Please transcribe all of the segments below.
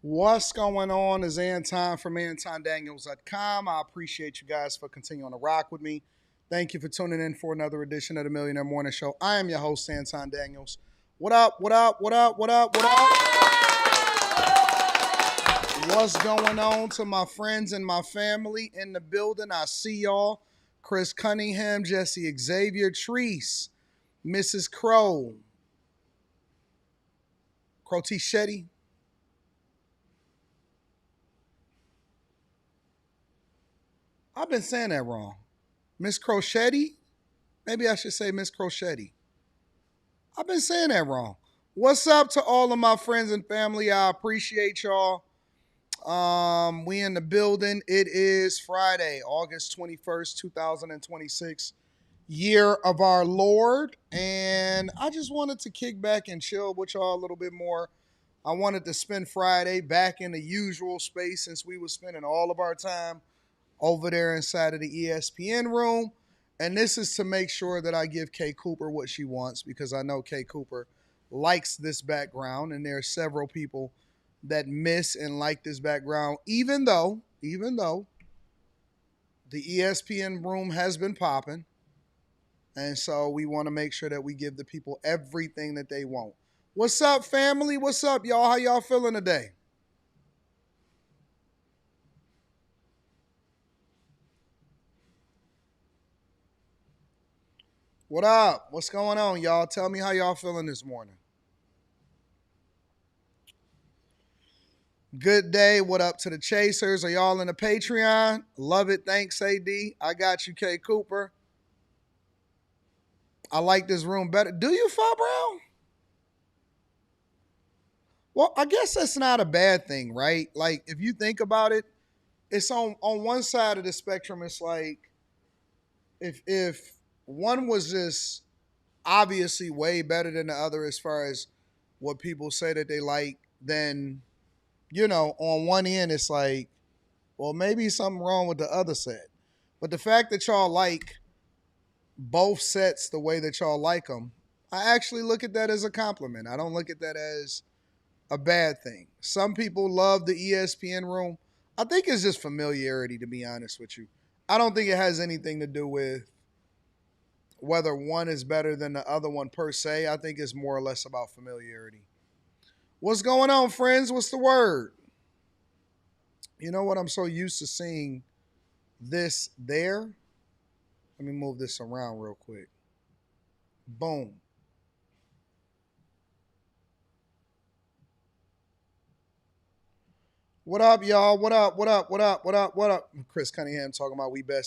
What's going on is Anton from AntonDaniels.com. I appreciate you guys for continuing to rock with me. Thank you for tuning in for another edition of the Millionaire Morning Show. I am your host, Anton Daniels. What up, what up, what up, what up, what up? What's going on to my friends and my family in the building? I see y'all. Chris Cunningham, Jesse Xavier, Treese, Mrs. Crow, Crotty Shetty. I've been saying that wrong. Miss Crochetti? Maybe I should say Miss Crochetti. I've been saying that wrong. What's up to all of my friends and family? I appreciate y'all. We in the building. It is Friday, August 21st, 2026, year of our Lord. And I just wanted to kick back and chill with y'all a little bit more. I wanted to spend Friday back in the usual space since we were spending all of our time over there inside of the ESPN room. And this is to make sure that I give Kay Cooper what she wants, because I know Kay Cooper likes this background, and there are several people that miss and like this background, even though the ESPN room has been popping. And so we want to make sure that we give the people everything that they want. What's up, family? What's up, y'all? How y'all feeling today? What up? What's going on, y'all? Tell me how y'all feeling this morning. Good day. What up to the Chasers? Are y'all in the Patreon? Love it. Thanks, AD. I got you, Kay Cooper. I like this room better. Do you, Fa Brown? Well, I guess that's not a bad thing, right? Like, if you think about it, it's on one side of the spectrum. It's like if one was just obviously way better than the other as far as what people say that they like, then on one end it's like, well, maybe something wrong with the other set. But the fact that y'all like both sets the way that y'all like them, I actually look at that as a compliment. I don't look at that as a bad thing. Some people love the ESPN room. I think it's just familiarity, to be honest with you. I don't think it has anything to do with whether one is better than the other one per se. I think it's more or less about familiarity. What's going on, friends? What's the word? You know what? I'm so used to seeing this there. Let me move this around real quick. Boom. What up, y'all? What up? What up? What up? What up? What up? Chris Cunningham talking about we back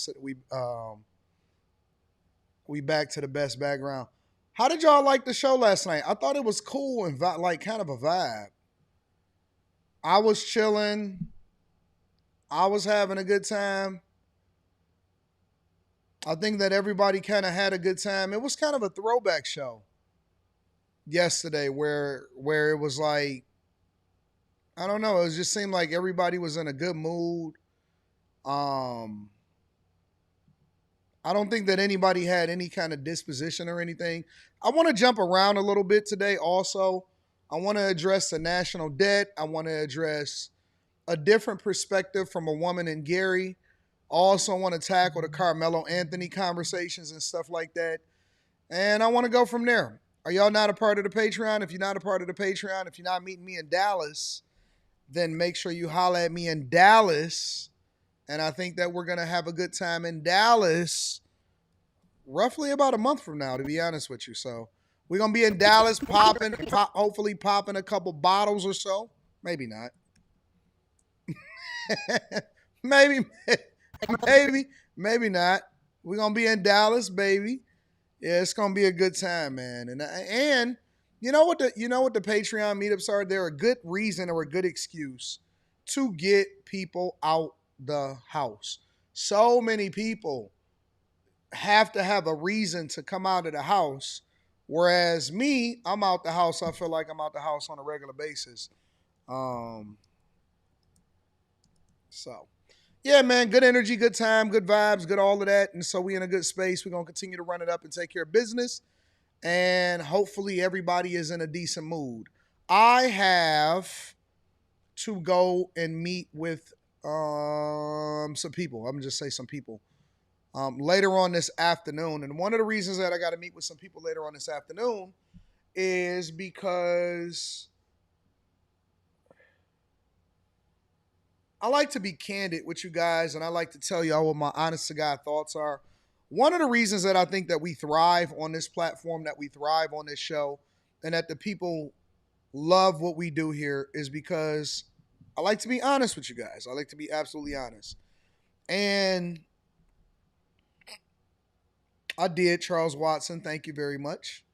to the best background. How did y'all like the show last night? I thought it was cool and like kind of a vibe. I was chilling. I was having a good time. I think that everybody kind of had a good time. It was kind of a throwback show yesterday where it was like, I don't know, it just seemed like everybody was in a good mood. Um I don't think that anybody had any kind of disposition or anything. I want to jump around a little bit today also. I want to address the national debt. I want to address a different perspective from a woman in Gary. I also want to tackle the Karmelo Anthony conversations and stuff like that. And I want to go from there. Are y'all not a part of the Patreon? If you're not a part of the Patreon, if you're not meeting me in Dallas, then make sure you holler at me in Dallas. And I think that we're going to have a good time in Dallas roughly about a month from now, to be honest with you. So we're going to be in Dallas hopefully popping a couple bottles or so. Maybe not. maybe, maybe not. We're going to be in Dallas, baby. Yeah, it's going to be a good time, man. And you know what the Patreon meetups are? They're a good reason or a good excuse to get people out the house. So many people have to have a reason to come out of the house, whereas me, I'm out the house. I feel like I'm out the house on a regular basis. Um, so yeah, man, good energy, good time, good vibes, good all of that. And so we in a good space. We're gonna continue to run it up and take care of business. And hopefully everybody is in a decent mood. I have to go and meet with some people. I'm gonna just say some people later on this afternoon. And one of the reasons that I got to meet with some people later on this afternoon is because I like to be candid with you guys, and I like to tell y'all what my honest to God thoughts are. One of the reasons that I think that we thrive on this platform, that we thrive on this show, and that the people love what we do here is because I like to be honest with you guys. I like to be absolutely honest. And I did, Charles Watson. Thank you very much.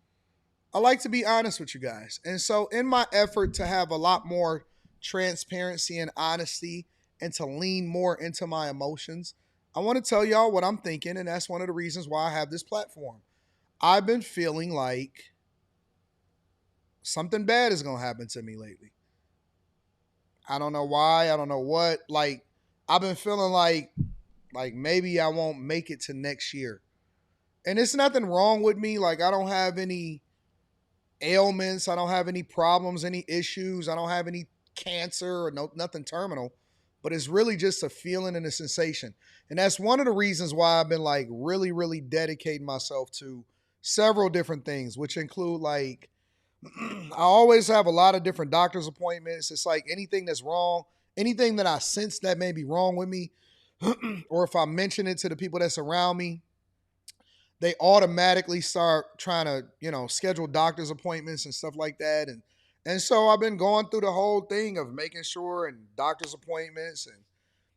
I like to be honest with you guys. And so, in my effort to have a lot more transparency and honesty and to lean more into my emotions, I want to tell y'all what I'm thinking. And that's one of the reasons why I have this platform. I've been feeling like something bad is going to happen to me lately. I don't know why. I don't know what. Like, I've been feeling like maybe I won't make it to next year. And it's nothing wrong with me. Like, I don't have any ailments. I don't have any problems, any issues. I don't have any cancer or nothing terminal. But it's really just a feeling and a sensation. And that's one of the reasons why I've been like really, really dedicating myself to several different things, which include like I always have a lot of different doctor's appointments. It's like anything that's wrong, anything that I sense that may be wrong with me, or if I mention it to the people that surround me, they automatically start trying to, schedule doctor's appointments and stuff like that. And so I've been going through the whole thing of making sure and doctor's appointments and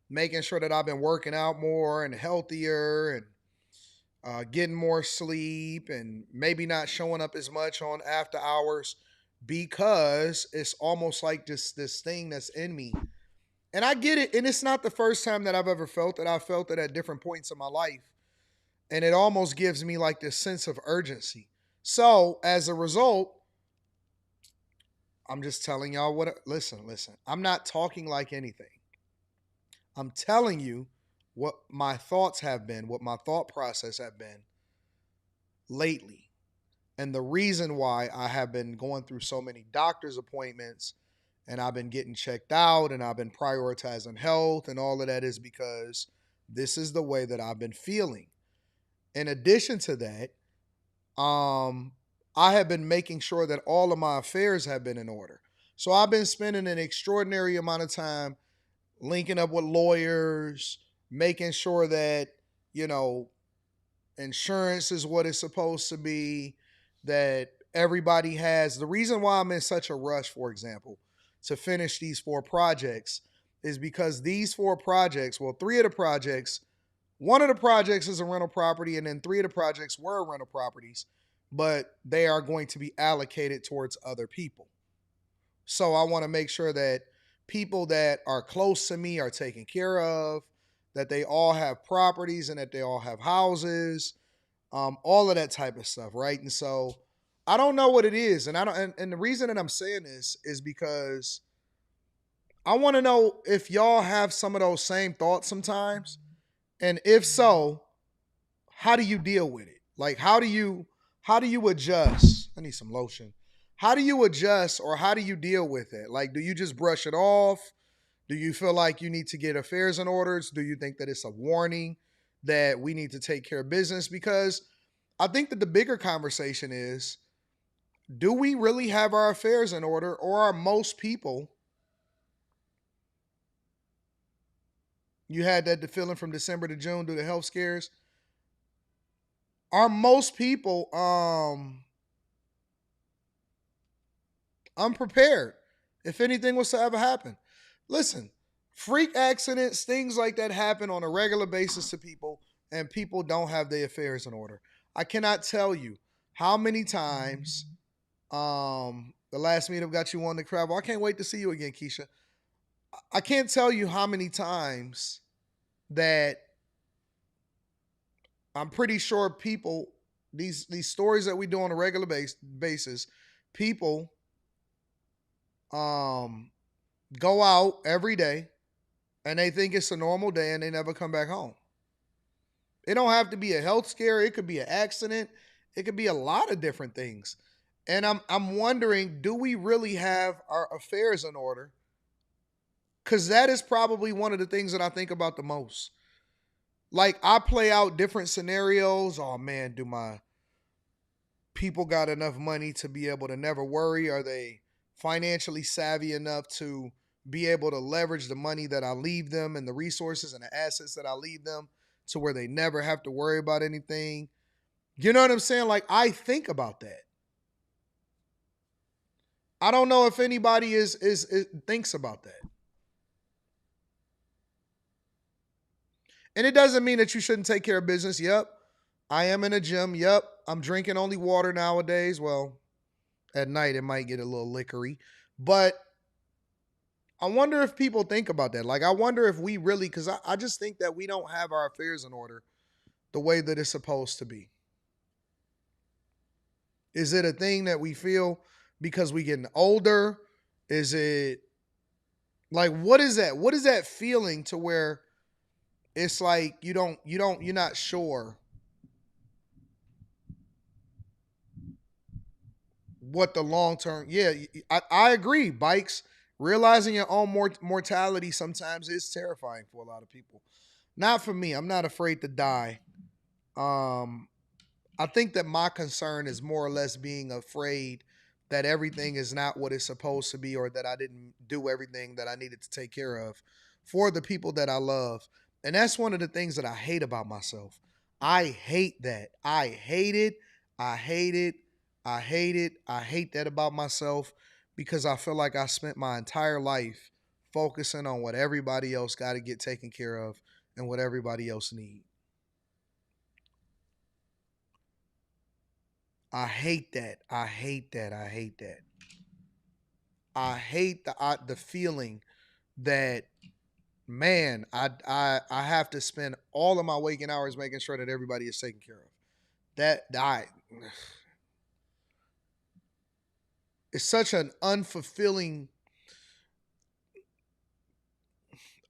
making sure that I've been working out more and healthier and getting more sleep and maybe not showing up as much on after hours because it's almost like this thing that's in me. And I get it. And it's not the first time that I've ever felt it. I felt it at different points in my life. And it almost gives me like this sense of urgency. So as a result, I'm just telling y'all listen. I'm not talking like anything. I'm telling you what my thoughts have been, what my thought process have been lately. And the reason why I have been going through so many doctor's appointments and I've been getting checked out and I've been prioritizing health and all of that is because this is the way that I've been feeling. In addition to that, I have been making sure that all of my affairs have been in order. So I've been spending an extraordinary amount of time linking up with lawyers, making sure that, you know, insurance is what it's supposed to be, that everybody has. The reason why I'm in such a rush, for example, to finish these 4 projects is because these 4 projects, well, 3 of the projects, one of the projects is a rental property, and then 3 of the projects were rental properties, but they are going to be allocated towards other people. So I want to make sure that people that are close to me are taken care of, that they all have properties and that they all have houses, all of that type of stuff, right? And so I don't know what it is, and I don't. And the reason that I'm saying this is because I want to know if y'all have some of those same thoughts sometimes, and if so, how do you deal with it? Like how do you adjust? I need some lotion. How do you adjust or how do you deal with it? Like, do you just brush it off? Do you feel like you need to get affairs in order? Do you think that it's a warning that we need to take care of business? Because I think that the bigger conversation is, do we really have our affairs in order, or are most people, you had that the feeling from December to June due to health scares, are most people unprepared if anything was to ever happen? Listen, freak accidents, things like that happen on a regular basis to people, and people don't have their affairs in order. I cannot tell you how many times the last meetup got you on the travel. I can't wait to see you again, Keisha. I can't tell you how many times that I'm pretty sure people, these stories that we do on a regular basis, people um go out every day and they think it's a normal day and they never come back home. It don't have to be a health scare, it could be an accident, it could be a lot of different things. And I'm wondering, do we really have our affairs in order Cause that is probably one of the things that I think about the most. Like I play out different scenarios. Oh man, do my people got enough money to be able to never worry? Are they financially savvy enough to be able to leverage the money that I leave them and the resources and the assets that I leave them to where they never have to worry about anything? You know what I'm saying? Like I think about that. I don't know if anybody is thinks about that. And it doesn't mean that you shouldn't take care of business. Yep. I am in a gym. Yep. I'm drinking only water nowadays. Well, at night it might get a little liquory. But I wonder if people think about that. Like, I wonder if we really, because I just think that we don't have our affairs in order the way that it's supposed to be. Is it a thing that we feel because we getting older? Is it like, what is that? What is that feeling to where it's like you're not sure what the long term? Yeah, I agree. Bikes, realizing your own mortality sometimes is terrifying for a lot of people. Not for me. I'm not afraid to die. Um, I think that my concern is more or less being afraid that everything is not what it's supposed to be, or that I didn't do everything that I needed to take care of for the people that I love. And that's one of the things that I hate about myself. I hate that. I hate it. I hate it. I hate it. I hate that about myself because I feel like I spent my entire life focusing on what everybody else got to get taken care of and what everybody else needs. I hate that. I hate that. I hate that. I hate the feeling that, man, I have to spend all of my waking hours making sure that everybody is taken care of. That I It's such an unfulfilling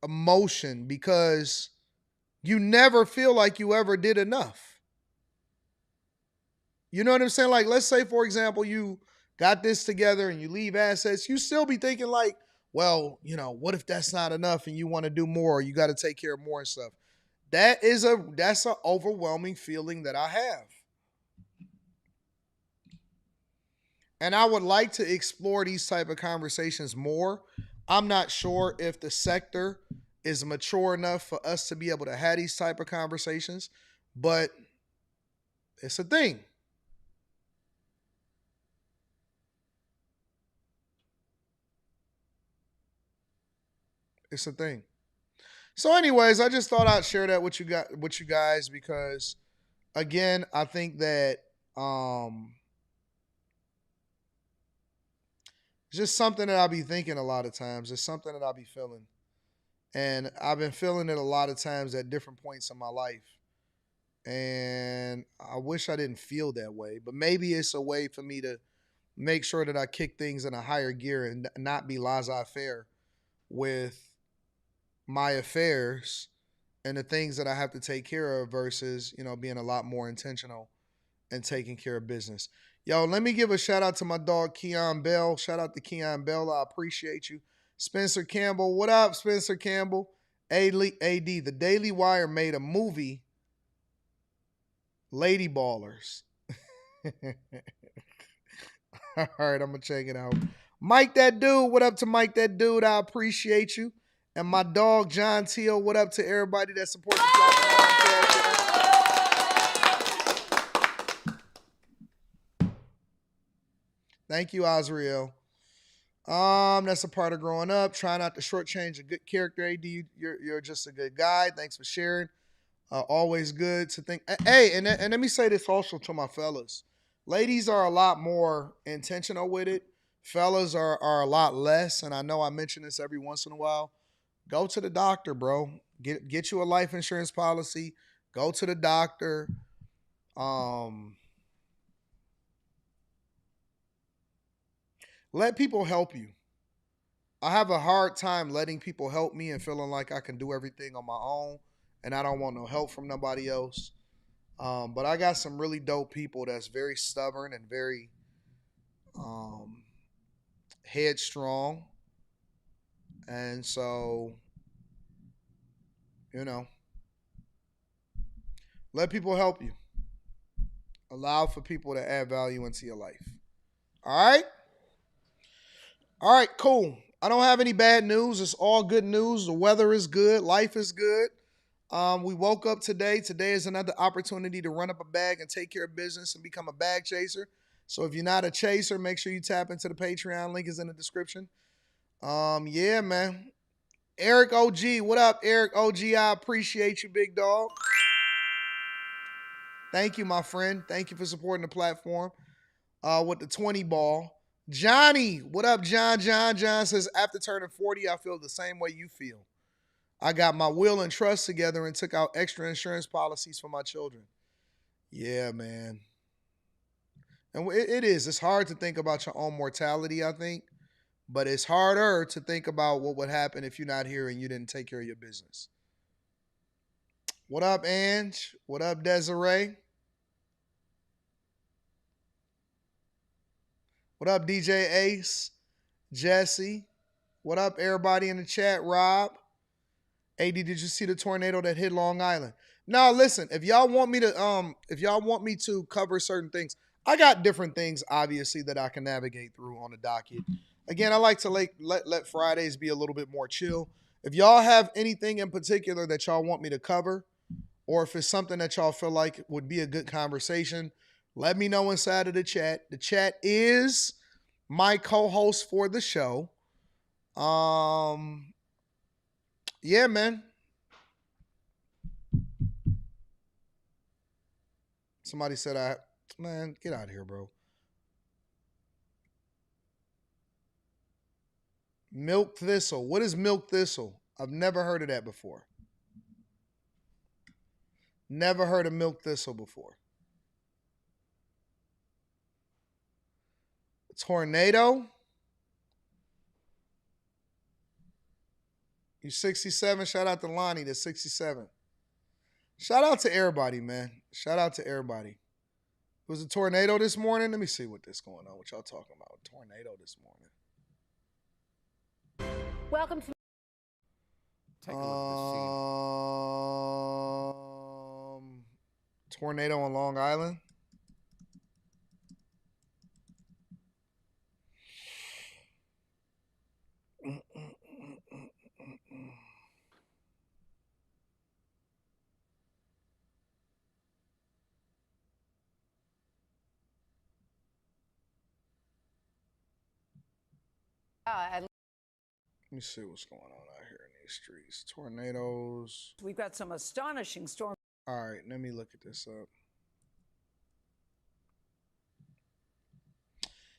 emotion because you never feel like you ever did enough. You know what I'm saying? Like, let's say, for example, you got this together and you leave assets, you still be thinking, like, well, what if that's not enough and you want to do more or you got to take care of more and stuff. That's an overwhelming feeling that I have. And I would like to explore these type of conversations more. I'm not sure if the sector is mature enough for us to be able to have these type of conversations, but it's a thing. It's a thing. So, anyways, I just thought I'd share that with you guys because, again, I think that um, it's just something that I'll be thinking a lot of times. It's something that I'll be feeling, and I've been feeling it a lot of times at different points in my life. And I wish I didn't feel that way, but maybe it's a way for me to make sure that I kick things in a higher gear and not be laissez-faire with my affairs and the things that I have to take care of versus, being a lot more intentional and taking care of business. Yo, let me give a shout out to my dog Keon Bell. Shout out to Keon Bell. I appreciate you. Spencer Campbell. What up, Spencer Campbell? AD, the Daily Wire made a movie, Lady Ballers. All right, I'm gonna check it out. Mike that dude, what up to Mike that dude? I appreciate you. And my dog John Teal, what up to everybody that supports the platform? Thank you, Azriel. That's a part of growing up. Try not to shortchange a good character. AD, you're just a good guy. Thanks for sharing. Always good to think. Hey, and let me say this also to my fellas. Ladies are a lot more intentional with it. Fellas are a lot less. And I know I mention this every once in a while. Go to the doctor, bro. Get you a life insurance policy. Go to the doctor. Um, let people help you. I have a hard time letting people help me and feeling like I can do everything on my own, and I don't want no help from nobody else. But I got some really dope people that's very stubborn and very um, headstrong, And so, you know, let people help you. Allow for people to add value into your life. All right? All right, cool. I don't have any bad news. It's all good news. The weather is good. Life is good. We woke up today. Today is another opportunity to run up a bag and take care of business and become a bag chaser. So if you're not a chaser, make sure you tap into the Patreon. Link is in the description. Yeah, man. Eric OG, what up, Eric OG? I appreciate you, big dog. Thank you, my friend. Thank you for supporting the platform with the 20 ball. Johnny, what up, John? John says, after turning 40, I feel the same way you feel. I got my will and trust together and took out extra insurance policies for my children. Yeah, man. And it is. It's hard to think about your own mortality, I think. But it's harder to think about what would happen if you're not here and you didn't take care of your business. What up, Ange? What up, Desiree? What up, DJ Ace? Jesse? What up, everybody in the chat? Rob? AD, did you see the tornado that hit Long Island? No, listen, if y'all want me to cover certain things, I got different things, obviously, that I can navigate through on the docket. Again, I like to let Fridays be a little bit more chill. If y'all have anything in particular that y'all want me to cover, or if it's something that y'all feel like would be a good conversation, let me know inside of the chat. The chat is my co-host for the show. Yeah, man. Somebody said man, get out of here, bro. Milk thistle. What is milk thistle? I've never heard of that before. Never heard of milk thistle before. Tornado? You 67? Shout out to Lonnie, the 67. Shout out to everybody, man. Shout out to everybody. It was a tornado this morning. Let me see what this going on. What y'all talking about? Tornado this morning. Welcome to. Take a look at the scene. Tornado on Long Island. Let me see what's going on out here in these streets. Tornadoes. We've got some astonishing storms. All right, let me look at this up.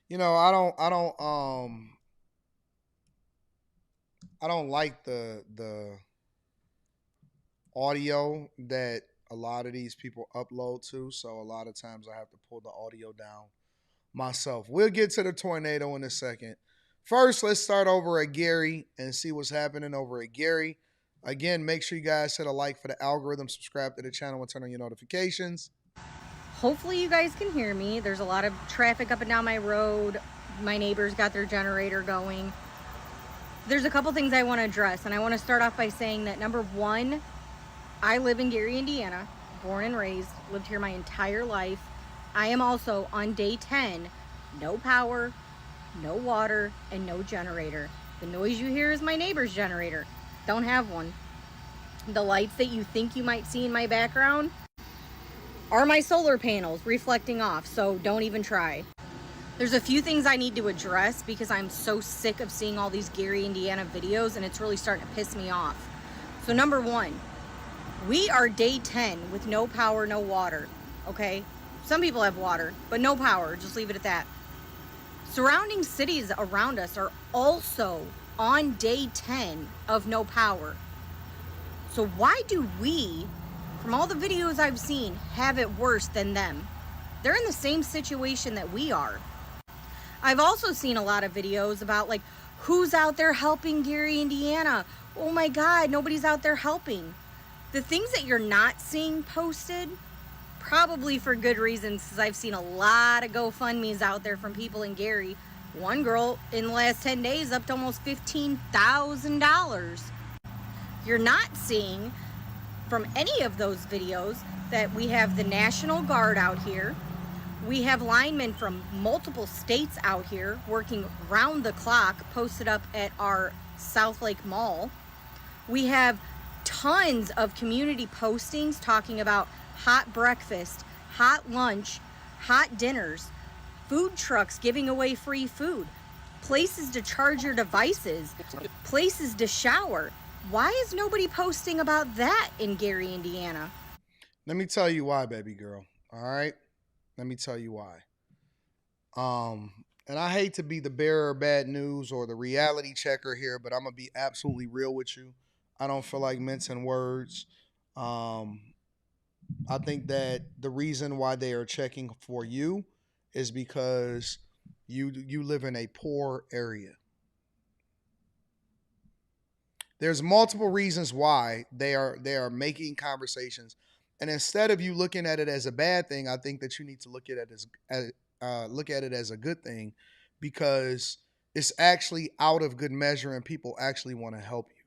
You know, I don't like the audio that a lot of these people upload to, so a lot of times I have to pull the audio down myself. We'll get to the tornado in a second. First, let's start over at Gary and see what's happening over at Gary. Again, make sure you guys hit a like for the algorithm, subscribe to the channel, and turn on your notifications. Hopefully you guys can hear me. There's a lot of traffic up and down my road. My neighbors got their generator going. There's a couple things I want to address, and I want to start off by saying that number one, I live in Gary, Indiana, born and raised, lived here my entire life. I am also on day 10, no power, no water, and no generator. The noise you hear is my neighbor's generator. Don't have one. The lights that you think you might see in my background are my solar panels reflecting off, so don't even try. There's a few things I need to address because I'm so sick of seeing all these Gary, Indiana videos, and it's really starting to piss me off. So number one, we are day 10 with no power, no water, okay? Some people have water, but no power, just leave it at that. Surrounding cities around us are also on day 10 of no power. So why do we, from all the videos I've seen, have it worse than them? They're in the same situation that we are. I've also seen a lot of videos about like, who's out there helping Gary, Indiana? Oh my God, nobody's out there helping. The things that you're not seeing posted, probably for good reasons, because I've seen a lot of GoFundMes out there from people in Gary One girl in the last 10 days up to almost $15,000. You're not seeing from any of those videos that we have the National Guard out here. We have linemen from multiple states out here working round the clock, posted up at our South Lake Mall. We have tons of community postings talking about hot breakfast, hot lunch, hot dinners, food trucks giving away free food, places to charge your devices, places to shower. Why is nobody posting about that in Gary, Indiana? Let me tell you why, baby girl. All right? Let me tell you why. And I hate to be the bearer of bad news or the reality checker here, but I'm gonna be absolutely real with you. I don't feel like mincing words. Um, I think that the reason why they are checking for you is because you live in a poor area. There's multiple reasons why they are making conversations, and instead of you looking at it as a bad thing, I think that you need to look at it look at it as a good thing, because it's actually out of good measure and people actually want to help you.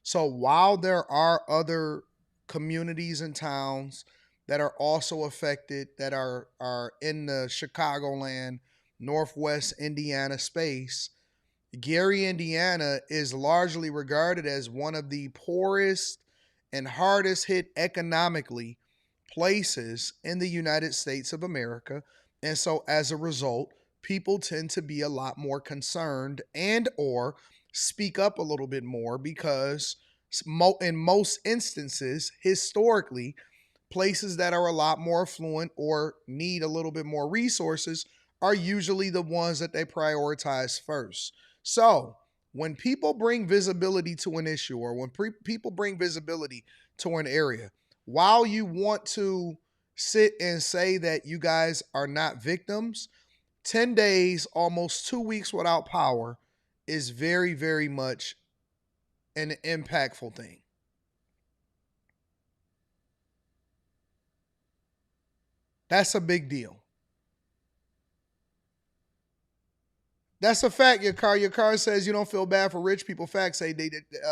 So while there are other communities and towns that are also affected, that are in the Chicagoland, Northwest Indiana space, Gary, Indiana is largely regarded as one of the poorest and hardest hit economically places in the United States of America. And so as a result, people tend to be a lot more concerned and or speak up a little bit more, because in most instances, historically, places that are a lot more affluent or need a little bit more resources are usually the ones that they prioritize first. So, when people bring visibility to an issue, or when people bring visibility to an area, while you want to sit and say that you guys are not victims, 10 days, almost 2 weeks without power is very, very much an impactful thing. That's a big deal. That's a fact. Your car says you don't feel bad for rich people. Facts say they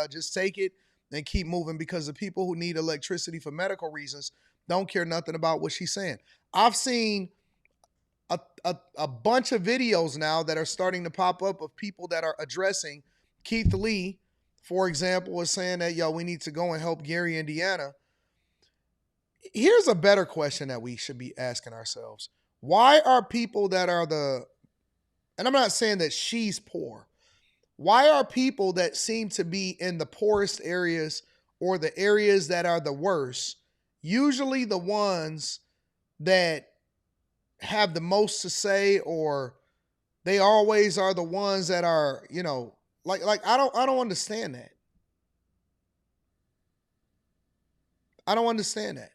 just take it and keep moving, because the people who need electricity for medical reasons don't care nothing about what she's saying. I've seen a bunch of videos now that are starting to pop up of people that are addressing Keith Lee, for example, is saying that, yo, we need to go and help Gary, Indiana. Here's a better question that we should be asking ourselves. Why are people that are and I'm not saying that she's poor. Why are people that seem to be in the poorest areas, or the areas that are the worst, usually the ones that have the most to say, or they always are the ones that are, like I don't understand that. I don't understand that.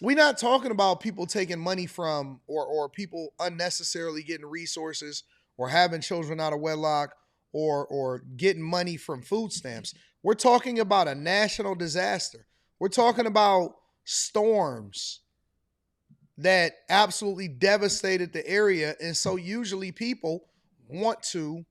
We're not talking about people taking money from, or people unnecessarily getting resources, or having children out of wedlock, or getting money from food stamps. We're talking about a national disaster. We're talking about storms that absolutely devastated the area. And so usually people want to,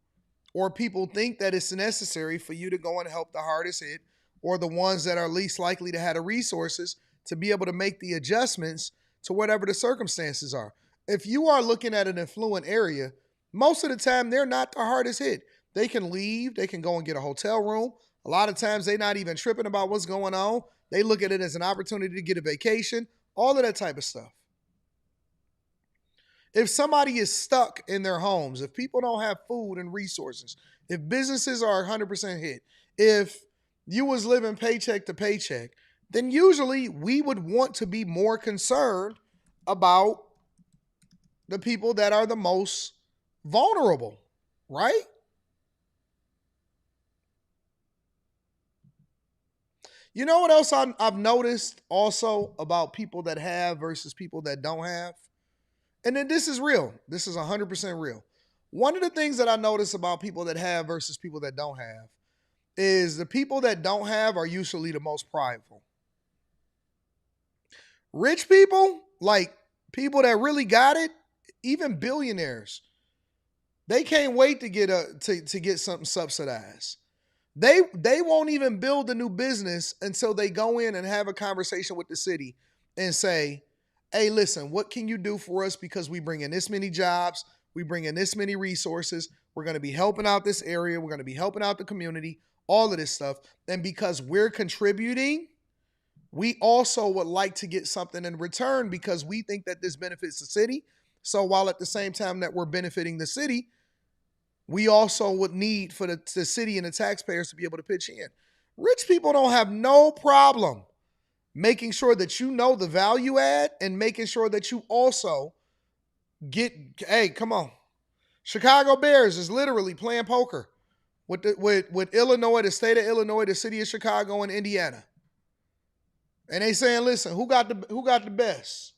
or people think that it's necessary for you to go and help the hardest hit, or the ones that are least likely to have the resources to be able to make the adjustments to whatever the circumstances are. If you are looking at an affluent area, most of the time they're not the hardest hit. They can leave, they can go and get a hotel room. A lot of times they're not even tripping about what's going on. They look at it as an opportunity to get a vacation, all of that type of stuff. If somebody is stuck in their homes, if people don't have food and resources, if businesses are 100% hit, if you was living paycheck to paycheck, then usually we would want to be more concerned about the people that are the most vulnerable, right? You know what else I've noticed also about people that have versus people that don't have? And then this is real. This is 100% real. One of the things that I notice about people that have versus people that don't have is the people that don't have are usually the most prideful. Rich people, like people that really got it, even billionaires, they can't wait to get to get something subsidized. They won't even build a new business until they go in and have a conversation with the city and say, hey, listen, what can you do for us? Because we bring in this many jobs, we bring in this many resources, we're going to be helping out this area, we're going to be helping out the community, all of this stuff. And because we're contributing, we also would like to get something in return because we think that this benefits the city. So while at the same time that we're benefiting the city, we also would need for the city and the taxpayers to be able to pitch in. Rich people don't have no problem making sure that you know the value add and making sure that you also get, hey, come on. Chicago Bears is literally playing poker with Illinois, the state of Illinois, the city of Chicago, and Indiana. And they saying, listen, who got the best?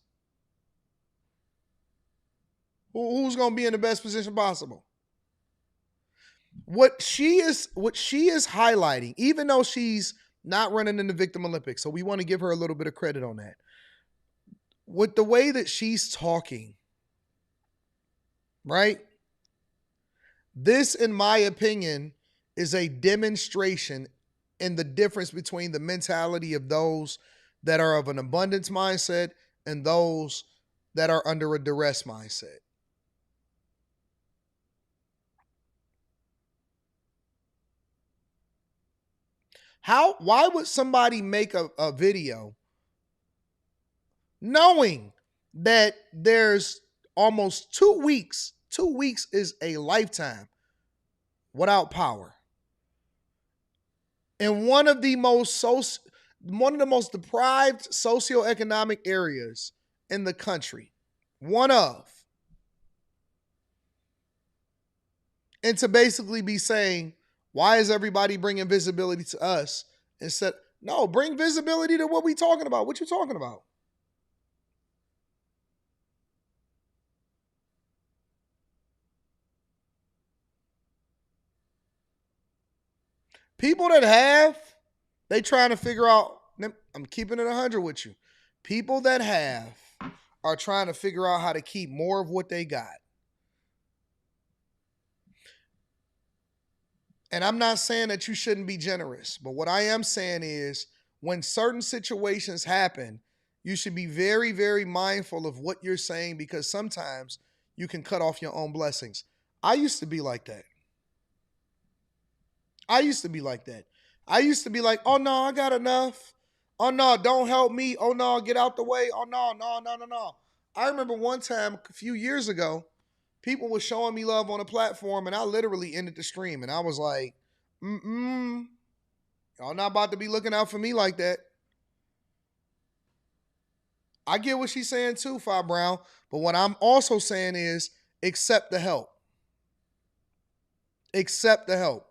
Who's going to be in the best position possible? What she is highlighting, even though she's not running in the Victim Olympics, so we want to give her a little bit of credit on that. With the way that she's talking, right? This, in my opinion, is a demonstration in the difference between the mentality of those that are of an abundance mindset and those that are under a duress mindset. Why would somebody make a video knowing that there's almost 2 weeks, 2 weeks is a lifetime without power? In one of the most deprived socioeconomic areas in the country. One of. And to basically be saying, why is everybody bringing visibility to us? Instead, no, bring visibility to what we talking about. What you talking about? People that have, they trying to figure out, I'm keeping it 100 with you. People that have are trying to figure out how to keep more of what they got. And I'm not saying that you shouldn't be generous, but what I am saying is when certain situations happen, you should be very, very mindful of what you're saying because sometimes you can cut off your own blessings. I used to be like that. I used to be like, oh no, I got enough. Oh no, don't help me. Oh no, get out the way. Oh no. I remember one time a few years ago, people were showing me love on a platform and I literally ended the stream and I was like, y'all not about to be looking out for me like that. I get what she's saying too, Fi Brown, but what I'm also saying is accept the help. Accept the help.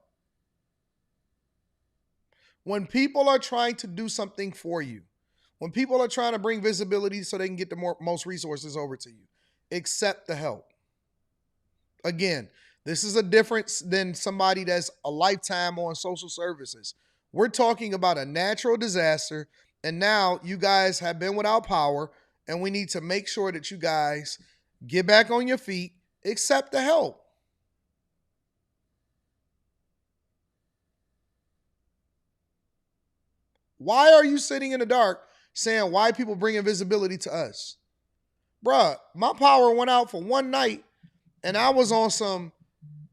When people are trying to do something for you, when people are trying to bring visibility so they can get the most resources over to you, accept the help. Again, this is a difference than somebody that's a lifetime on social services. We're talking about a natural disaster, and now you guys have been without power, and we need to make sure that you guys get back on your feet, accept the help. Why are you sitting in the dark saying why people bring invisibility to us? Bruh, my power went out for one night and I was on some,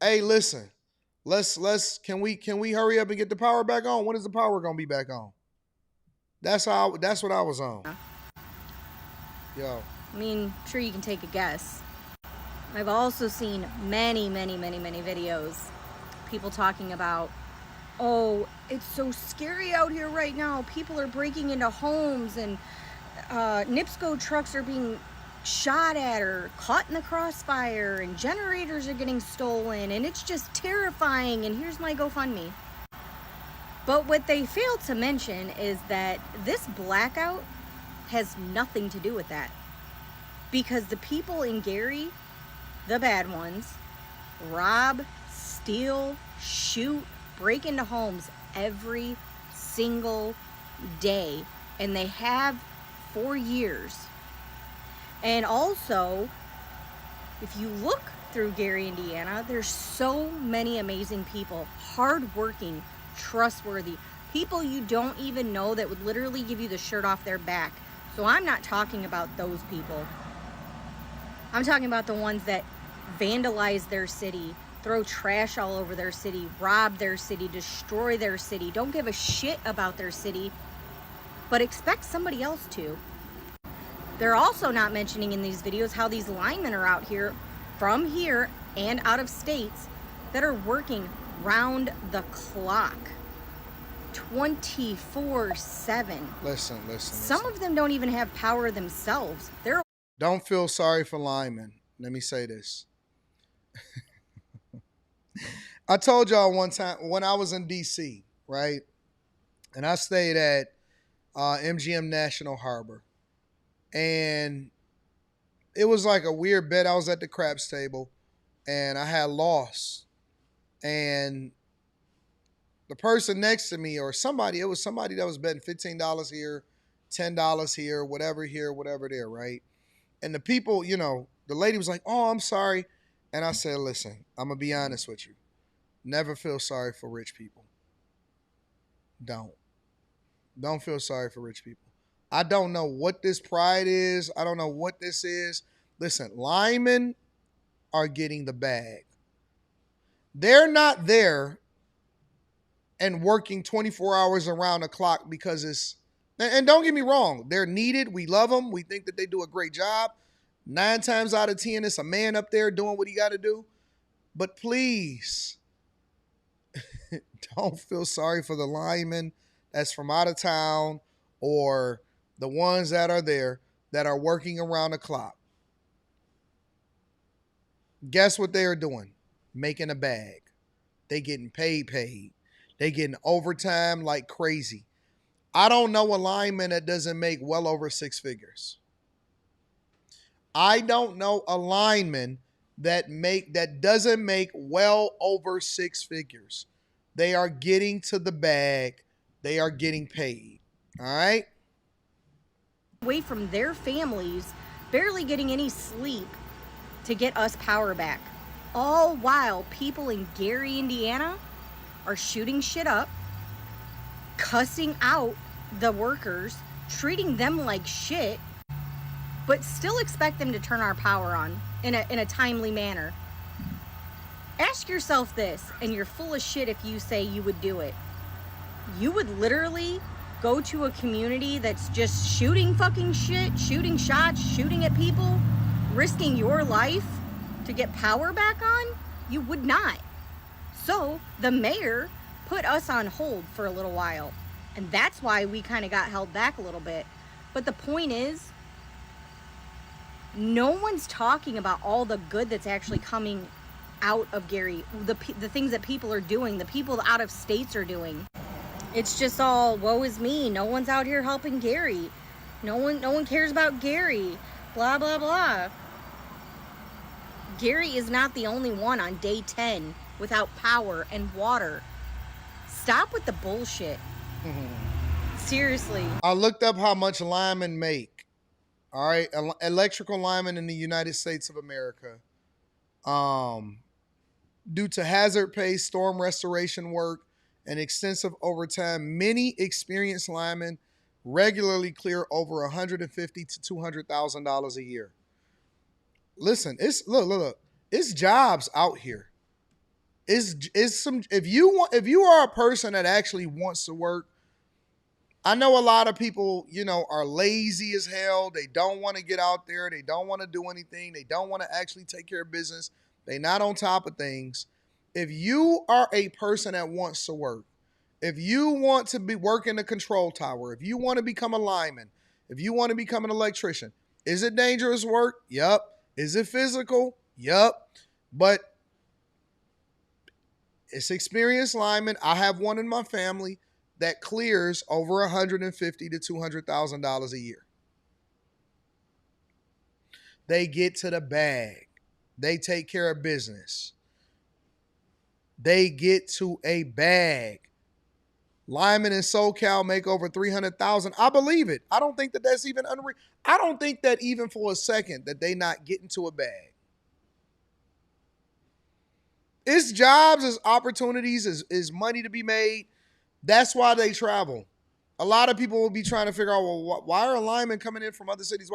hey, listen, can we hurry up and get the power back on? When is the power gonna be back on? That's what I was on. Yo. I mean, sure you can take a guess. I've also seen many videos, people talking about, oh, it's so scary out here right now. People are breaking into homes and NIPSCO trucks are being shot at or caught in the crossfire and generators are getting stolen and it's just terrifying and here's my GoFundMe. But what they failed to mention is that this blackout has nothing to do with that. Because the people in Gary, the bad ones, rob, steal, shoot, break into homes every single day. And they have for years. And also, If you look through Gary, Indiana, there's so many amazing people, hardworking, trustworthy, people you don't even know that would literally give you the shirt off their back. So I'm not talking about those people. I'm talking about the ones that vandalize their city, throw trash all over their city, rob their city, destroy their city, don't give a shit about their city, but expect somebody else to. They're also not mentioning in these videos how these linemen are out here from here and out of states that are working round the clock, 24/7. Listen. Some of them don't even have power themselves. Don't feel sorry for linemen. Let me say this. I told y'all one time when I was in D.C., right? And I stayed at MGM National Harbor. And it was like a weird bet. I was at the craps table and I had lost. And the person next to me, or somebody, it was somebody that was betting $15 here, $10 here, whatever there, right? And the people, the lady was like, "Oh, I'm sorry." And I said, "Listen, I'm going to be honest with you. Never feel sorry for rich people. Don't feel sorry for rich people. I don't know what this pride is. I don't know what this is. Listen, linemen are getting the bag. They're not there and working 24 hours around the clock because it's, and don't get me wrong, they're needed. We love them. We think that they do a great job. 9 times out of 10, it's a man up there doing what he got to do. But please, don't feel sorry for the linemen that's from out of town or the ones that are there that are working around the clock. Guess what they are doing? Making a bag. They getting paid. They getting overtime like crazy. I don't know a lineman that doesn't make well over 6 figures. I don't know a lineman that doesn't make well over 6 figures. They are getting to the bag. They are getting paid. All right? Away from their families, barely getting any sleep to get us power back. All while people in Gary, Indiana are shooting shit up, cussing out the workers, treating them like shit, but still expect them to turn our power on in a timely manner. Ask yourself this, and you're full of shit if you say you would do it. You would literally go to a community that's just shooting fucking shit, shooting shots, shooting at people, risking your life to get power back on? You would not. So the mayor put us on hold for a little while, and that's why we kind of got held back a little bit. But the point is, no one's talking about all the good that's actually coming out of Gary, the things that people are doing, the people out of states are doing. It's just all woe is me. No one's out here helping Gary. No one cares about Gary. Blah blah blah. Gary is not the only one on day 10 without power and water. Stop with the bullshit. Seriously. I looked up how much linemen make. All right, electrical linemen in the United States of America. Due to hazard pay, storm restoration work, and extensive overtime, many experienced linemen regularly clear over $150,000 to $200,000 a year. Listen, look, it's jobs out here. It's some. If you are a person that actually wants to work, I know a lot of people, are lazy as hell. They don't want to get out there. They don't want to do anything. They don't want to actually take care of business. They're not on top of things. If you are a person that wants to work, if you want to be working the control tower, if you want to become a lineman, if you want to become an electrician, is it dangerous work? Yep. Is it physical? Yep. But it's experienced linemen. I have one in my family that clears over $150,000 to $200,000 a year. They get to the bag. They take care of business. They get to a bag. Linemen in SoCal make over $300,000. I believe it. I don't think that that's even unreal. I don't think that even for a second that they not getting to a bag. It's jobs, it's opportunities, is money to be made. That's why they travel. A lot of people will be trying to figure out, well, why are linemen coming in from other cities?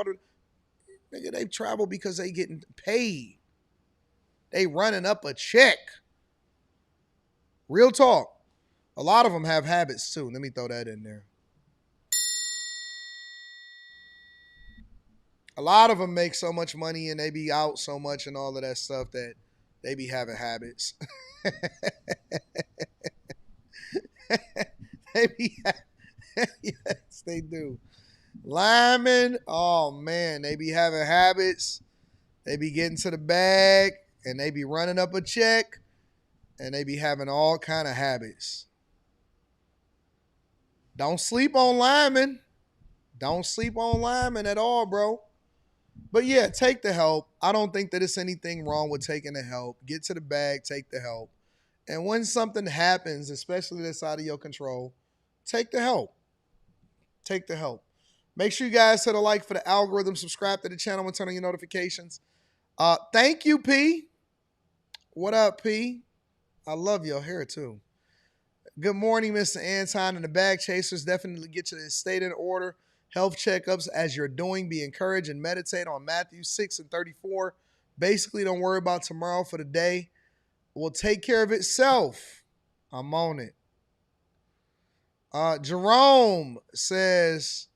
Nigga, they travel because they getting paid. They running up a check. Real talk. A lot of them have habits too. Let me throw that in there. A lot of them make so much money and they be out so much and all of that stuff that they be having habits. Yes, they do. Linemen, oh man, they be having habits. They be getting to the bag and they be running up a check and they be having all kind of habits. Don't sleep on linemen. Don't sleep on linemen at all, bro. But yeah, take the help. I don't think that it's anything wrong with taking the help. Get to the bag, take the help. And when something happens, especially that's out of your control, take the help. Take the help. Make sure you guys hit a like for the algorithm, subscribe to the channel, and turn on your notifications. Thank you, P. What up, P? I love your hair, too. Good morning, Mr. Anton and the Bag Chasers. Definitely get your estate in order. Health checkups as you're doing. Be encouraged and meditate on Matthew 6:34. Basically, don't worry about tomorrow, for the day will take care of itself. I'm on it. Jerome says,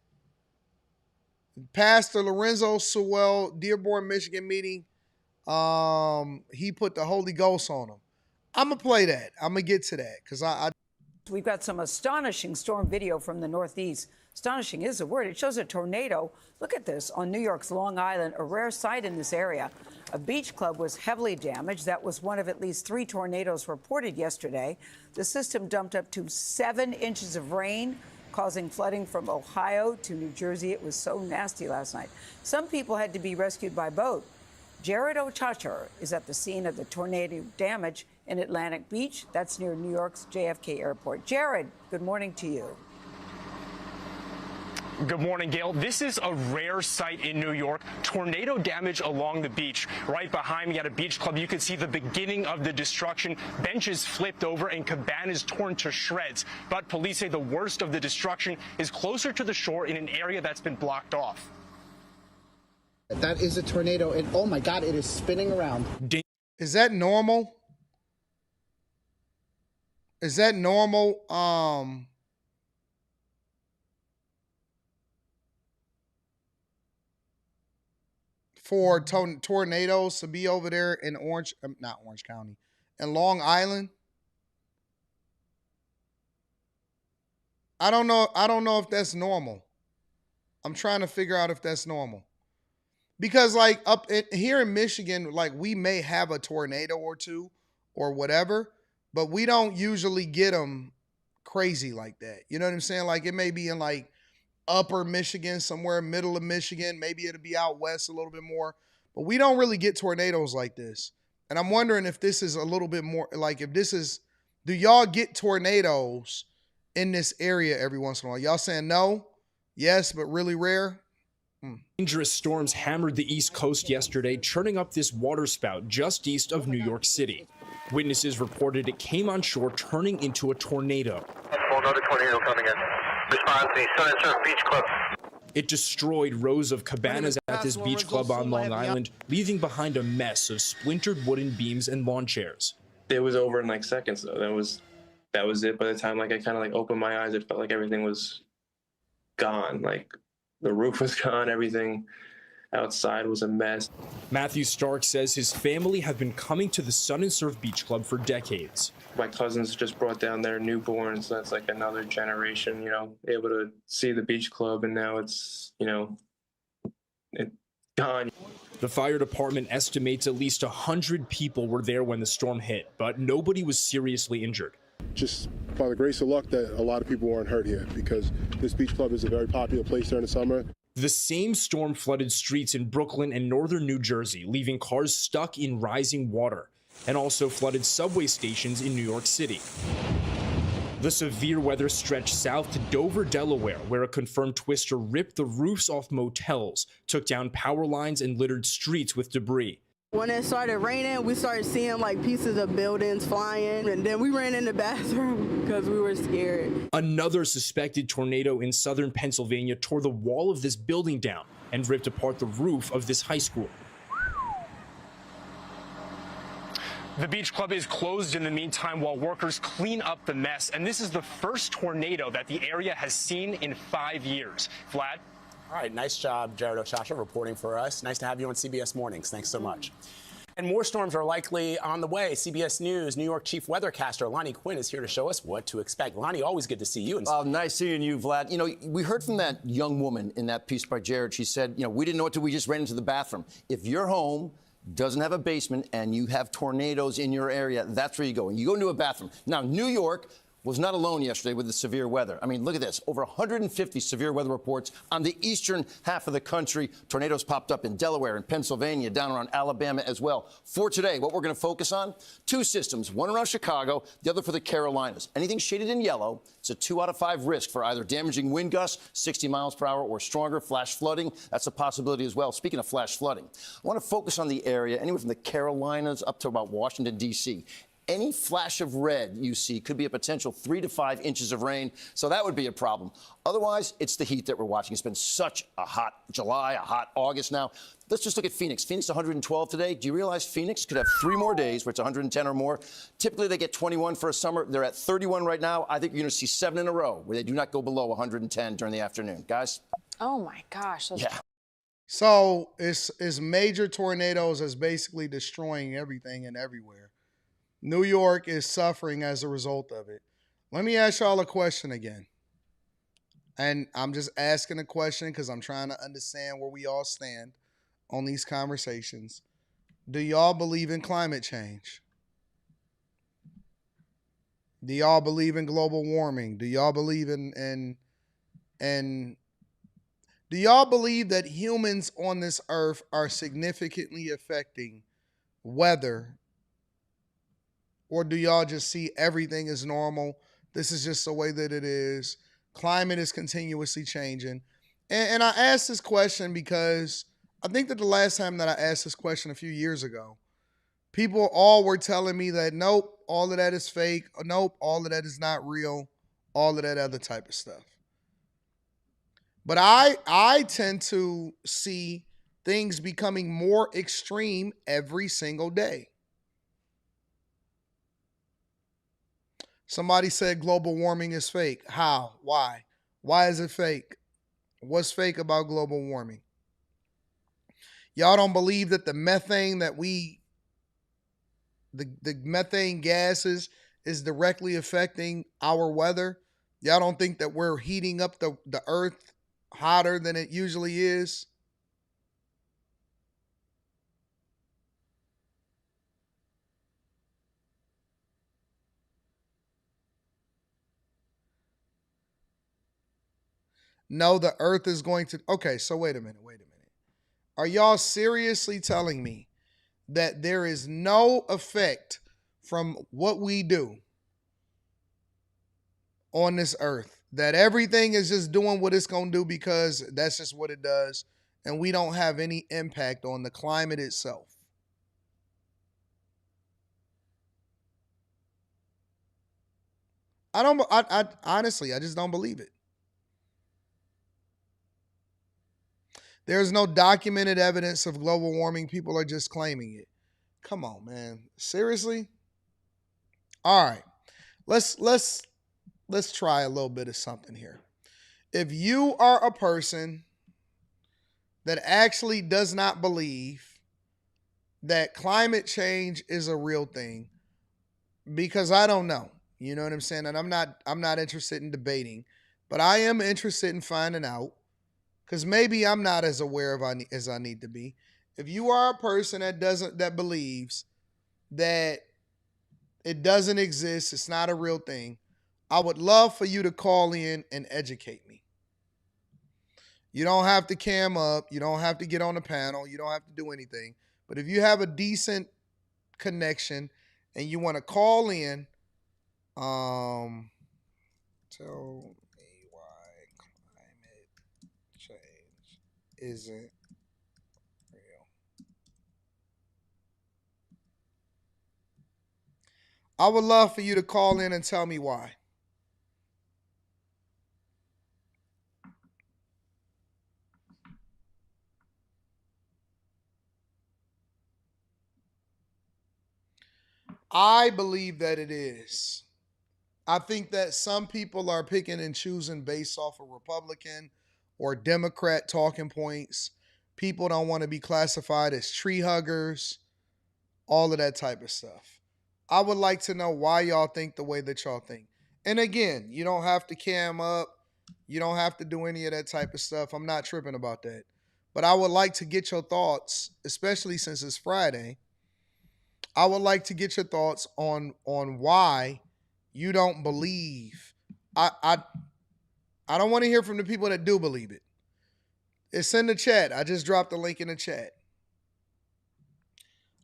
Pastor Lorenzo Sewell, Dearborn, Michigan meeting. He put the Holy Ghost on him. I'm going to play that. I'm going to get to that because We've got some astonishing storm video from the Northeast. Astonishing is the word. It shows a tornado. Look at this on New York's Long Island, a rare sight in this area. A beach club was heavily damaged. That was one of at least 3 tornadoes reported yesterday. The system dumped up to 7 inches of rain, causing flooding from Ohio to New Jersey. It was so nasty last night. Some people had to be rescued by boat. Jared Ochacher is at the scene of the tornado damage in Atlantic Beach. That's near New York's JFK Airport. Jared, good morning to you. Good morning, Gail. This is a rare sight in New York. Tornado damage along the beach. Right behind me at a beach club, you can see the beginning of the destruction. Benches flipped over and cabanas torn to shreds. But police say the worst of the destruction is closer to the shore in an area that's been blocked off. That is a tornado, and oh my God, it is spinning around. Is that normal? Is that normal? For tornadoes to be over there in not Orange County, in Long Island. I don't know if that's normal. I'm trying to figure out if that's normal. Because like here in Michigan, like we may have a tornado or two or whatever, but we don't usually get them crazy like that. You know what I'm saying? Like it may be in like upper Michigan, somewhere middle of Michigan. Maybe it'll be out west a little bit more. But we don't really get tornadoes like this. And I'm wondering if this is a little bit more, like if this is, do y'all get tornadoes in this area every once in a while? Y'all saying no? Yes, but really rare? Dangerous storms hammered the East Coast yesterday, churning up this waterspout just east of New York City. Witnesses reported it came on shore, turning into a tornado. Another tornado coming in. Response to the Sun and Surf Beach Club. It destroyed rows of cabanas at this beach club on Long Island, leaving behind a mess of splintered wooden beams and lawn chairs. It was over in like seconds, though. That was it. By the time I kind of opened my eyes, it felt like everything was gone. Like the roof was gone, everything outside was a mess. Matthew Stark says his family have been coming to the Sun and Surf Beach Club for decades. My cousins just brought down their newborns, so that's like another generation, able to see the beach club, and now it's, it's gone. The fire department estimates at least 100 people were there when the storm hit, but nobody was seriously injured. Just by the grace of luck that a lot of people weren't hurt here, because this beach club is a very popular place during the summer. The same storm flooded streets in Brooklyn and northern New Jersey, leaving cars stuck in rising water, and also flooded subway stations in New York City. The severe weather stretched south to Dover, Delaware, where a confirmed twister ripped the roofs off motels, took down power lines, and littered streets with debris. When it started raining, we started seeing like pieces of buildings flying, and then we ran in the bathroom because we were scared. Another suspected tornado in southern Pennsylvania tore the wall of this building down and ripped apart the roof of this high school. The beach club is closed in the meantime while workers clean up the mess. And this is the first tornado that the area has seen in 5 years. Vlad? All right, nice job, Jared Oshasha, reporting for us. Nice to have you on CBS Mornings. Thanks so much. And more storms are likely on the way. CBS News New York chief weathercaster Lonnie Quinn is here to show us what to expect. Lonnie, always good to see you. Nice seeing you, Vlad. You know, we heard from that young woman in that piece by Jared. She said, we didn't know it till we just ran into the bathroom. If your home doesn't have a basement and you have tornadoes in your area, that's where you go. And you go into a bathroom. Now, New York was not alone yesterday with the severe weather. I mean, look at this. Over 150 severe weather reports on the eastern half of the country. Tornadoes popped up in Delaware and Pennsylvania, down around Alabama as well. For today, what we're going to focus on, 2 systems, one around Chicago, the other for the Carolinas. Anything shaded in yellow, it's a 2 out of 5 risk for either damaging wind gusts, 60 miles per hour or stronger, flash flooding. That's a possibility as well. Speaking of flash flooding, I want to focus on the area, anywhere from the Carolinas up to about Washington, D.C. Any flash of red you see could be a potential 3 to 5 inches of rain, so that would be a problem. Otherwise, it's the heat that we're watching. It's been such a hot July, a hot August now. Let's just look at Phoenix. Phoenix 112 today. Do you realize Phoenix could have 3 more days where it's 110 or more? Typically, they get 21 for a summer. They're at 31 right now. I think you're going to see 7 in a row where they do not go below 110 during the afternoon. Guys? Oh, my gosh. Yeah. So it's major tornadoes that's basically destroying everything and everywhere. New York is suffering as a result of it. Let me ask y'all a question again. And I'm just asking a question because I'm trying to understand where we all stand on these conversations. Do y'all believe in climate change? Do y'all believe in global warming? Do y'all believe in do y'all believe that humans on this earth are significantly affecting weather? Or do y'all just see everything as normal? This is just the way that it is. Climate is continuously changing. And I asked this question because I think that the last time that I asked this question a few years ago, people all were telling me that, nope, all of that is fake. Nope, all of that is not real. All of that other type of stuff. But I tend to see things becoming more extreme every single day. Somebody said global warming is fake. How? Why? Why is it fake? What's fake about global warming? Y'all don't believe that the methane that the methane gases is directly affecting our weather? Y'all don't think that we're heating up the earth hotter than it usually is? No, the earth is going to... Okay, so wait a minute. Are y'all seriously telling me that there is no effect from what we do on this earth? That everything is just doing what it's going to do because that's just what it does, and we don't have any impact on the climate itself? I honestly, I just don't believe it. There's no documented evidence of global warming. People are just claiming it. Come on, man. Seriously? All right. Let's try a little bit of something here. If you are a person that actually does not believe that climate change is a real thing, because I don't know. You know what I'm saying? And I'm not interested in debating, but I am interested in finding out. Because maybe I'm not as aware as I need to be. If you are a person that believes that it doesn't exist, it's not a real thing, I would love for you to call in and educate me. You don't have to cam up. You don't have to get on the panel. You don't have to do anything. But if you have a decent connection and you want to call in, tell me why climate change isn't real. I would love for you to call in and tell me why. I believe that it is. I think that some people are picking and choosing based off of Republican or Democrat talking points. People don't want to be classified as tree huggers, all of that type of stuff. I would like to know why y'all think the way that y'all think. And again, you don't have to cam up. You don't have to do any of that type of stuff. I'm not tripping about that. But I would like to get your thoughts, especially since it's Friday. I would like to get your thoughts on why you don't believe. I don't want to hear from the people that do believe it. It's in the chat. I just dropped the link in the chat.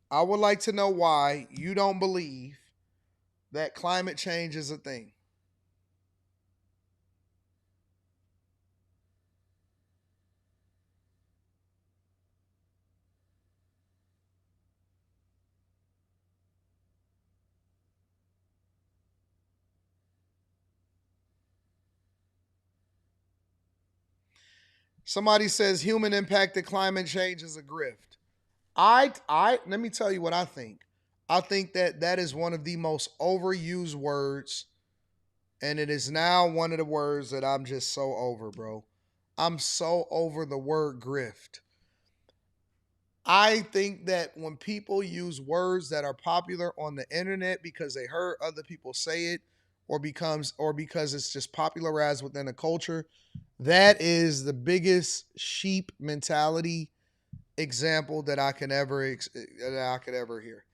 I would like to know why you don't believe that climate change is a thing. Somebody says human impacted climate change is a grift. I let me tell you what I think. I think that that is one of the most overused words, and it is now one of the words that I'm just so over, bro. I'm so over the word grift. I think that when people use words that are popular on the internet because they heard other people say it or because it's just popularized within a culture, that is the biggest sheep mentality example that I can ever that I could ever hear.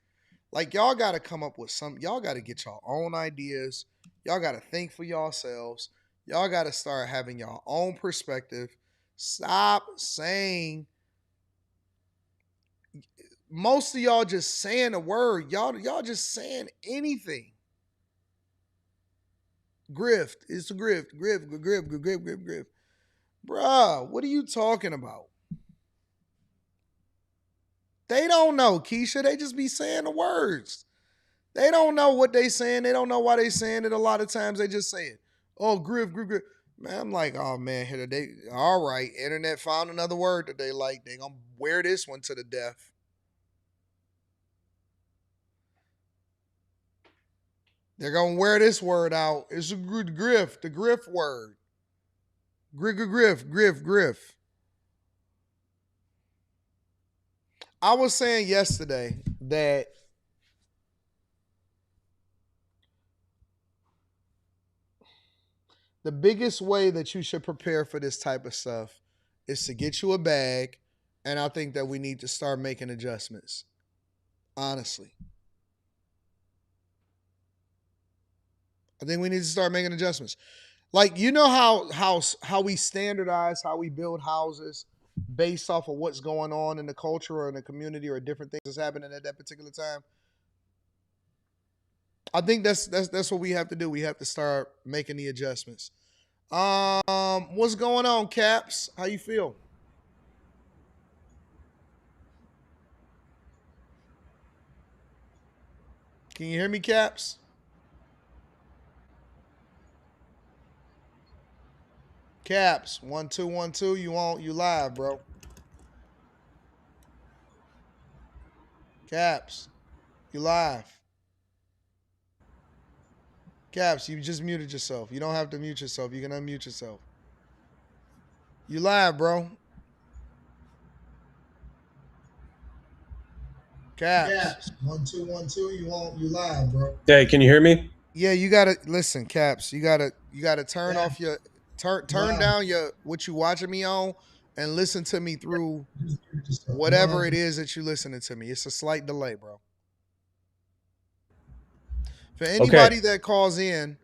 Like y'all got to come up with some. Y'all got to get your own ideas. Y'all got to think for yourselves. Y'all got to start having your own perspective. Stop saying most of y'all just saying a word. Y'all just saying anything. Grift. It's a grift. Grift. Bruh, what are you talking about? They don't know, Keisha. They just be saying the words. They don't know what they saying. They don't know why they saying it. A lot of times they just say it. Oh, grift. Man, I'm like, oh man, here they all right. Internet found another word that they like. They gonna wear this one to the death. They're gonna wear this word out. It's a grift, the grift word. Griff. I was saying yesterday that the biggest way that you should prepare for this type of stuff is to get you a bag, and I think that we need to start making adjustments. Honestly, I think we need to start making adjustments. Like you know how we standardize how we build houses based off of what's going on in the culture or in the community or different things that's happening at that particular time. I think that's what we have to do. We have to start making the adjustments. What's going on, Caps? How you feel? Can you hear me, Caps? Caps 1212. You live, bro. Caps, you live. Caps, you just muted yourself. You don't have to mute yourself. You can unmute yourself. You live, bro. Caps 1212. You live, bro. Hey, can you hear me? Yeah, you gotta listen, Caps. You gotta turn off your turn down your what you watching me on and listen to me through whatever it is that you listening to me. It's a slight delay, bro. For Okay. anybody that calls in,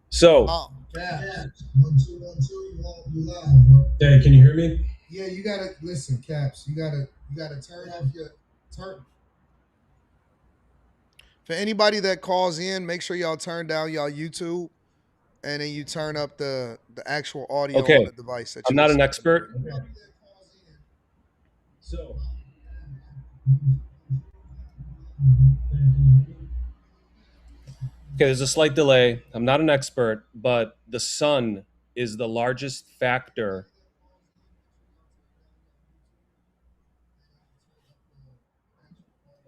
So, Caps 1212. You live, bro. hey, can you hear me? Yeah, you gotta listen, Caps. You gotta turn off your turn. For anybody that calls in, make sure y'all turn down y'all YouTube, and then you turn up the actual audio on Okay. the device that I'm you not an listen to. expert. So, Okay, there's a slight delay. I'm not an expert, but the sun is the largest factor.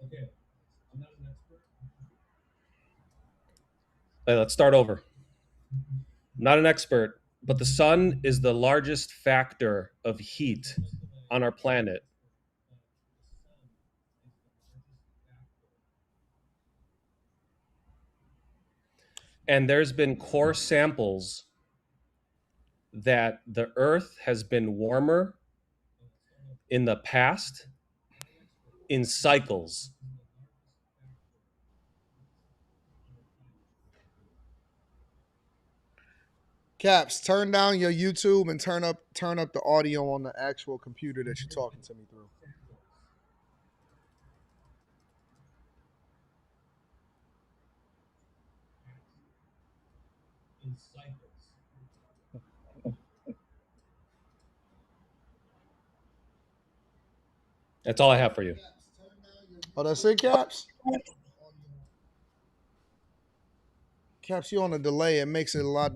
Okay, I'm not an expert. Let's start over. I'm not an expert, but the sun is the largest factor of heat on our planet. And there's been core samples that the Earth has been warmer in the past in cycles. Caps, turn down your YouTube and turn up the audio on the actual computer that you're talking to me through. In cycles. That's all I have for you. Oh, that's it, Caps? Caps, you on a delay. It makes it a lot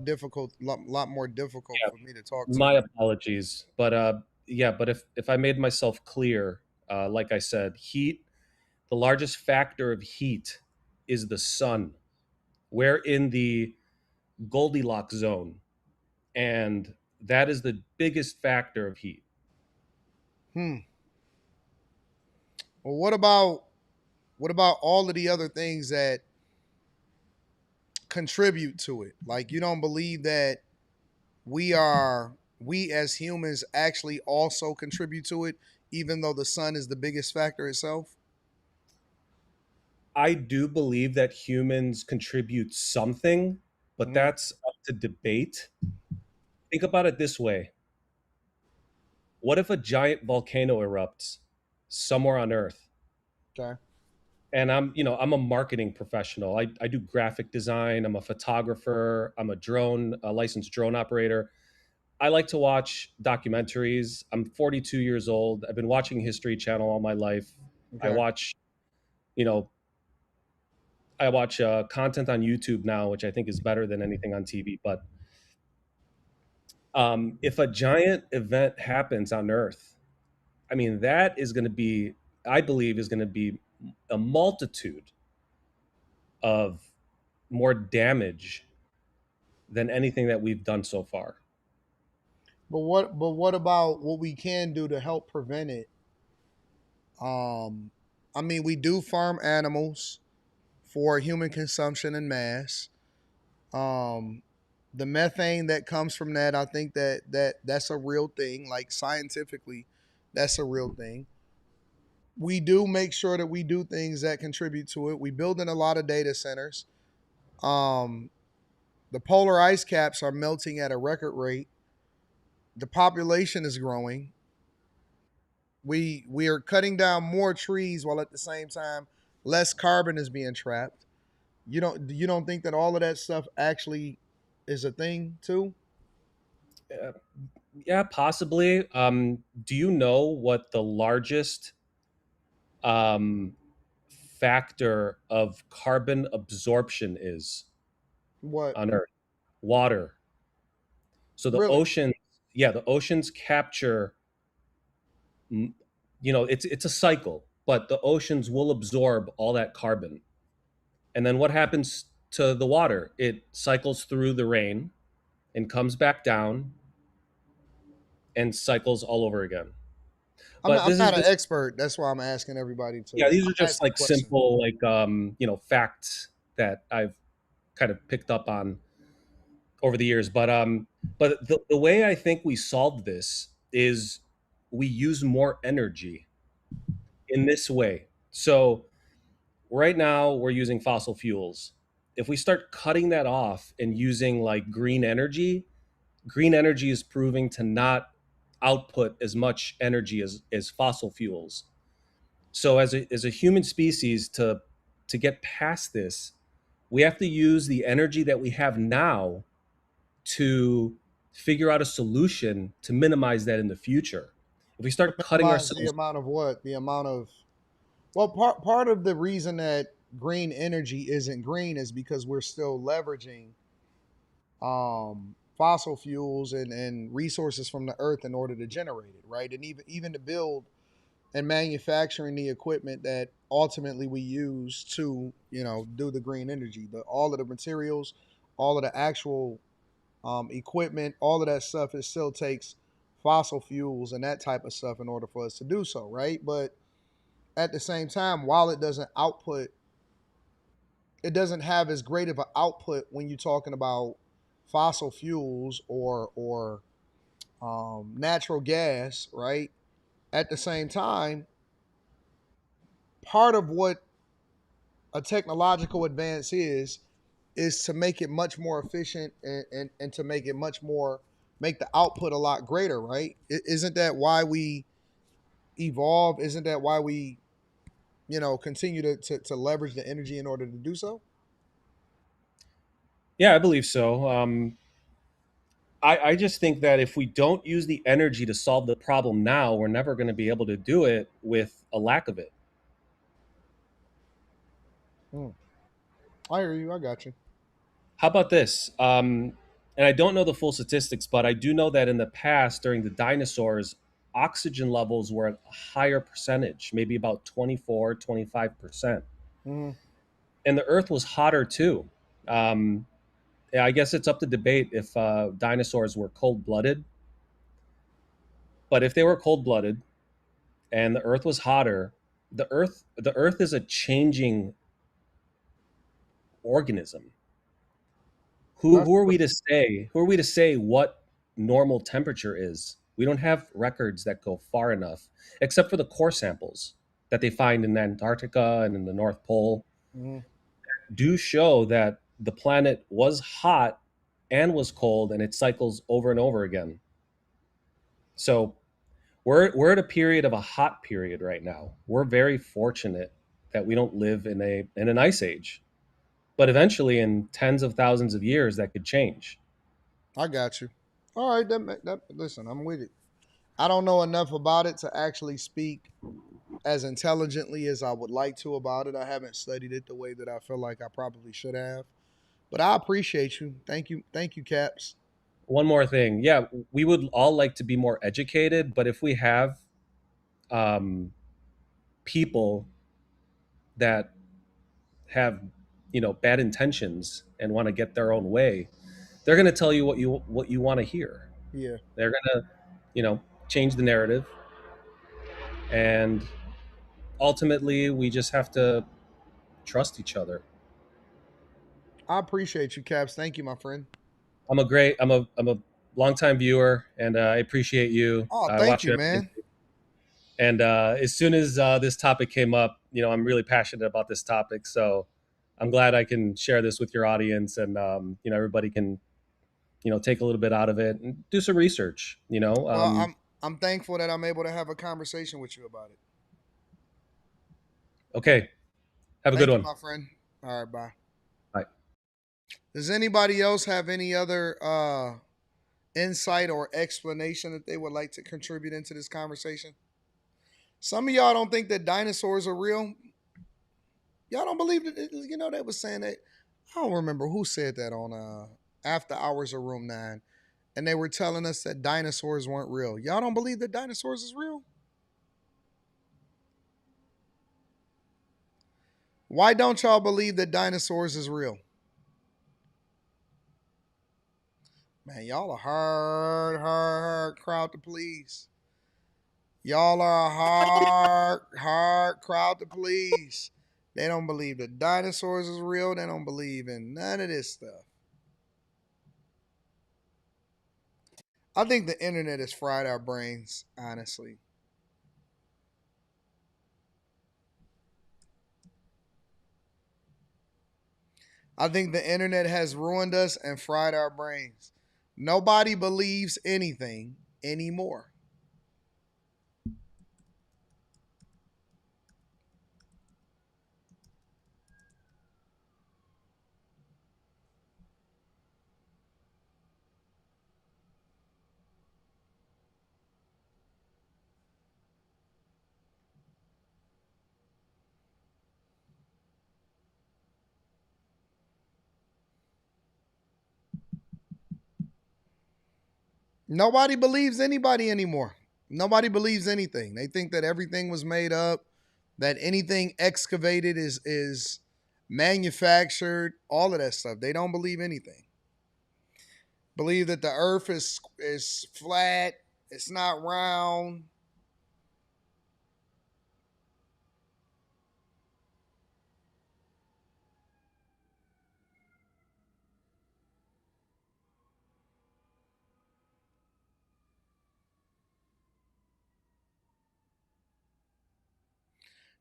more difficult Yeah, for me to talk to my you. apologies, but yeah, but if I made myself clear, like I said, heat, the largest factor of heat is the sun. We're in the Goldilocks zone, and that is the biggest factor of heat. Hmm. Well, what about all of the other things that contribute to it? Like, you don't believe that we as humans actually also contribute to it, even though the sun is the biggest factor itself? I do believe that humans contribute something, but Mhm. that's up to debate. Think about it this way. What if a giant volcano erupts somewhere on Earth? Okay. And I'm a marketing professional. I do graphic design. I'm a photographer. I'm a licensed drone operator. I like to watch documentaries. I'm 42 years old. I've been watching History Channel all my life. I Okay. watch, you know, content on YouTube now, which I think is better than anything on TV. But if a giant event happens on Earth, I mean, that is going to be, I believe, is going to be a multitude of more damage than anything that we've done so far. But what about what we can do to help prevent it? Um I mean, we do farm animals for human consumption in mass. Um the methane that comes from that, I think that's a real thing. Like, scientifically, that's a real thing. We do make sure that we do things that contribute to it. We build in a lot of data centers. Um, the polar ice caps are melting at a record rate. The population is growing. We are cutting down more trees while at the same time less carbon is being trapped. You don't think that all of that stuff actually is a thing too? Uh, yeah, possibly. Do you know what the largest um, factor of carbon absorption is What? on Earth? Water. So the Really? ocean, yeah, the oceans capture. It's a cycle, but the oceans will absorb all that carbon. And then what happens to the water? It cycles through the rain and comes back down and cycles all over again. But I'm this is not an just expert. That's why I'm asking everybody to. yeah, these are I'm just asking like questions. simple facts that I've kind of picked up on over the years. But the way I think we solved this is we use more energy in this way. So right now we're using fossil fuels. If we start cutting that off and using like green energy is proving to not output as much energy as fossil fuels. So as a human species to get past this, we have to use the energy that we have now to figure out a solution to minimize that in the future. If we To start cutting minimize the ourselves, amount of what? The amount of, well, part of the reason that green energy isn't green is because we're still leveraging fossil fuels and resources from the earth in order to generate it, right? And even to build and manufacturing the equipment that ultimately we use to, do the green energy. All of the materials, all of the actual equipment, all of that stuff, it still takes fossil fuels and that type of stuff in order for us to do so, right? But at the same time, while it doesn't have as great of an output when you're talking about fossil fuels or natural gas, right? At the same time, part of what a technological advance is to make it much more efficient and to make it make the output a lot greater, right? Isn't that why we evolve? Isn't that why we, continue to leverage the energy in order to do so? Yeah, I believe so. I just think that if we don't use the energy to solve the problem now, we're never going to be able to do it with a lack of it. Hmm. I hear you. I got you. How about this? And I don't know the full statistics, but I do know that in the past, during the dinosaurs, oxygen levels were at a higher percentage, maybe about 24, 25%. Hmm. And the earth was hotter too. Um, yeah, I guess it's up to debate if dinosaurs were cold blooded. But if they were cold blooded and the earth was hotter, the earth is a changing organism. who That's who are we to say what normal temperature is? We don't have records that go far enough, except for the core samples that they find in Antarctica and in the North Pole, hmm do show that the planet was hot and was cold, and it cycles over and over again. So we're at a period of a hot period right now. We're very fortunate that we don't live in an ice age, but eventually, in tens of thousands of years, that could change. I got you. All right. Listen, I'm with it. I don't know enough about it to actually speak as intelligently as I would like to about it. I haven't studied it the way that I feel like I probably should have. But I appreciate you. Thank you. Thank you, Caps. One more thing. Yeah, we would all like to be more educated, but if we have um, people that have, bad intentions and want to get their own way, they're going to tell you what you want to hear. Yeah, They're going to, change the narrative, and ultimately, we just have to trust each other. I appreciate you, Caps. Thank you, my friend. I'm a longtime viewer, and I appreciate you. Oh, I thank watch you, you every man. day. And as soon as this topic came up, I'm really passionate about this topic. So I'm glad I can share this with your audience, and everybody can take a little bit out of it and do some research. Well, I'm thankful that I'm able to have a conversation with you about it. Okay, have a good Thank you, one. my friend. All right, bye. Bye. Does anybody else have any other insight or explanation that they would like to contribute into this conversation? Some of y'all don't think that dinosaurs are real. Y'all don't believe that. They was saying that. I don't remember who said that on After Hours of Room 9. And they were telling us that dinosaurs weren't real. Y'all don't believe that dinosaurs is real? Why don't y'all believe that dinosaurs is real? Man, y'all a hard crowd to please. Y'all are a hard crowd to please. They don't believe that dinosaurs is real. They don't believe in none of this stuff. I think the internet has fried our brains, honestly. I think the internet has ruined us and fried our brains. Nobody believes anything anymore. Nobody believes anybody anymore. Nobody believes anything. They think that everything was made up, that anything excavated is manufactured, all of that stuff. They don't believe anything. Believe that the earth is flat, it's not round.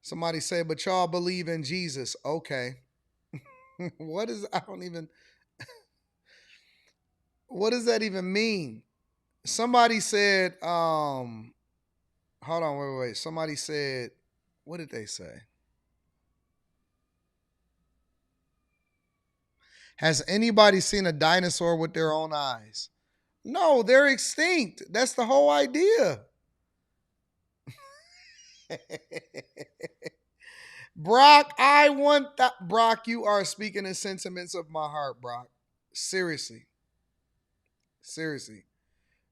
Somebody say, but y'all believe in Jesus. Okay. What is, I don't even, what does that even mean? Somebody said, hold on, wait. Somebody said, what did they say? Has anybody seen a dinosaur with their own eyes? No, they're extinct. That's the whole idea. Brock, Brock, you are speaking the sentiments of my heart, Brock. Seriously. Seriously.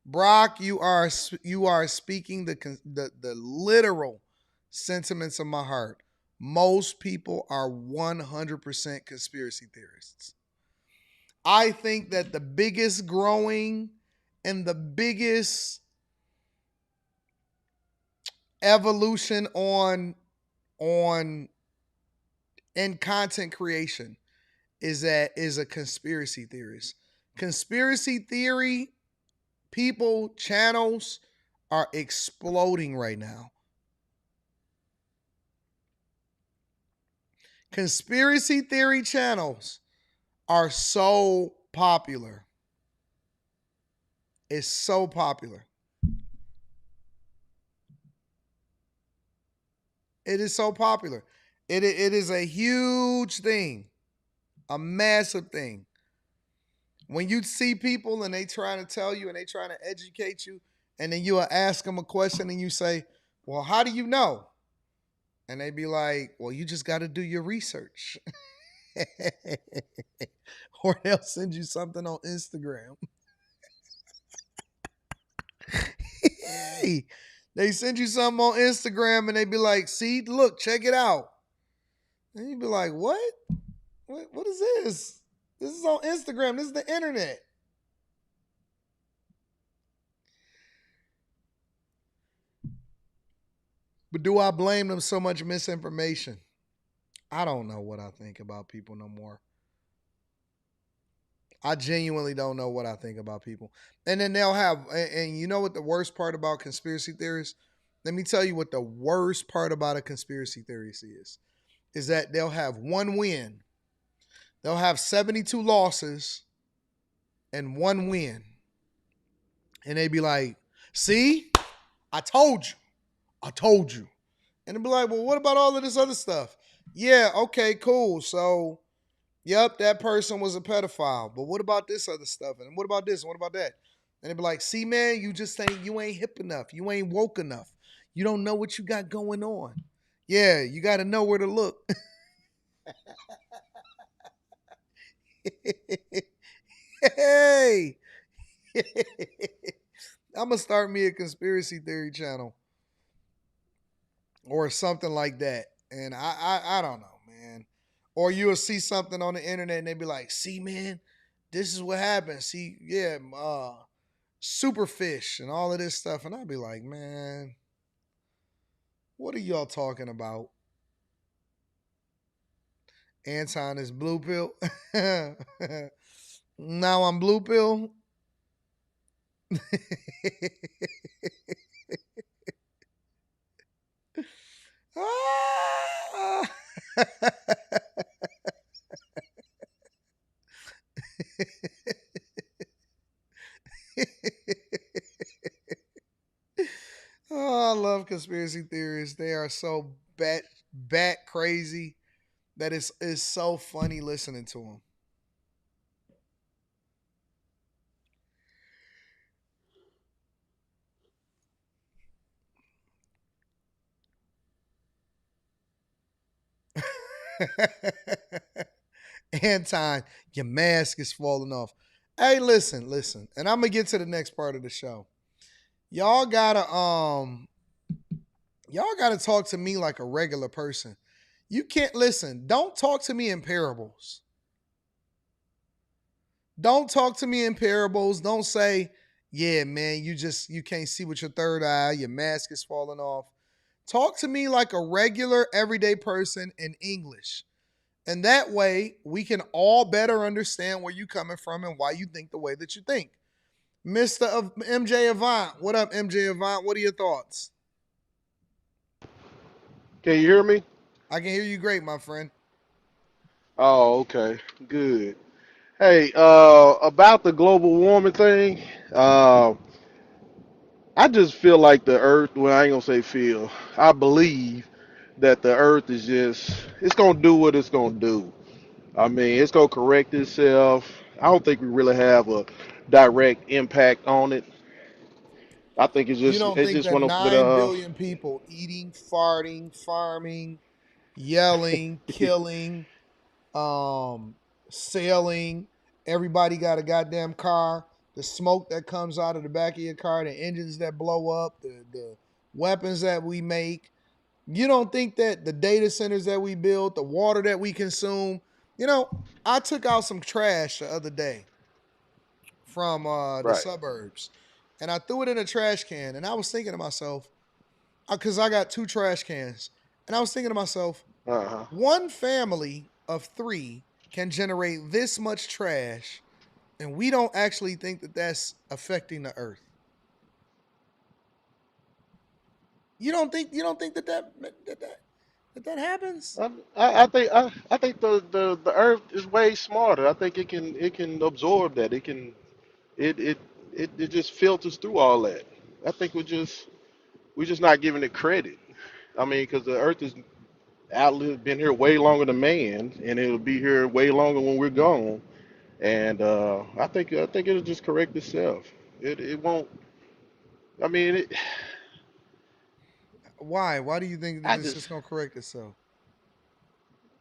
Brock, you are speaking the literal sentiments of my heart. Most people are 100% conspiracy theorists. I think that the biggest growing and the biggest evolution on in content creation is a conspiracy theorist. Conspiracy theory people, channels are exploding right now. Conspiracy theory channels are so popular. It's so popular. It is so popular. It is a huge thing, a massive thing. When you see people and they trying to tell you and they trying to educate you, and then you will ask them a question and you say, well, how do you know? And they be like, well, you just got to do your research. Or they'll send you something on Instagram. Hey, they send you something on Instagram and they be like, see, look, check it out. And you be like, what? What is this? This is on Instagram. This is the internet. But do I blame them so much misinformation? I don't know what I think about people no more. I genuinely don't know what I think about people. And then they'll have, and you know what the worst part about conspiracy theorists? Let me tell you what the worst part about a conspiracy theorist is that they'll have one win. They'll have 72 losses and one win. And they be like, see, I told you. I told you. And they'll be like, well, what about all of this other stuff? Yeah, okay, cool. So, yep, that person was a pedophile. But what about this other stuff? And what about this? And what about that? And they'd be like, see, man, you ain't hip enough. You ain't woke enough. You don't know what you got going on. Yeah, you got to know where to look. Hey. I'm going to start me a conspiracy theory channel or something like that. And I don't know, man. Or you'll see something on the internet and they be like, see, man, this is what happened. See, yeah, superfish and all of this stuff. And I'd be like, man, what are y'all talking about? Anton is blue pill. Now I'm blue pill. Oh, I love conspiracy theories. They are so bat crazy that it's so funny listening to them. Anton, your mask is falling off. Hey, listen, and I'm gonna get to the next part of the show. Y'all gotta y'all gotta talk to me like a regular person. You can't listen. Don't talk to me in parables. Don't talk to me in parables. Don't say, yeah, man, you can't see with your third eye, your mask is falling off. Talk to me like a regular everyday person in English. And that way we can all better understand where you're coming from and why you think the way that you think. Mr. MJ Avant. What up, MJ Avant? What are your thoughts? Can you hear me? I can hear you great, my friend. Oh, okay. Good. Hey, about the global warming thing, I just feel like the Earth, well, I ain't gonna say feel, I believe that the Earth is just, it's gonna do what it's gonna do. I mean, it's gonna correct itself. I don't think we really have a direct impact on it. I think You don't it's think just that one of with 9 billion people eating, farting, farming, yelling, killing, um, sailing, everybody got a goddamn car, the smoke that comes out of the back of your car, the engines that blow up, the weapons that we make. You don't think that the data centers that we build, the water that we consume, you know, I took out some trash the other day from the right. suburbs and I threw it in a trash can. And I was thinking to myself, because I got two trash cans, and I was thinking to myself, Uh-huh. one family of three can generate this much trash, and we don't actually think that that's affecting the earth. You don't think that happens? I think the Earth is way smarter. I think it can absorb that. It it it just filters through all that. I think we're just not giving it credit. I mean, because the Earth has been here way longer than man, and it'll be here way longer when we're gone. And I think it'll just correct itself. It won't. I mean, Why? Why do you think that I it's just just gonna correct itself?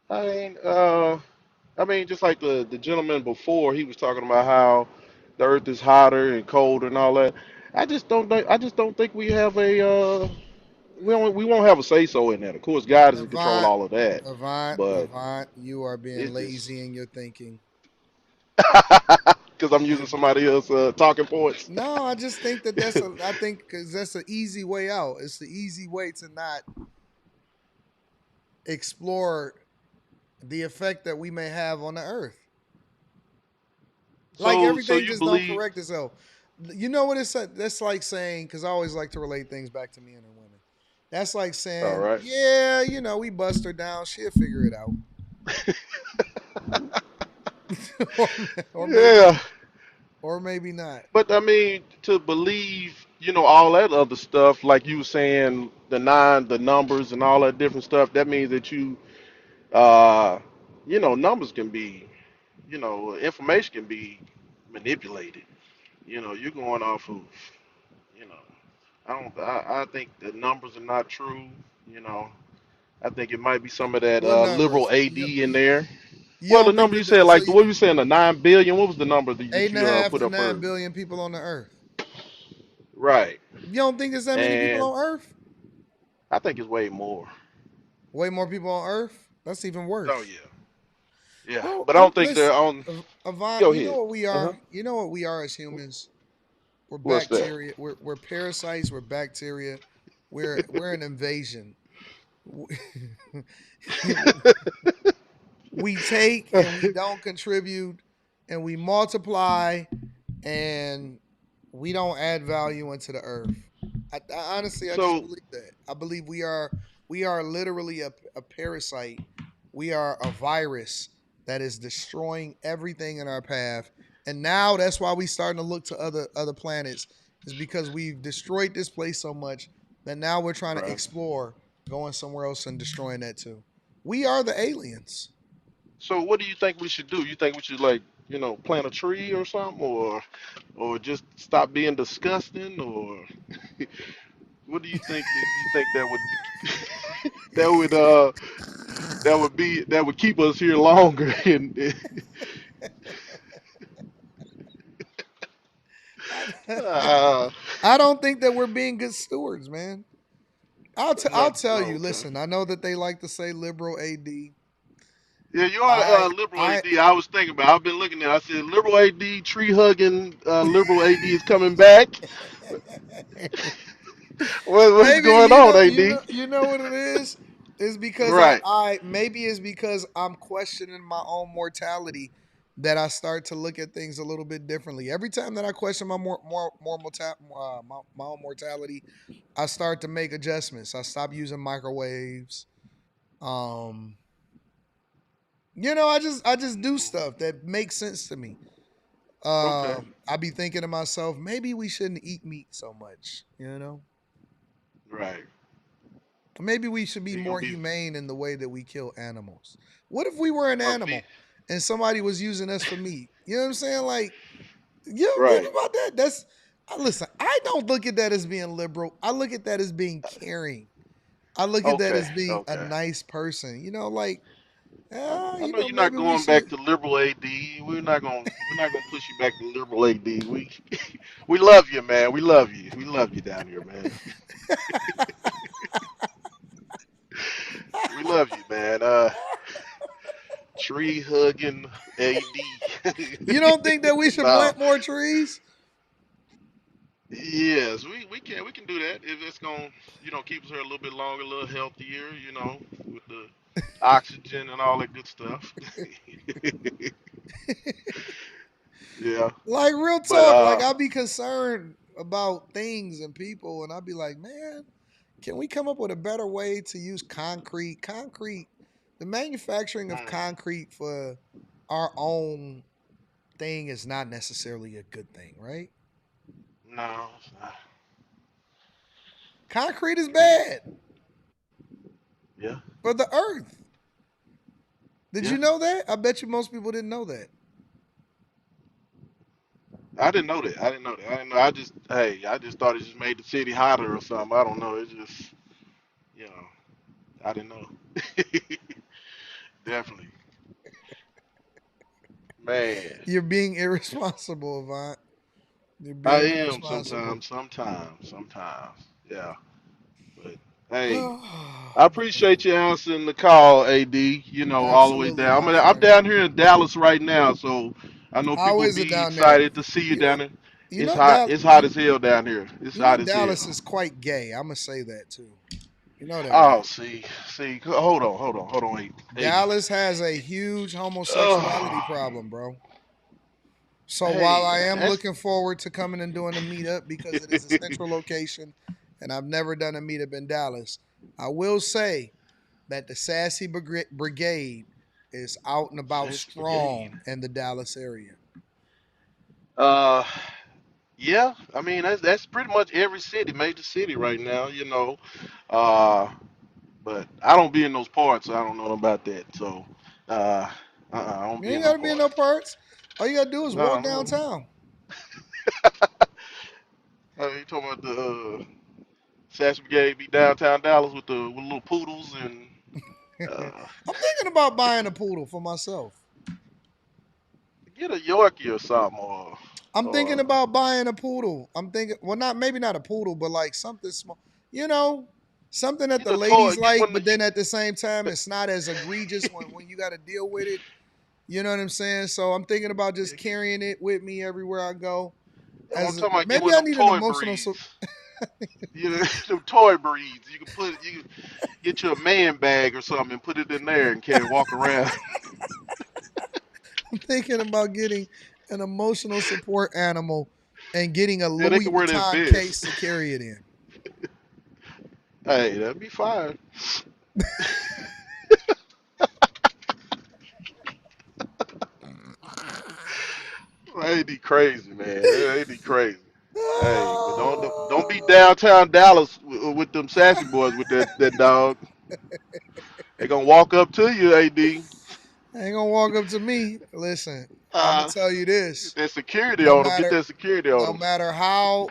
I mean I mean just like the gentleman before, he was talking about how the Earth is hotter and colder and all that. I just don't think we have a we won't have a say so in that. Of course, God is in control of Avant, all of that, but Avant, you are being it's just lazy in your thinking. because I'm using somebody else talking points. No, I just think that I think because that's an easy way out. It's the easy way to not explore the effect that we may have on the earth. Like So everything you just don't believe? correct itself. You know what it's that's like saying, because I always like to relate things back to men and women. That's like All saying, right. yeah, we bust her down, she'll figure it out. or, or maybe Yeah, or maybe not. but I mean to believe, all that other stuff, like you were saying, the numbers and all that different stuff. That means that uh, numbers can be, information can be manipulated. You're going off of, you know, I think the numbers are not true. You know, I think it might be some of that What liberal numbers? AD in there. You Well, the don't think number you that said, so like the you, what you saying, the 9 billion. What was the number that eight and a you half put to up nine first? billion people on the earth. Right. You don't think there's that many people And on earth? I think it's way more. Way more people on earth? That's even Oh worse. yeah, yeah. Well, But I don't think they're listen, on. Avant, Go you know ahead. what we Uh huh. are? You know what we are as humans? We're What's that? bacteria. We're parasites. We're bacteria. We're an invasion. We take and we don't contribute, and we multiply, and we don't add value into the earth. I just So believe that. I believe we are literally a parasite. We are a virus that is destroying everything in our path. And now that's why we starting to look to other planets, is because we've destroyed this place so much that now we're trying to right. explore going somewhere else and destroying that too. We are the aliens. So what do you think we should do? You think we should like plant a tree or something, or just stop being disgusting, or what do you think? Do you think that would that would that would keep us here longer? And I don't think that we're being good stewards, man. I'll tell you. Okay. Listen, I know that they like to say liberal AD. Yeah, you are liberal AD. I was thinking about. I've been looking at. I said liberal AD, tree hugging liberal AD is coming back. What's Maybe going on, AD? you know what it is. Is because Right. I maybe it's because I'm questioning my own mortality that I start to look at things a little bit differently. Every time that I question my my own mortality, I start to make adjustments. I stop using microwaves. Um, I just do stuff that makes sense to me. Okay. I be thinking to myself, maybe we shouldn't eat meat so much. Right. Maybe we should be You gonna more be humane in the way that we kill animals. What if we were an or be animal and somebody was using us for meat? You know what I'm saying? Like, you don't think right. about that? Listen, I don't look at that as being liberal. I look at that as being caring. I look at that Okay. as being a Okay. nice person. I know you're not Maybe we going should. back to liberal AD. We're not gonna push you back to liberal AD. We love you, man. We love you. We love you down here, man. We love you, man. Tree hugging AD. You don't think that we should No. plant more trees? Yes, we can do that if it's gonna keep us here a little bit longer, a little healthier, with the oxygen and all that good stuff. Yeah, Like real but talk, like I'll be concerned about things and people, and I'll be like, man, can we come up with a better way to use concrete? The manufacturing of mm, concrete for our own thing is not necessarily a good thing, right? no, it's not. Concrete is I mean, bad yeah, for the earth. Did yeah. you know that? I bet you most people didn't know that. I didn't know that. I didn't know that. I didn't know. I just thought it just made the city hotter or something. I don't know. It just, you know, I didn't know. Definitely, man. You're being irresponsible, Avant. You're I being am irresponsible. sometimes. Yeah. But hey, I Oh, appreciate you answering the call, AD. All the way absolutely, down. my I'm friend. down here in Dallas right now, so I know How people is it be down there? excited to see you You know, down there. you It's know, hot. Dallas. It's hot as hell down here. It's hot as Dallas hell. is quite gay. I'm gonna say that too. You know that, Oh, right? see. Hold on, AD. Dallas has a huge homosexuality Oh, problem, bro. So while hey, I am that's looking forward to coming and doing a meetup because it is a central location, and I've never done a meetup in Dallas, I will say that the Sassy Brigade is out and about Sassy Brigade. strong in the Dallas area. Uh, yeah. I mean, that's pretty much every city, major city right now. Uh, but I don't be in those parts, so I don't know about that. So, uh, I don't You be in ain't them gotta be in no parts. parts. All you gotta do is No, walk no. downtown. You talking about the Sash Brigade be downtown Dallas with little poodles and uh, I'm thinking about buying a poodle for myself. get a Yorkie or something, or I'm thinking or about buying a poodle. I'm thinking, well, not maybe not a poodle, but like something small. You know, something that get the a toy. ladies Get like, one. but then at the same time, it's not as egregious when you got to deal with it. You know what I'm saying? So I'm thinking about just carrying it with me everywhere I go. I'm As talking about get maybe one of I them need an toy emotional. breeds. Them toy breeds. You can get you a man bag or something and put it in there and carry walk around. I'm thinking about getting an emotional support animal and getting a Yeah, they Louis can wear their Vuitton vest. case to carry it in. Hey, that'd be fine. AD crazy, man. AD crazy. Hey, but don't be downtown Dallas with them sassy boys with that dog. They gonna walk up to you, AD. Ain't gonna walk up to me. Listen, I'm gonna Uh, tell you get this. that security No on them. Get matter that security on them.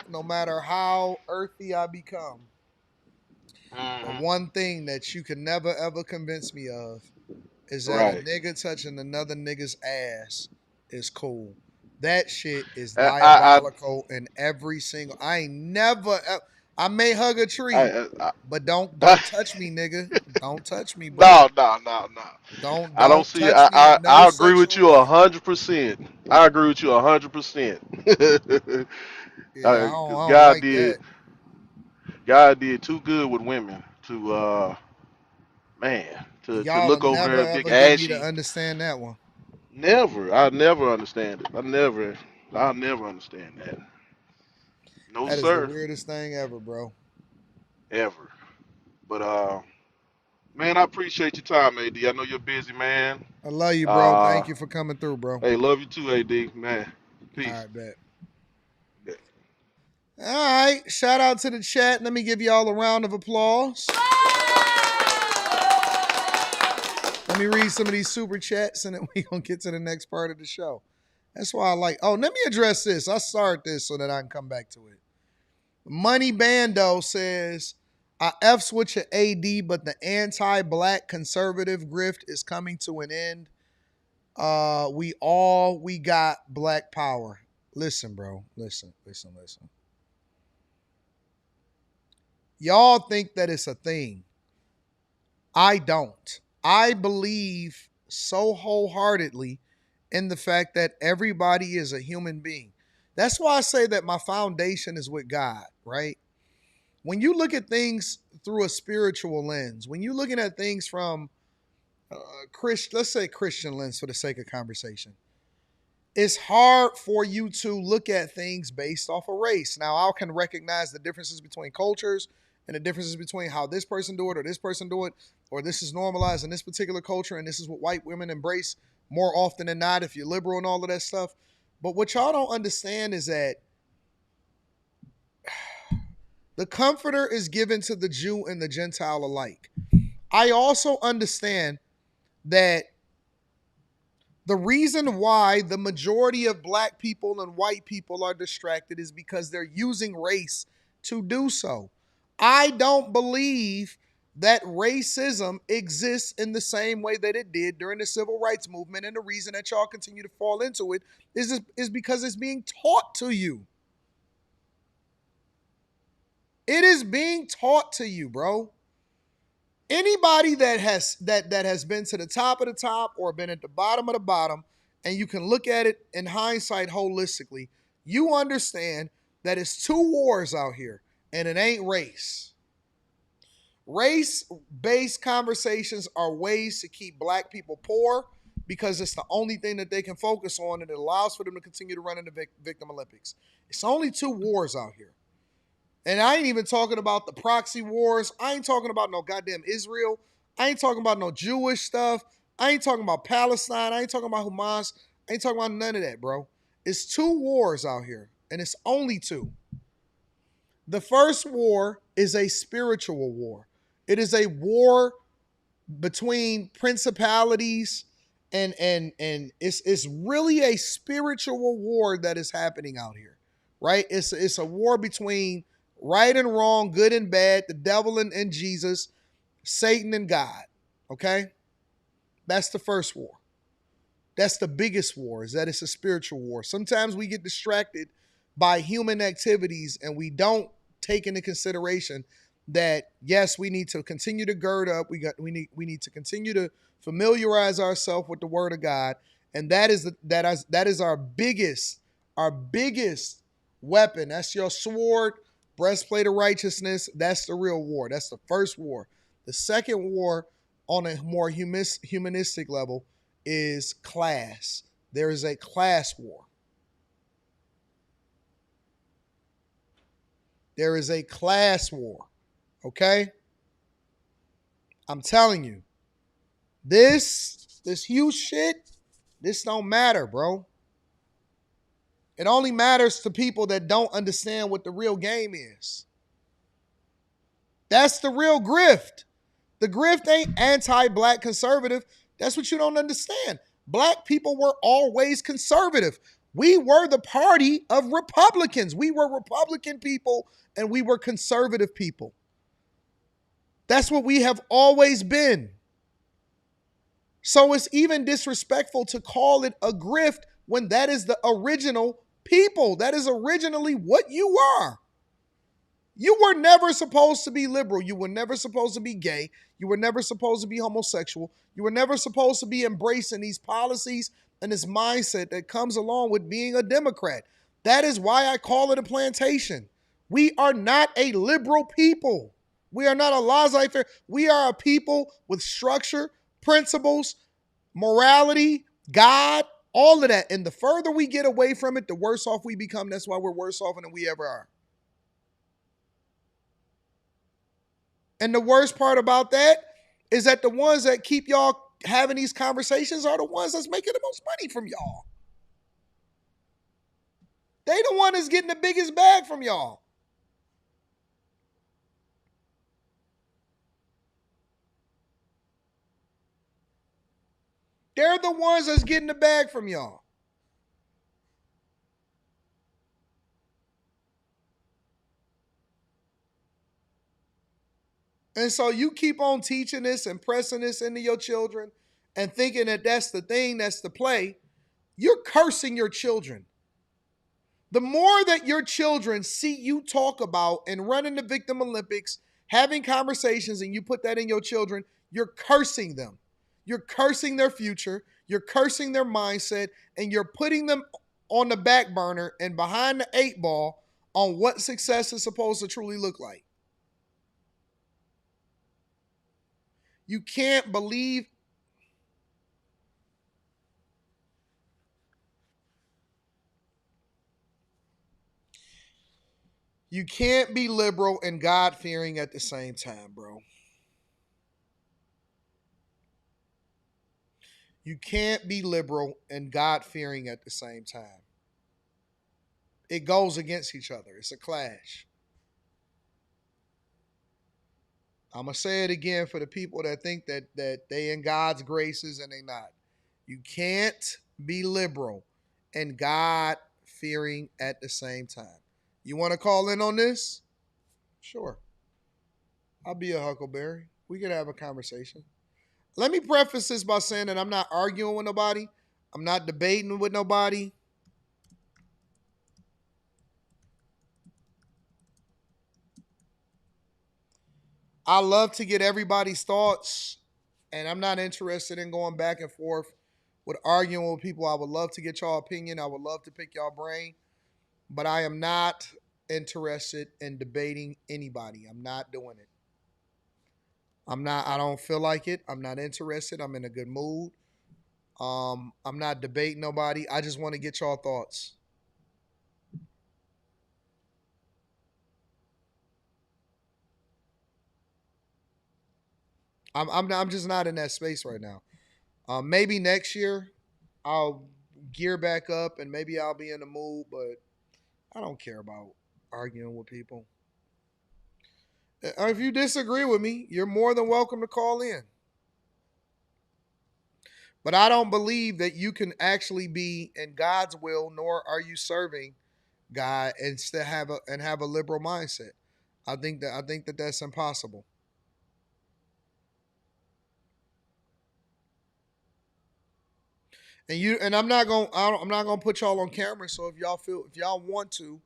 no matter how earthy I become, the Hmm. one thing that you can never ever convince me of is that a Right. nigga touching another nigga's ass is cool. That shit is I diabolical in every single. I ain't never. I may hug a I, tree, I, but don't I touch me, nigga. Don't touch me, bro. no, no, no, no. Don't I don't don't see. touch me in no I agree with sexual you way. 100%. I agree with you 100%. Yeah, Because I don't like that. God did too good with women to man to Y'all will look over never there big ever get me to ashy. understand that one. Never. I'll never understand it. I'll never understand that. No That is the sir, weirdest thing ever, bro. ever. But man, I appreciate your time, AD. I know you're busy, man. I love you, bro. Uh, Thank you for coming through, bro. hey, love you too, AD. Man, All peace. right, bet. Yeah. All right. Shout out to the chat. Let me give y'all a round of applause. Let me read some of these super chats and then we're going to get to the next part of the show. That's why I like. Oh, let me address this. I start this so that I can come back to it. Money Bando says, I F's with your AD, but the anti-black conservative grift is coming to an end. We got black power. Listen, bro. Listen. Y'all think that it's a thing. I don't. I believe so wholeheartedly in the fact that everybody is a human being. That's why I say that my foundation is with God, right? When you look at things through a spiritual lens, when you're looking at things from let's say Christian lens for the sake of conversation, it's hard for you to look at things based off of race. Now, I can recognize the differences between cultures and the differences between how this person do it or this person do it, or this is normalized in this particular culture and this is what white women embrace more often than not if you're liberal and all of that stuff. But what y'all don't understand is that the comforter is given to the Jew and the Gentile alike. I also understand that the reason why the majority of black people and white people are distracted is because they're using race to do so. I don't believe that racism exists in the same way that it did during the civil rights movement. And the reason that y'all continue to fall into it is because it's being taught to you. It is being taught to you, bro. Anybody that has been to the top of the top or been at the bottom of the bottom, and you can look at it in hindsight holistically, you understand that it's two wars out here, and it ain't race. Race-based conversations are ways to keep black people poor because it's the only thing that they can focus on, and it allows for them to continue to run in the victim Olympics. It's only two wars out here. And I ain't even talking about the proxy wars. I ain't talking about no goddamn Israel. I ain't talking about no Jewish stuff. I ain't talking about Palestine. I ain't talking about Hamas. I ain't talking about none of that, bro. It's two wars out here, and it's only two. The first war is a spiritual war. It is a war between principalities and it's really a spiritual war that is happening out here, right? It's a war between right and wrong, good and bad, the devil and Jesus, Satan and God. Okay? That's the first war. That's the biggest war, is that it's a spiritual war. Sometimes we get distracted by human activities and we don't take into consideration that yes, we need to continue to gird up. We need to continue to familiarize ourselves with the word of God. And that is our biggest weapon. That's your sword, breastplate of righteousness. That's the real war. That's the first war. The second war on a more humanistic level is class. There is a class war. There is a class war. Okay? I'm telling you. This huge shit, this don't matter, bro. It only matters to people that don't understand what the real game is. That's the real grift. The grift ain't anti-black conservative. That's what you don't understand. Black people were always conservative. We were the party of Republicans. We were Republican people and we were conservative people. That's what we have always been. So it's even disrespectful to call it a grift when that is the original people. That is originally what you are. You were never supposed to be liberal. You were never supposed to be gay. You were never supposed to be homosexual. You were never supposed to be embracing these policies and this mindset that comes along with being a Democrat. That is why I call it a plantation. We are not a liberal people. We are not a laissez-faire. We are a people with structure, principles, morality, God, all of that. And the further we get away from it, the worse off we become. That's why we're worse off than we ever are. And the worst part about that is that the ones that keep y'all having these conversations are the ones that's making the most money from y'all. They the one that's getting the biggest bag from y'all. They're the ones that's getting the bag from y'all. And so you keep on teaching this and pressing this into your children and thinking that that's the thing, that's the play. You're cursing your children. The more that your children see you talk about and running the Victim Olympics, having conversations, and you put that in your children, you're cursing them. You're cursing their future. You're cursing their mindset, and you're putting them on the back burner and behind the 8 ball on what success is supposed to truly look like. You can't believe. You can't be liberal and God-fearing at the same time, bro. You can't be liberal and God-fearing at the same time. It goes against each other. It's a clash. I'm going to say it again for the people that think that they in God's graces and they not. You can't be liberal and God-fearing at the same time. You want to call in on this? Sure. I'll be a huckleberry. We could have a conversation. Let me preface this by saying that I'm not arguing with nobody. I'm not debating with nobody. I love to get everybody's thoughts, and I'm not interested in going back and forth with arguing with people. I would love to get y'all opinion. I would love to pick y'all brain, but I am not interested in debating anybody. I'm not doing it. I don't feel like it. I'm not interested. I'm in a good mood. I'm not debating nobody. I just want to get y'all thoughts. I'm just not in that space right now. Maybe next year I'll gear back up and maybe I'll be in the mood, but I don't care about arguing with people. If you disagree with me, you're more than welcome to call in. But I don't believe that you can actually be in God's will, nor are you serving God and still have a liberal mindset. I think that that's impossible. And I'm not gonna put y'all on camera. So if y'all want to,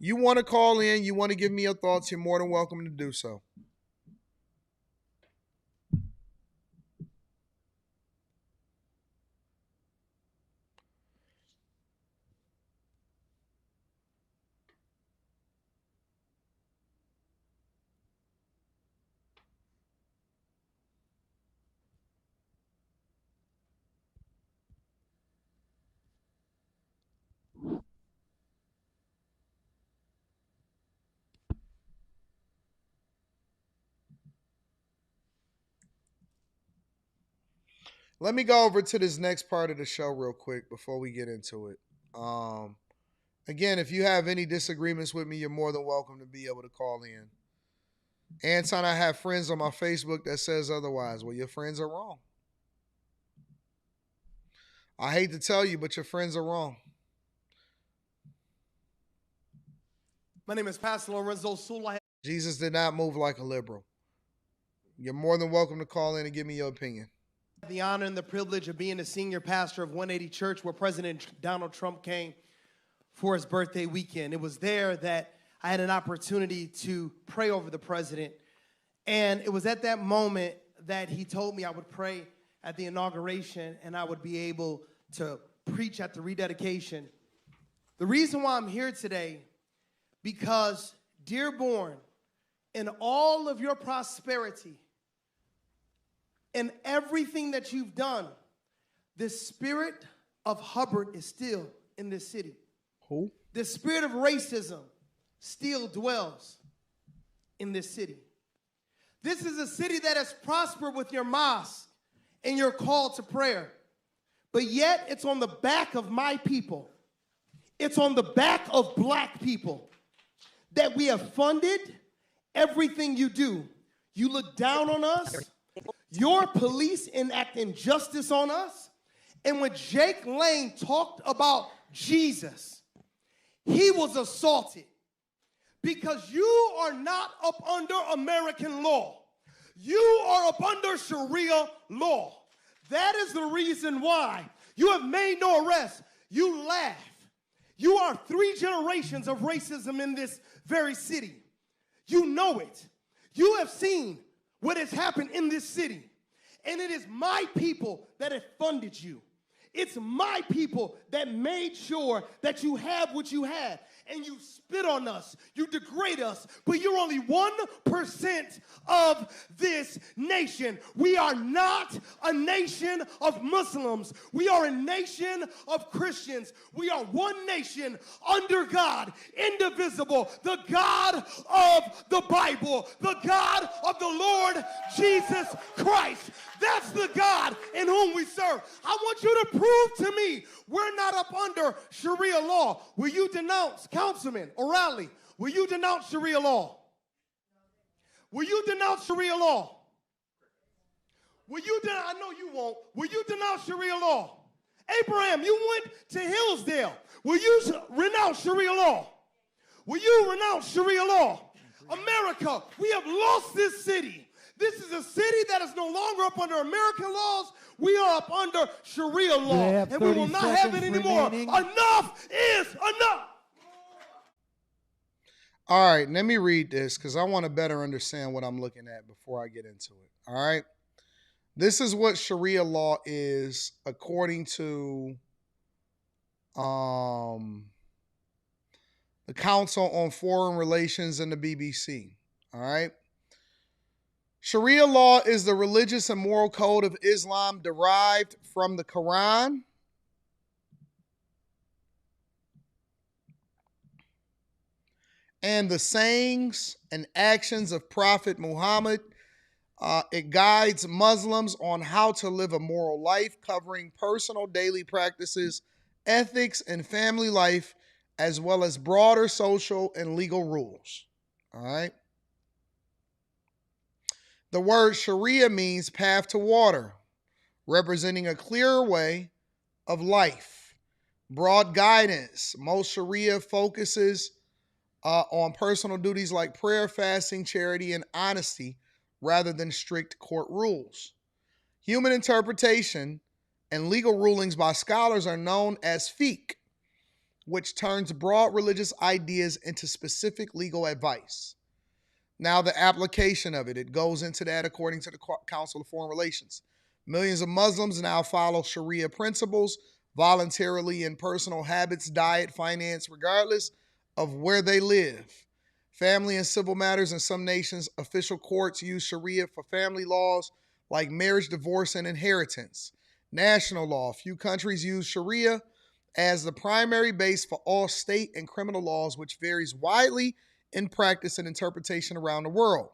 you want to call in, you want to give me your thoughts, you're more than welcome to do so. Let me go over to this next part of the show real quick before we get into it. Again, if you have any disagreements with me, you're more than welcome to be able to call in. Anton, I have friends on my Facebook that says otherwise. Well, your friends are wrong. I hate to tell you, but your friends are wrong. My name is Pastor Lorenzo Sula. Jesus did not move like a liberal. You're more than welcome to call in and give me your opinion. The honor and the privilege of being the senior pastor of 180 Church, where President Donald Trump came for his birthday weekend. It was there that I had an opportunity to pray over the president. And it was at that moment that he told me I would pray at the inauguration and I would be able to preach at the rededication. The reason why I'm here today, because Dearborn, in all of your prosperity, in everything that you've done, the spirit of Hubbard is still in this city. Who? The spirit of racism still dwells in this city. This is a city that has prospered with your mosque and your call to prayer. But yet it's on the back of my people. It's on the back of black people that we have funded everything you do. You look down on us. Your police enact injustice on us. And when Jake Lane talked about Jesus, he was assaulted because you are not up under American law. You are up under Sharia law. That is the reason why you have made no arrest. You laugh. You are 3 generations of racism in this very city. You know it. You have seen what has happened in this city. And it is my people that have funded you. It's my people that made sure that you have what you had. And you spit on us, you degrade us, but you're only 1% of this nation. We are not a nation of Muslims. We are a nation of Christians. We are one nation under God, indivisible, the God of the Bible, the God of the Lord Jesus Christ. That's the God in whom we serve. I want you to prove to me we're not up under Sharia law. Will you denounce, Councilman O'Reilly, will you denounce Sharia law? Will you denounce Sharia law? Will you denounce, I know you won't. Will you denounce Sharia law? Abraham, you went to Hillsdale. Will you renounce Sharia law? Will you renounce Sharia law? America, we have lost this city. This is a city that is no longer up under American laws. We are up under Sharia law, and we will not have it anymore. Enough is enough. All right, let me read this because I want to better understand what I'm looking at before I get into it. All right. This is what Sharia law is according to the Council on Foreign Relations and the BBC. All right. Sharia law is the religious and moral code of Islam derived from the Quran and the sayings and actions of Prophet Muhammad. It guides Muslims on how to live a moral life, covering personal daily practices, ethics, and family life, as well as broader social and legal rules. All right. The word Sharia means path to water, representing a clearer way of life. Broad guidance. Most Sharia focuses on personal duties like prayer, fasting, charity, and honesty, rather than strict court rules. Human interpretation and legal rulings by scholars are known as fiqh, which turns broad religious ideas into specific legal advice. Now, the application of it, it goes into that according to the Council of Foreign Relations. Millions of Muslims now follow Sharia principles voluntarily in personal habits, diet, finance, regardless of where they live. Family and civil matters in some nations, official courts use Sharia for family laws like marriage, divorce, and inheritance. National law, few countries use Sharia as the primary base for all state and criminal laws, which varies widely in practice and interpretation around the world.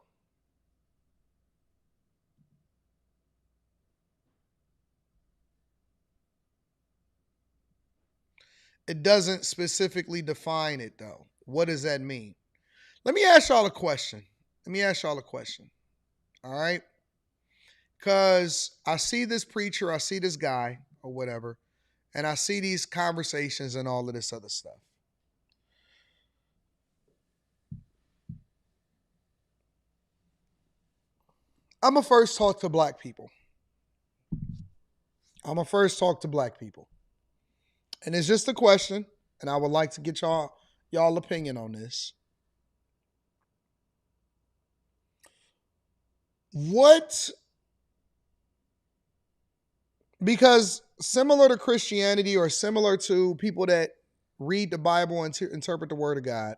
It doesn't specifically define it, though. What does that mean? Let me ask y'all a question. All right? Because I see this preacher, I see this guy, or whatever, and I see these conversations and all of this other stuff. I'm going to first talk to black people. I'm going to first talk to black people. And it's just a question, and I would like to get y'all opinion on this. What, because similar to Christianity or similar to people that read the Bible and interpret the word of God,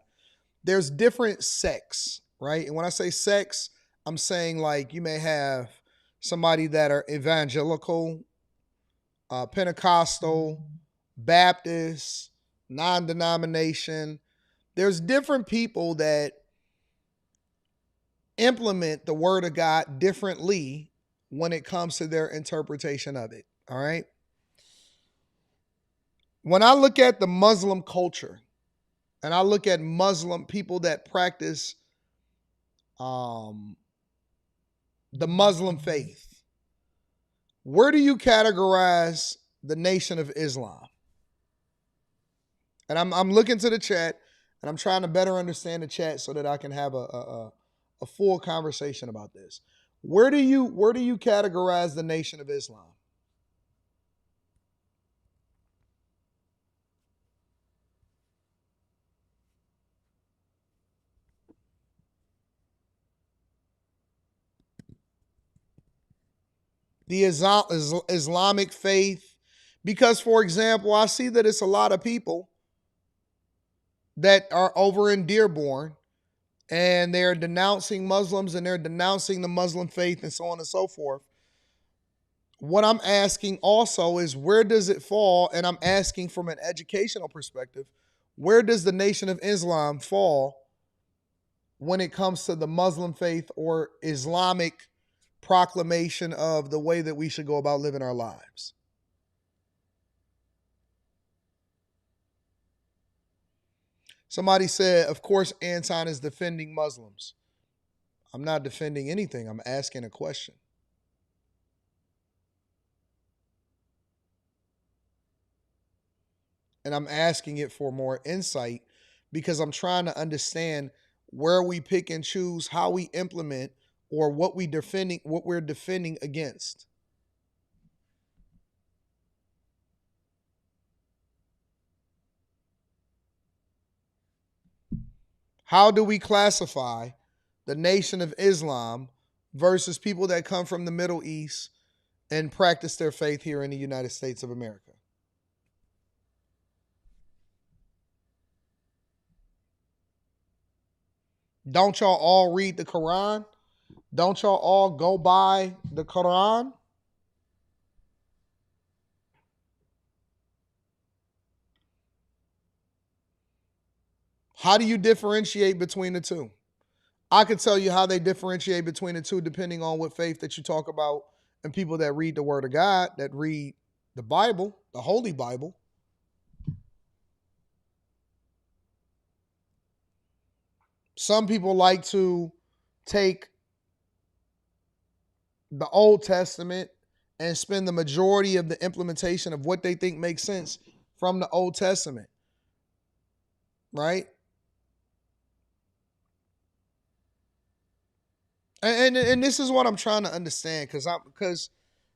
there's different sects, right? And when I say sects, I'm saying like you may have somebody that are evangelical, Pentecostal, Baptist, non-denomination. There's different people that implement the word of God differently when it comes to their interpretation of it. All right. When I look at the Muslim culture and I look at Muslim people that practice the Muslim faith, where do you categorize the Nation of Islam? And I'm looking to the chat and I'm trying to better understand the chat so that I can have a full conversation about this. Where do you categorize the Nation of Islam? The Islamic faith, because for example, I see that it's a lot of people that are over in Dearborn and they're denouncing Muslims and they're denouncing the Muslim faith and so on and so forth. What I'm asking also is where does it fall? And I'm asking from an educational perspective, where does the Nation of Islam fall when it comes to the Muslim faith or Islamic proclamation of the way that we should go about living our lives? Somebody said, of course, Anton is defending Muslims. I'm not defending anything. I'm asking a question. And I'm asking it for more insight because I'm trying to understand where we pick and choose how we implement or what we're defending against. How do we classify the Nation of Islam versus people that come from the Middle East and practice their faith here in the United States of America? Don't y'all all read the Quran? Don't y'all all go by the Quran? How do you differentiate between the two? I could tell you how they differentiate between the two depending on what faith that you talk about and people that read the Word of God, that read the Bible, the Holy Bible. Some people like to take the Old Testament and spend the majority of the implementation of what they think makes sense from the Old Testament, right? And this is what I'm trying to understand because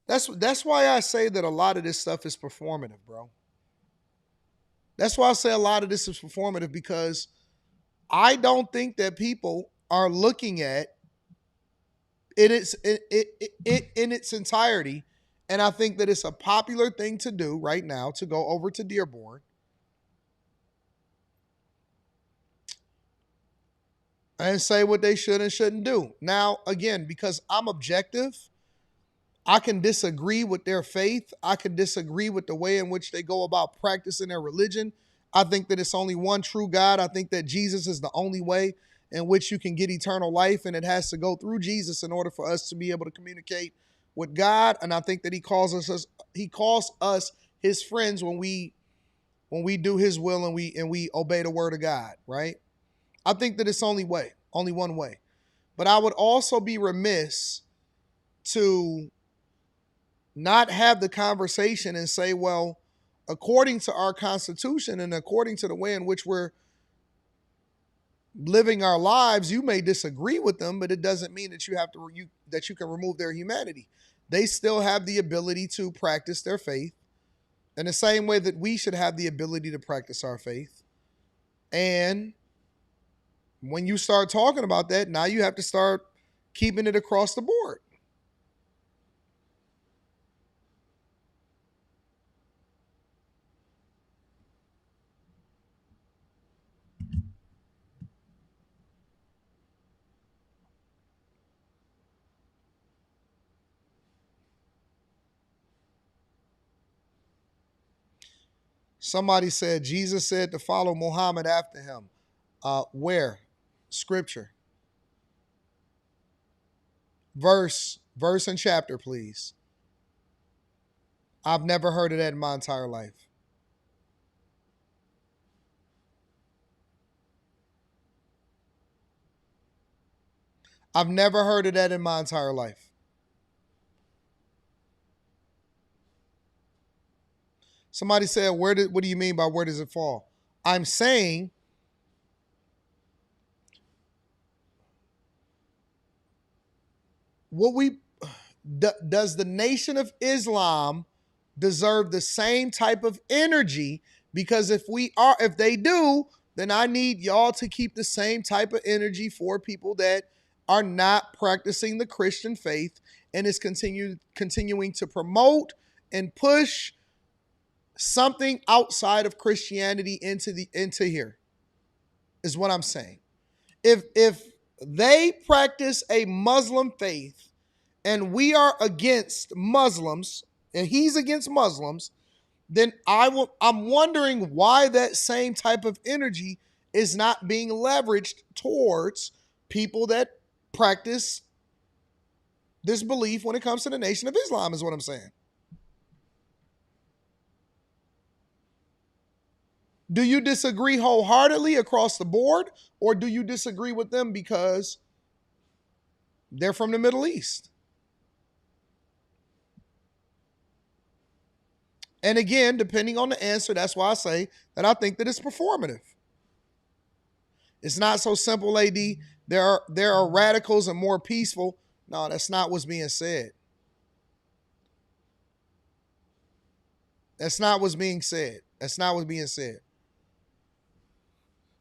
that's why I say that a lot of this stuff is performative, bro. That's why I say a lot of this is performative because I don't think that people are looking at it in its entirety. And I think that it's a popular thing to do right now to go over to Dearborn and say what they should and shouldn't do. Now, again, because I'm objective, I can disagree with their faith. I can disagree with the way in which they go about practicing their religion. I think that it's only one true God. I think that Jesus is the only way in which you can get eternal life, and it has to go through Jesus in order for us to be able to communicate with God. And I think that He calls us His friends when we do His will and we obey the word of God, right? I think that it's only one way. But I would also be remiss to not have the conversation and say, well, according to our Constitution and according to the way in which we're living our lives, you may disagree with them, but it doesn't mean that you can remove their humanity. they still have the ability to practice their faith in the same way that we should have the ability to practice our faith. And when you start talking about that, now you have to start keeping it across the board. Somebody said Jesus said to follow Muhammad after him. Where? Scripture. Verse and chapter, please. I've never heard of that in my entire life. I've never heard of that in my entire life. Somebody said, what do you mean by where does it fall? I'm saying does the Nation of Islam deserve the same type of energy? Because if they do, then I need y'all to keep the same type of energy for people that are not practicing the Christian faith and is continuing to promote and push something outside of Christianity into here, is what I'm saying. If they practice a Muslim faith and we are against Muslims and he's against Muslims, then I'm wondering why that same type of energy is not being leveraged towards people that practice this belief when it comes to the Nation of Islam, is what I'm saying. Do you disagree wholeheartedly across the board, or do you disagree with them because they're from the Middle East? And again, depending on the answer, that's why I say that I think that it's performative. It's not so simple, AD. There are radicals and more peaceful. No, that's not what's being said. That's not what's being said. That's not what's being said.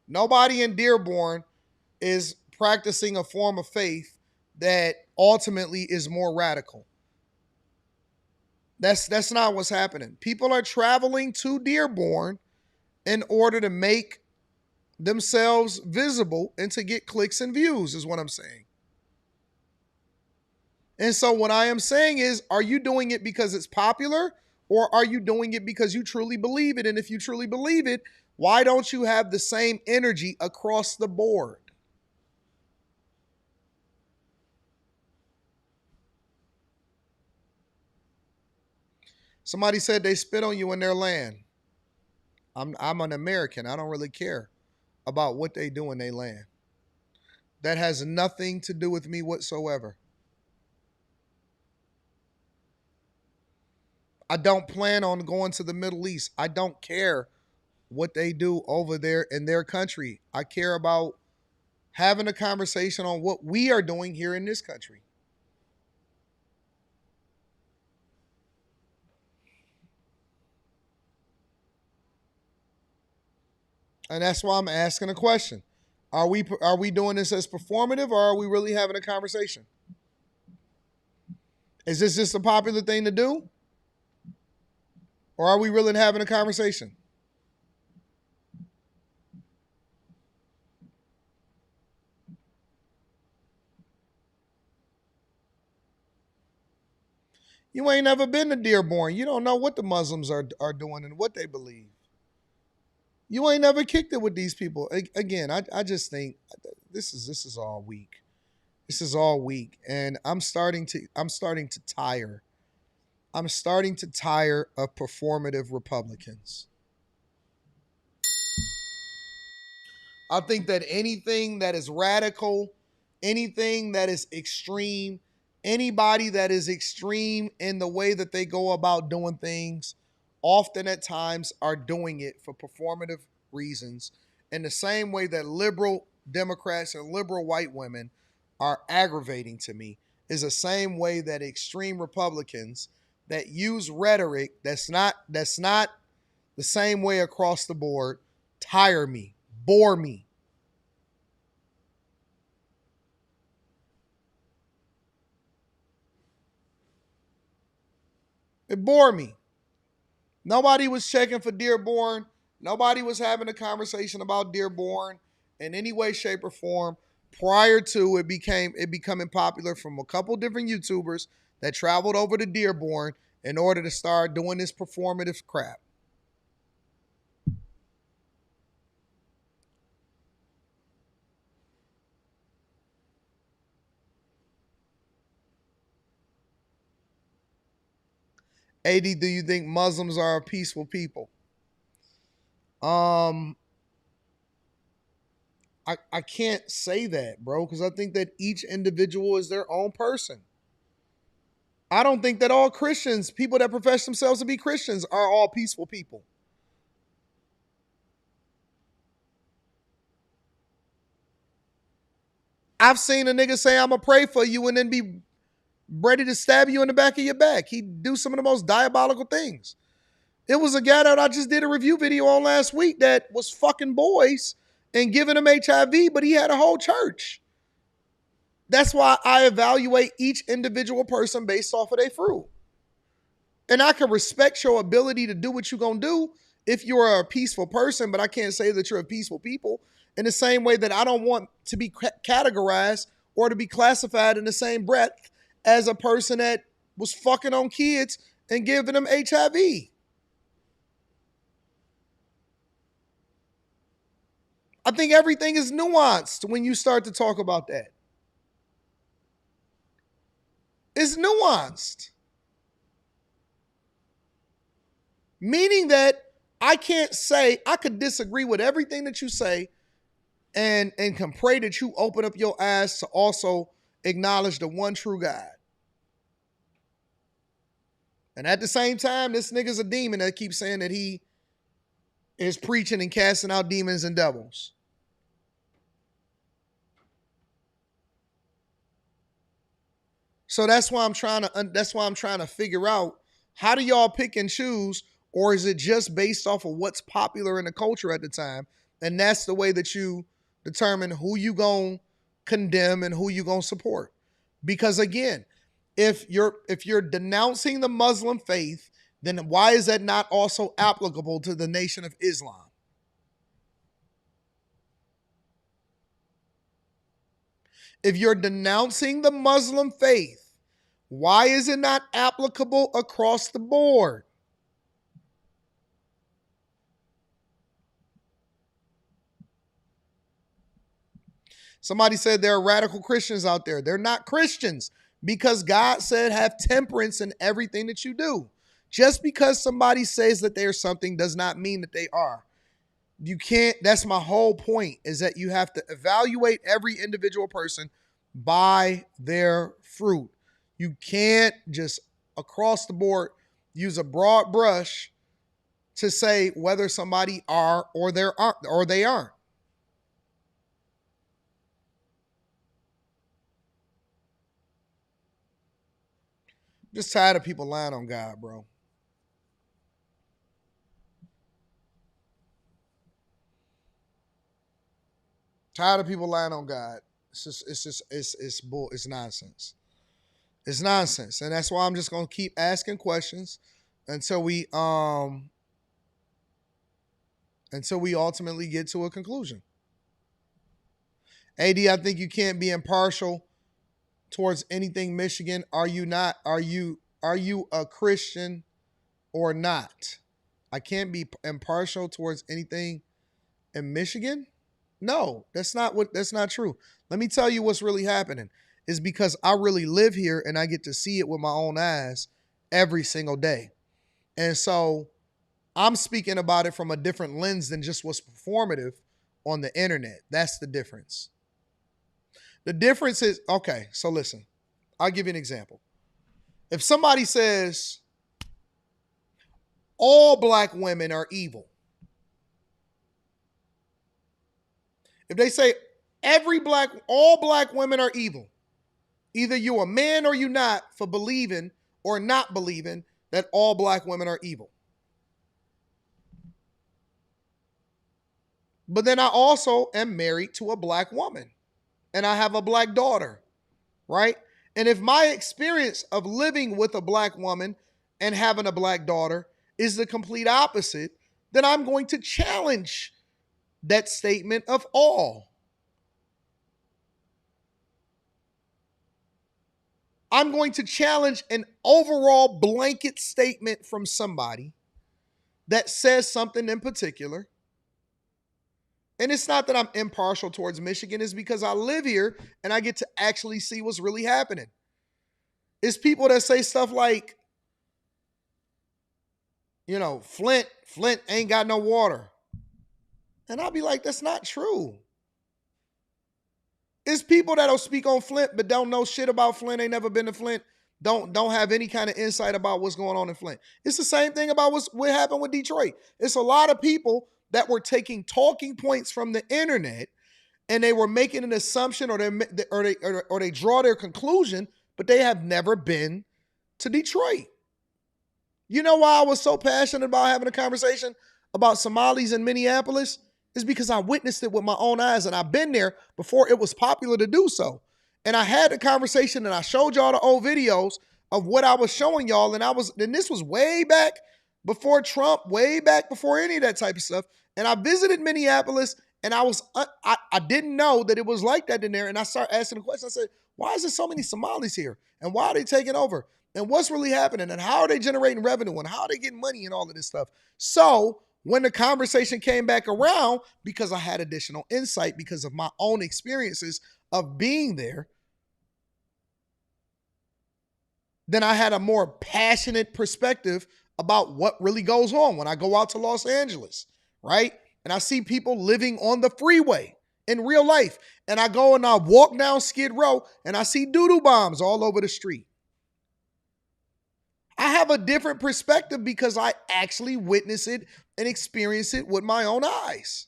Nobody in Dearborn is practicing a form of faith that ultimately is more radical. That's not what's happening. People are traveling to Dearborn in order to make themselves visible and to get clicks and views, is what I'm saying. And so what I am saying is, are you doing it because it's popular, or are you doing it because you truly believe it? And if you truly believe it, why don't you have the same energy across the board? Somebody said they spit on you in their land. I'm an American. I don't really care about what they do in their land. That has nothing to do with me whatsoever. I don't plan on going to the Middle East. I don't care what they do over there in their country. I care about having a conversation on what we are doing here in this country. And that's why I'm asking a question. Are we doing this as performative, or are we really having a conversation? Is this just a popular thing to do? Or are we really having a conversation? You ain't never been to Dearborn. You don't know what the Muslims are doing and what they believe. You ain't never kicked it with these people. Again, I just think this is all weak. This is all weak, and I'm starting to tire. I'm starting to tire of performative Republicans. I think that anything that is radical, anything that is extreme, anybody that is extreme in the way that they go about doing things, often at times are doing it for performative reasons, in the same way that liberal Democrats and liberal white women are aggravating to me. is the same way that extreme Republicans that use rhetoric that's not the same way across the board tire me, bore me. It bore me. Nobody was checking for Dearborn. Nobody was having a conversation about Dearborn in any way, shape, or form prior to it becoming popular from a couple different YouTubers that traveled over to Dearborn in order to start doing this performative crap. AD, do you think Muslims are a peaceful people? I can't say that, bro, because I think that each individual is their own person. I don't think that all Christians, people that profess themselves to be Christians, are all peaceful people. I've seen a nigga say, I'm going to pray for you and then be ready to stab you in the back of your back. He do some of the most diabolical things. It was a guy that I just did a review video on last week that was fucking boys and giving them HIV, but he had a whole church. That's why I evaluate each individual person based off of their fruit. And I can respect your ability to do what you're going to do if you're a peaceful person, but I can't say that you're a peaceful people in the same way that I don't want to be categorized or to be classified in the same breath as a person that was fucking on kids and giving them HIV. I think everything is nuanced when you start to talk about that. It's nuanced. Meaning that I can't say, I could disagree with everything that you say and can pray that you open up your eyes to also acknowledge the one true God. And at the same time, this nigga's a demon that keeps saying that he is preaching and casting out demons and devils. So that's why I'm trying to figure out, how do y'all pick and choose, or is it just based off of what's popular in the culture at the time? And that's the way that you determine who you gonna condemn and who you gonna support. Because again, if you're denouncing the Muslim faith, then why is that not also applicable to the Nation of Islam? If you're denouncing the Muslim faith, why is it not applicable across the board? Somebody said there are radical Christians out there. They're not Christians because God said have temperance in everything that you do. Just because somebody says that they're something does not mean that they are. You can't, that's my whole point, is that you have to evaluate every individual person by their fruit. You can't just across the board use a broad brush to say whether somebody are or they aren't. Just tired of people lying on God, bro. Tired of people lying on God. It's nonsense. It's nonsense. And that's why I'm just gonna keep asking questions until we ultimately get to a conclusion. AD, I think you can't be impartial towards anything Michigan. Are you not? Are you a Christian or not? I can't be impartial towards anything in Michigan? No, that's not true. Let me tell you what's really happening. Is because I really live here and I get to see it with my own eyes every single day. And so I'm speaking about it from a different lens than just what's performative on the internet. That's the difference. The difference is, okay, so listen, I'll give you an example. If somebody says all black women are evil, if they say all black women are evil, Either you a man or you not for believing or not believing that all black women are evil. But then I also am married to a black woman and I have a black daughter, right? And if my experience of living with a black woman and having a black daughter is the complete opposite, then I'm going to challenge that statement of all. I'm going to challenge an overall blanket statement from somebody that says something in particular. And it's not that I'm impartial towards Michigan, it's because I live here and I get to actually see what's really happening. It's people that say stuff like, Flint ain't got no water. And I'll be like, that's not true. It's people that'll speak on Flint but don't know shit about Flint, ain't never been to Flint, don't have any kind of insight about what's going on in Flint. It's the same thing about what happened with Detroit. It's a lot of people that were taking talking points from the internet and they were making an assumption or they draw their conclusion, but they have never been to Detroit. You know why I was so passionate about having a conversation about Somalis in Minneapolis? Is because I witnessed it with my own eyes and I've been there before it was popular to do so. And I had the conversation and I showed y'all the old videos of what I was showing y'all. And this was way back before Trump, way back before any of that type of stuff. And I visited Minneapolis and I didn't know that it was like that in there. And I started asking the question. I said, why is there so many Somalis here? And why are they taking over? And what's really happening? And how are they generating revenue? And how are they getting money and all of this stuff? So when the conversation came back around, because I had additional insight because of my own experiences of being there, then I had a more passionate perspective about what really goes on when I go out to Los Angeles, right? And I see people living on the freeway in real life. And I go and I walk down Skid Row and I see doo-doo bombs all over the street. I have a different perspective because I actually witness it and experience it with my own eyes.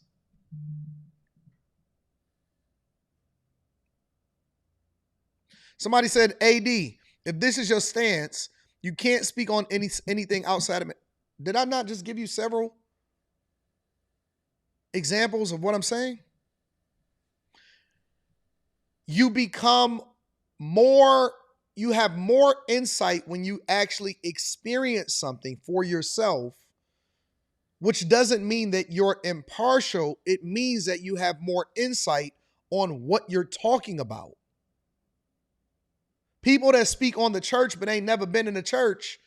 Somebody said, AD, if this is your stance, you can't speak on anything outside of it. Did I not just give you several examples of what I'm saying? You have more insight when you actually experience something for yourself, which doesn't mean that you're impartial. It means that you have more insight on what you're talking about. People that speak on the church but ain't never been in the church,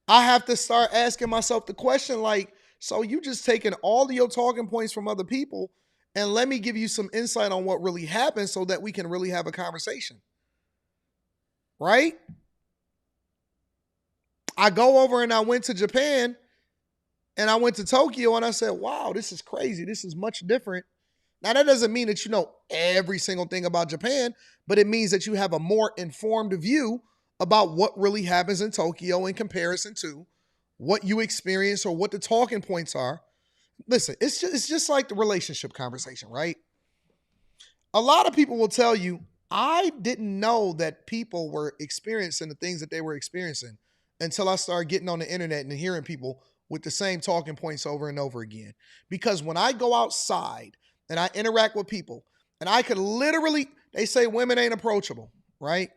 I have to start asking myself the question like, so you just taking all of your talking points from other people and let me give you some insight on what really happened so that we can really have a conversation. Right? I go over and I went to Japan and I went to Tokyo and I said, wow, this is crazy. This is much different. Now, that doesn't mean that you know every single thing about Japan, but it means that you have a more informed view about what really happens in Tokyo in comparison to what you experience or what the talking points are. Listen, it's just like the relationship conversation, right? A lot of people will tell you, I didn't know that people were experiencing the things that they were experiencing until I started getting on the internet and hearing people with the same talking points over and over again. Because when I go outside and I interact with people, and I could literally, they say women ain't approachable, right?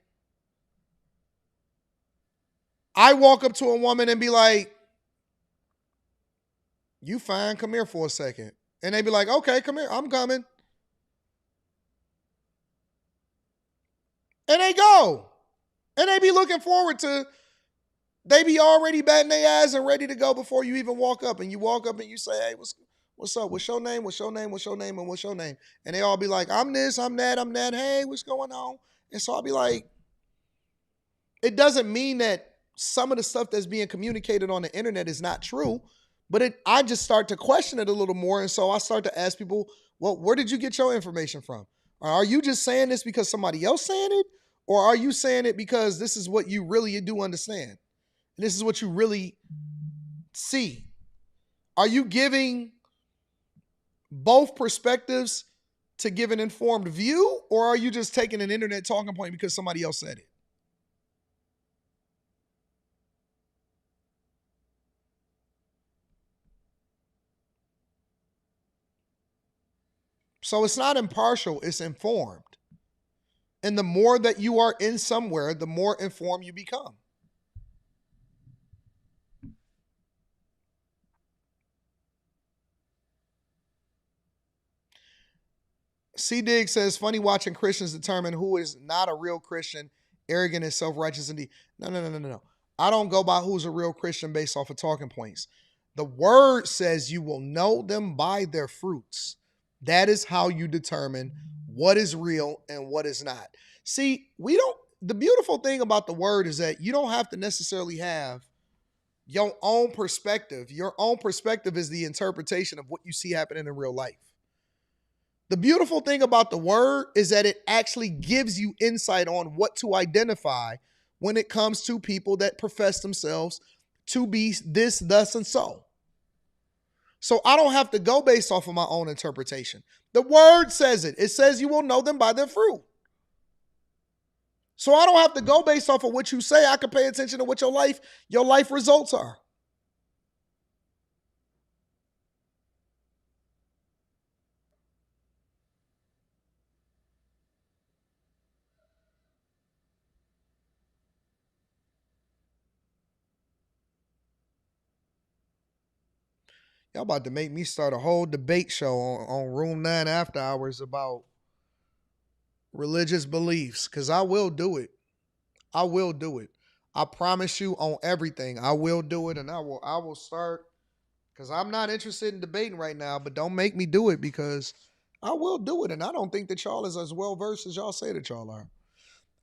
I walk up to a woman and be like, you fine, come here for a second. And they be like, okay, come here, I'm coming. And they go. And they be looking forward to, they be already batting their eyes and ready to go before you even walk up. And you walk up and you say, hey, what's up? What's your name? What's your name? What's your name? And what's your name? And they all be like, I'm this, I'm that, I'm that. Hey, what's going on? And so I'll be like, it doesn't mean that some of the stuff that's being communicated on the internet is not true, but I just start to question it a little more. And so I start to ask people, well, where did you get your information from? Or are you just saying this because somebody else saying it? Or are you saying it because this is what you really do understand? And this is what you really see? Are you giving both perspectives to give an informed view, or are you just taking an internet talking point because somebody else said it? So it's not impartial, it's informed. And the more that you are in somewhere, the more informed you become. C. Dig says, funny watching Christians determine who is not a real Christian, arrogant and self-righteous indeed. No. I don't go by who's a real Christian based off of talking points. The word says you will know them by their fruits. That is how you determine what is real and what is not. See, the beautiful thing about the word is that you don't have to necessarily have your own perspective. Your own perspective is the interpretation of what you see happening in real life. The beautiful thing about the word is that it actually gives you insight on what to identify when it comes to people that profess themselves to be this, thus, and so. So I don't have to go based off of my own interpretation. The word says it. It says you will know them by their fruit. So I don't have to go based off of what you say. I can pay attention to what your life results are. Y'all about to make me start a whole debate show on Room 9 After Hours about religious beliefs, because I will do it. I will do it. I promise you on everything. I will do it, and I will start, because I'm not interested in debating right now, but don't make me do it, because I will do it, and I don't think that y'all is as well versed as y'all say that y'all are.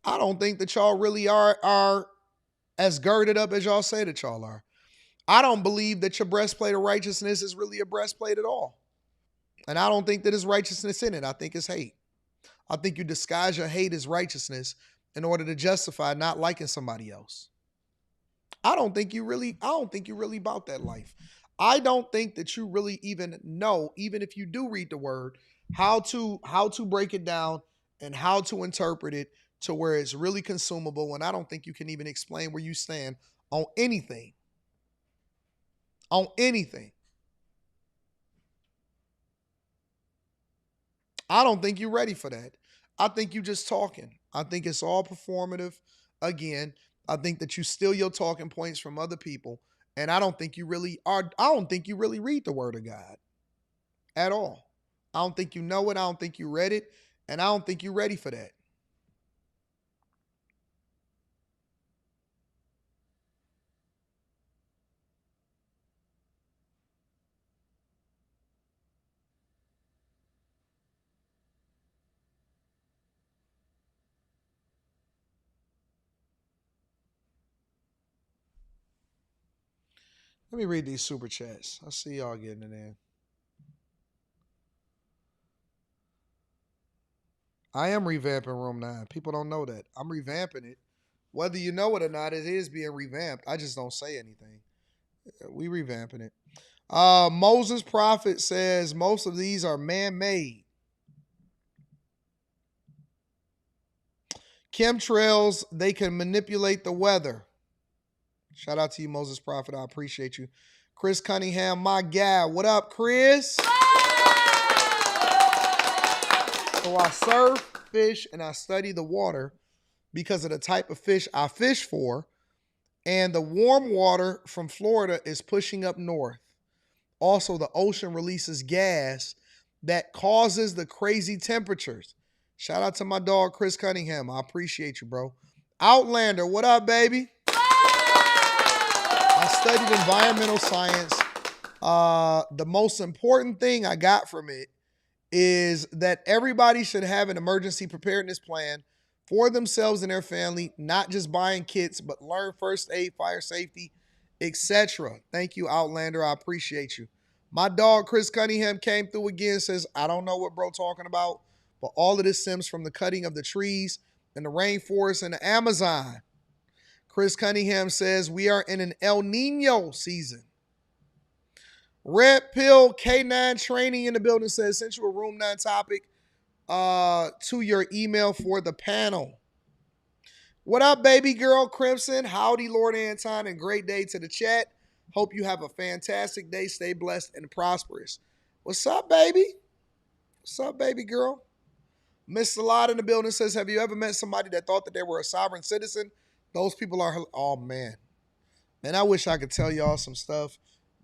I don't think that y'all really are as girded up as y'all say that y'all are. I don't believe that your breastplate of righteousness is really a breastplate at all. And I don't think that there's righteousness in it. I think it's hate. I think you disguise your hate as righteousness in order to justify not liking somebody else. I don't think you really about that life. I don't think that you really even know, even if you do read the word, how to break it down and how to interpret it to where it's really consumable. And I don't think you can even explain where you stand on anything. On anything. I don't think you're ready for that. I think you just talking. I think it's all performative. Again, I think that you steal your talking points from other people. And I don't think you really read the word of God at all. I don't think you know it. I don't think you read it. And I don't think you're ready for that. Let me read these super chats. I see y'all getting it in. I am revamping Room 9. People don't know that. I'm revamping it. Whether you know it or not, it is being revamped. I just don't say anything. We revamping it. Moses Prophet says most of these are man-made. Chemtrails, they can manipulate the weather. Shout out to you, Moses Prophet. I appreciate you. Chris Cunningham, my guy. What up, Chris? So I surf, fish, and I study the water because of the type of fish I fish for. And the warm water from Florida is pushing up north. Also, the ocean releases gas that causes the crazy temperatures. Shout out to my dog, Chris Cunningham. I appreciate you, bro. Outlander, what up, baby? I studied environmental science. The most important thing I got from it is that everybody should have an emergency preparedness plan for themselves and their family, not just buying kits, but learn first aid, fire safety, etc. Thank you, Outlander. I appreciate you. My dog, Chris Cunningham, came through again, says, I don't know what bro talking about, but all of this stems from the cutting of the trees in the rainforest and the Amazon. Chris Cunningham says, we are in an El Nino season. Red Pill K9 Training in the building says, since you a Room 9 topic, to your email for the panel. What up, baby girl Crimson? Howdy, Lord Anton, and great day to the chat. Hope you have a fantastic day. Stay blessed and prosperous. What's up, baby? What's up, baby girl? Miss Lot in the building says, have you ever met somebody that thought that they were a sovereign citizen? Those people are, oh, man. Man, I wish I could tell y'all some stuff,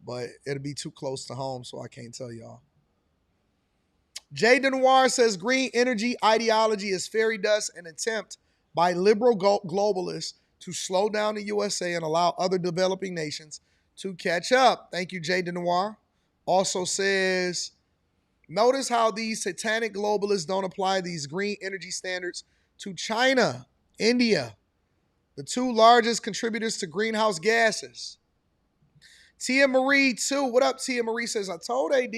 but it'll be too close to home, so I can't tell y'all. Jay Denoir says, green energy ideology is fairy dust, an attempt by liberal globalists to slow down the USA and allow other developing nations to catch up. Thank you, Jay Denoir. Also says, notice how these satanic globalists don't apply these green energy standards to China, India, the two largest contributors to greenhouse gases. Tia Marie, too. What up, Tia Marie says, I told AD,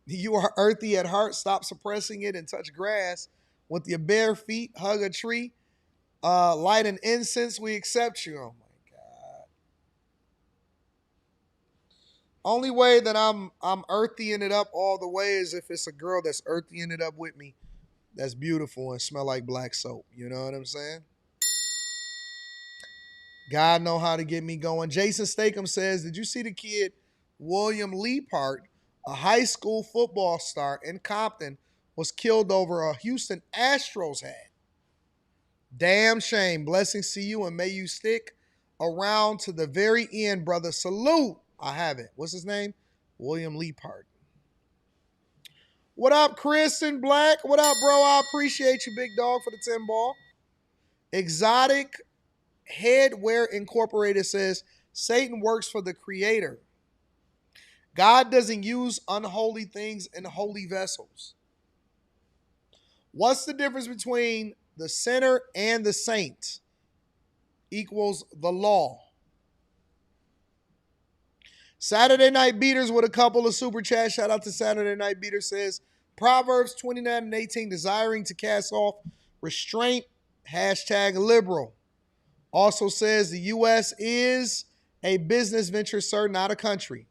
you are earthy at heart. Stop suppressing it and touch grass with your bare feet. Hug a tree. Light an incense. We accept you. Oh, my God. Only way that I'm earthying it up all the way is if it's a girl that's earthying it up with me. That's beautiful and smell like black soap. You know what I'm saying? God know how to get me going. Jason Statham says, did you see the kid William Leapart, a high school football star in Compton, was killed over a Houston Astros hat? Damn shame. Blessings to you, and may you stick around to the very end, brother. Salute. I have it. What's his name? William Leapart. What up, Kristen Black? What up, bro? I appreciate you, big dog, for the 10 ball. Exotic Headwear Incorporated says, Satan works for the creator. God doesn't use unholy things in holy vessels. What's the difference between the sinner and the saint? Equals the law. Saturday Night Beaters with a couple of super chats. Shout out to Saturday Night Beaters says, Proverbs 29:18, desiring to cast off restraint, #liberal. Also says the U.S. is a business venture, sir, not a country.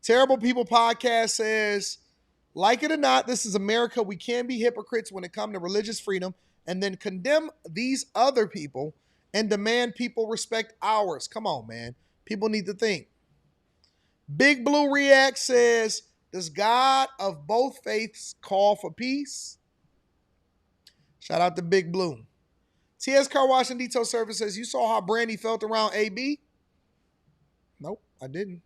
Terrible People Podcast says, like it or not, this is America. We can be hypocrites when it comes to religious freedom and then condemn these other people and demand people respect ours. Come on, man. People need to think. Big Blue React says, does God of both faiths call for peace? Shout out to Big Blue. TS Car Wash and Detail Service says, you saw how Brandy felt around AB? Nope, I didn't.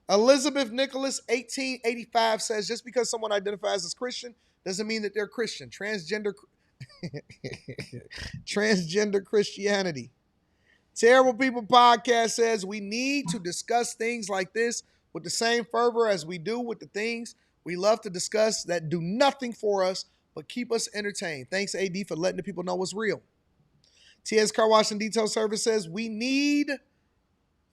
Elizabeth Nicholas 1885 says, just because someone identifies as Christian doesn't mean that they're Christian. Transgender Christianity. Terrible People Podcast says, we need to discuss things like this with the same fervor as we do with the things we love to discuss that do nothing for us but keep us entertained. Thanks, AD, for letting the people know what's real. TS Car Wash and Detail Service says, we need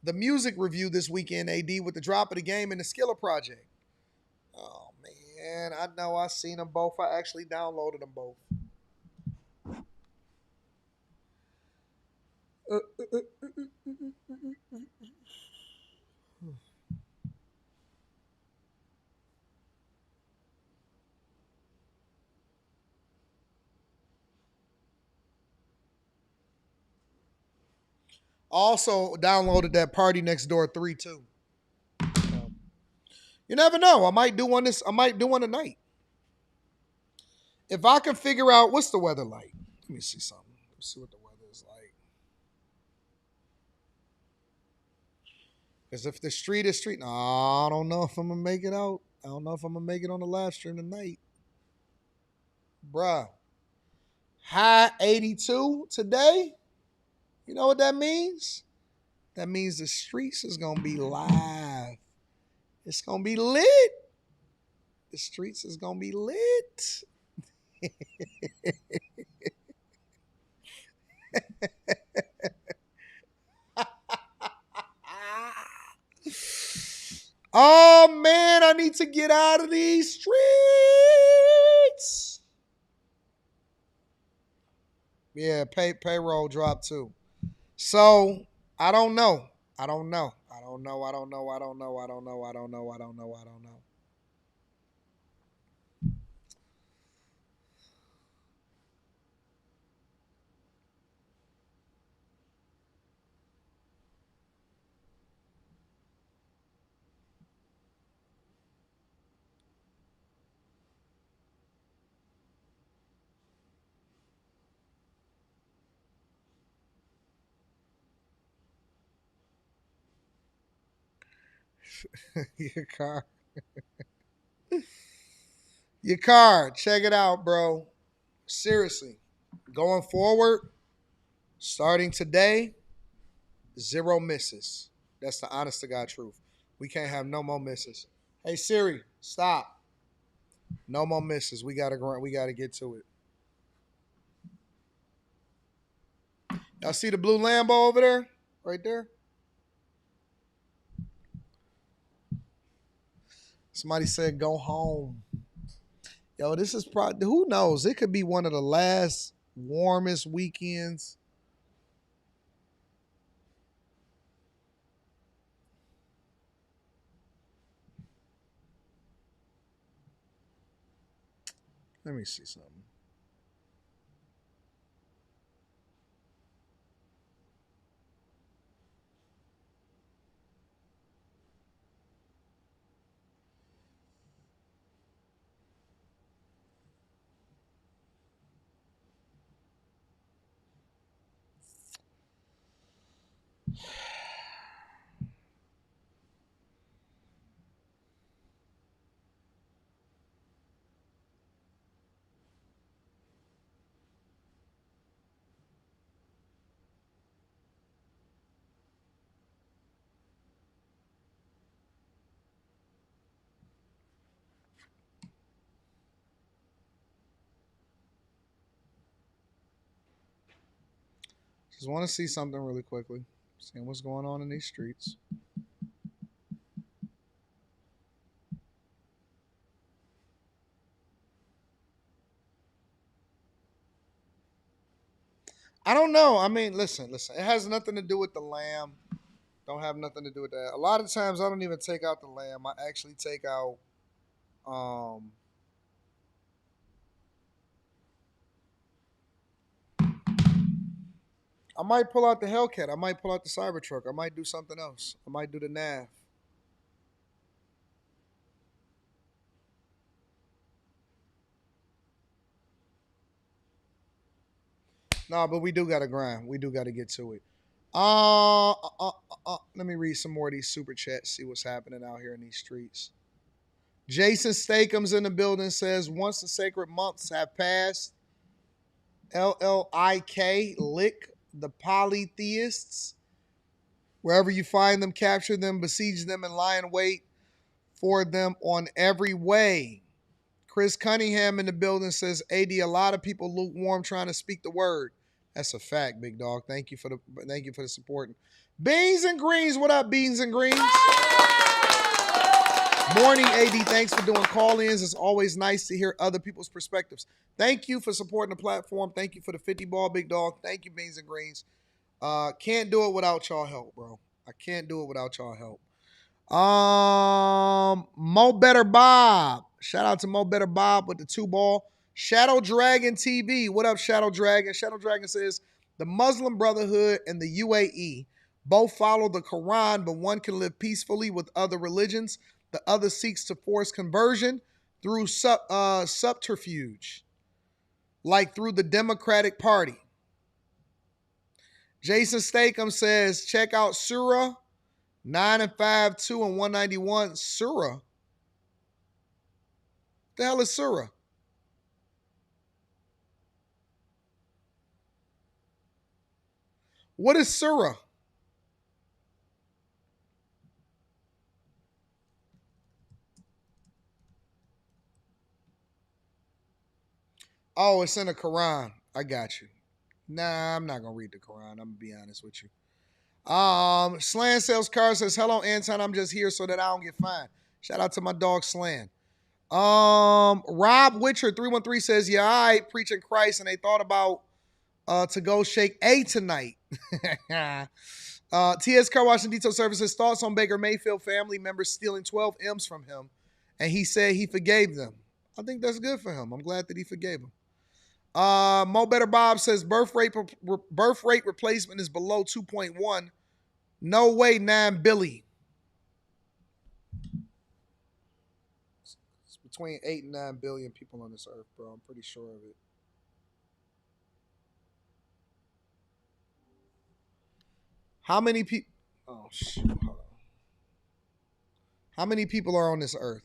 the music review this weekend, AD, with the drop of the game and the Skiller Project. Oh, man, I know. I seen them both. I actually downloaded them both. Also downloaded that Party Next Door 3 too. You never know. I might do one tonight. If I can figure out what's the weather like. Let me see something. Let's see what the weather is like. Because if the street is no, I don't know if I'm gonna make it out. I don't know if I'm gonna make it on the live stream tonight. Bruh. High 82 today. You know what that means? That means the streets is going to be live. It's going to be lit. The streets is going to be lit. Oh, man, I need to get out of these streets. Yeah, payroll dropped too. So, I don't know. I don't know. Your car. Your car. Check it out, bro. Seriously. Going forward, starting today, 0 misses. That's the honest to God truth. We can't have no more misses. Hey Siri, stop. No more misses. We gotta get to it. Y'all see the blue Lambo over there? Right there? Somebody said go home. Yo, this is probably, who knows? It could be one of the last warmest weekends. Let me see something. Just want to see something really quickly. Seeing what's going on in these streets. I don't know. I mean, listen. It has nothing to do with the lamb. Don't have nothing to do with that. A lot of times I don't even take out the lamb. I actually take out um I might pull out the Hellcat. I might pull out the Cybertruck. I might do something else. I might do the nav. No, but we do got to grind. We do got to get to it. Let me read some more of these super chats, see what's happening out here in these streets. Jason Stakem's in the building, says, once the sacred months have passed, lick the polytheists. Wherever you find them, capture them, besiege them, and lie in wait for them on every way. Chris Cunningham in the building says, AD, a lot of people lukewarm trying to speak the word. That's a fact, big dog. Thank you for the support. Beans and Greens, what up, Beans and Greens? Morning, AD. Thanks for doing call-ins. It's always nice to hear other people's perspectives. Thank you for supporting the platform. Thank you for the 50 ball, big dog. Thank you, Beans and Greens. Can't do it without y'all help, bro. I can't do it without y'all help. Mo Better Bob. Shout out to Mo Better Bob with the 2 ball. Shadow Dragon TV. What up, Shadow Dragon? Shadow Dragon says, the Muslim Brotherhood and the UAE both follow the Quran, but one can live peacefully with other religions. The other seeks to force conversion through subterfuge, like through the Democratic Party. Jason Statham says, check out Surah 9 and 5, 2 and 191. Surah? What the hell is Surah? What is Surah? Oh, it's in the Quran. I got you. Nah, I'm not gonna read the Quran. I'm gonna be honest with you. Slan Sales Car says, hello, Anton. I'm just here so that I don't get fined. Shout out to my dog Slan. Rob Witcher 313 says, yeah, I preaching Christ, and they thought about to go shake A tonight. TS Car Wash and Detail Services, thoughts on Baker Mayfield family members stealing 12 M's from him, and he said he forgave them. I think that's good for him. I'm glad that he forgave them. Mo Better Bob says birth rate replacement is below 2.1. No way, 9 Billy. It's between 8 and 9 billion people on this earth, bro. I'm pretty sure of it. How many people? Oh, shoot. Hold on. How many people are on this earth?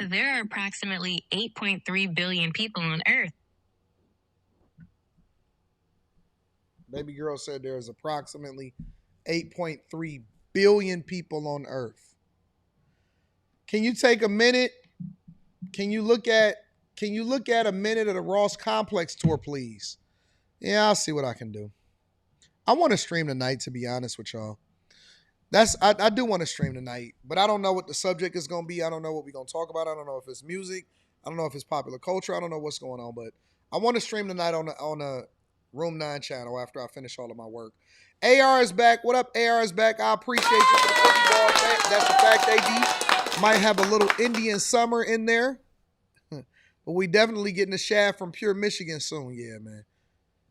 There are approximately 8.3 billion people on Earth. Baby girl said there's approximately 8.3 billion people on earth. Can you take a minute? Can you look at a minute of the Ross Complex tour, please? Yeah, I'll see what I can do. I want to stream tonight, to be honest with y'all. I do want to stream tonight, but I don't know what the subject is gonna be. I don't know what we're gonna talk about. I don't know if it's music. I don't know if it's popular culture. I don't know what's going on, but I want to stream tonight on the Room 9 channel after I finish all of my work. AR is back. What up? AR is back. I appreciate you for the football. That's the fact, AD. Might have a little Indian summer in there. But we definitely getting a shaft from Pure Michigan soon. Yeah, man.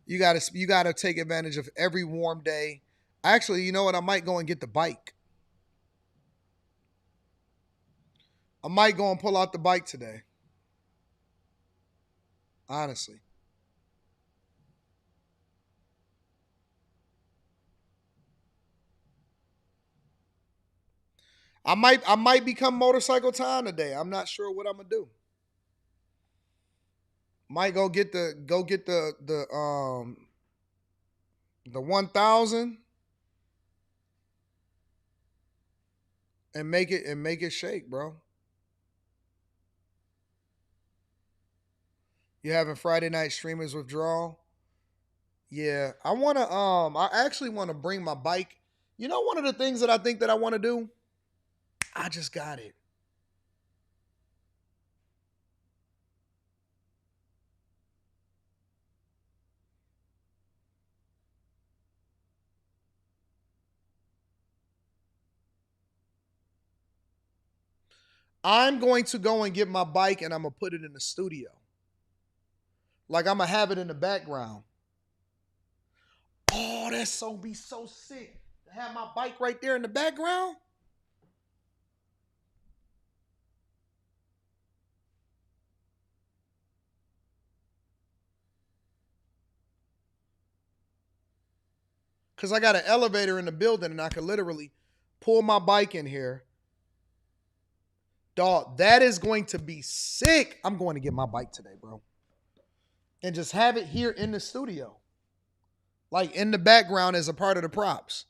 You gotta take advantage of every warm day. Actually, you know what? I might go and get the bike. I might go and pull out the bike today. Honestly. I might become motorcycle time today. I'm not sure what I'm gonna do. Might go get the 1000 and make it shake, bro. You having Friday night streamers withdrawal? Yeah, I actually wanna bring my bike. You know one of the things that I think that I want to do? I just got it. I'm going to go and get my bike and I'm gonna put it in the studio. Like I'm gonna have it in the background. Oh, that's so sick. To have my bike right there in the background. Cause I got an elevator in the building and I could literally pull my bike in here. Dog, that is going to be sick. I'm going to get my bike today, bro. And just have it here in the studio. Like in the background as a part of the props.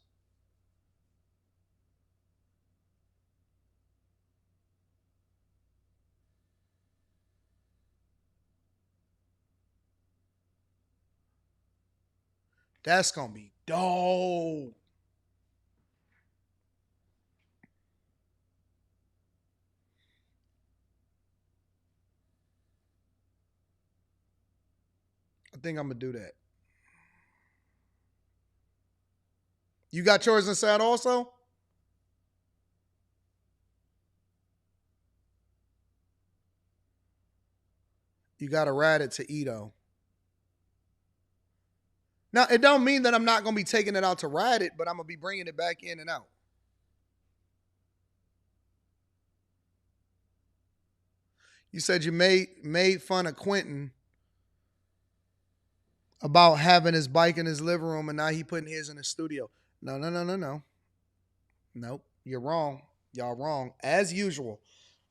That's gonna be dope. I think I'm gonna do that. You got yours inside also? You gotta ride it to Edo. Now, it don't mean that I'm not gonna be taking it out to ride it, but I'm gonna be bringing it back in and out. You said you made fun of Quentin about having his bike in his living room, and now he putting his in the studio. No, no, no, no, no. Nope, you're wrong. Y'all wrong as usual.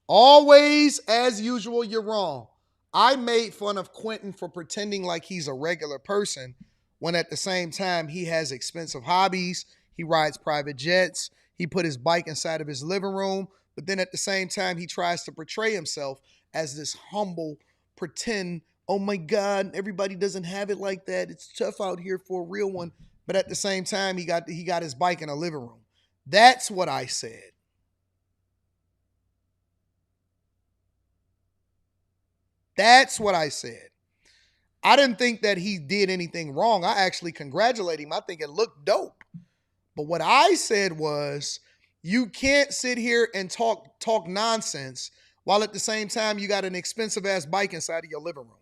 Always, as usual, you're wrong. I made fun of Quentin for pretending like he's a regular person when at the same time he has expensive hobbies. He rides private jets. He put his bike inside of his living room. But then at the same time, he tries to portray himself as this humble, pretend, oh my God, everybody doesn't have it like that. It's tough out here for a real one. But at the same time, he got his bike in a living room. That's what I said. That's what I said. I didn't think that he did anything wrong. I actually congratulate him. I think it looked dope. But what I said was, you can't sit here and talk nonsense while at the same time you got an expensive ass bike inside of your living room.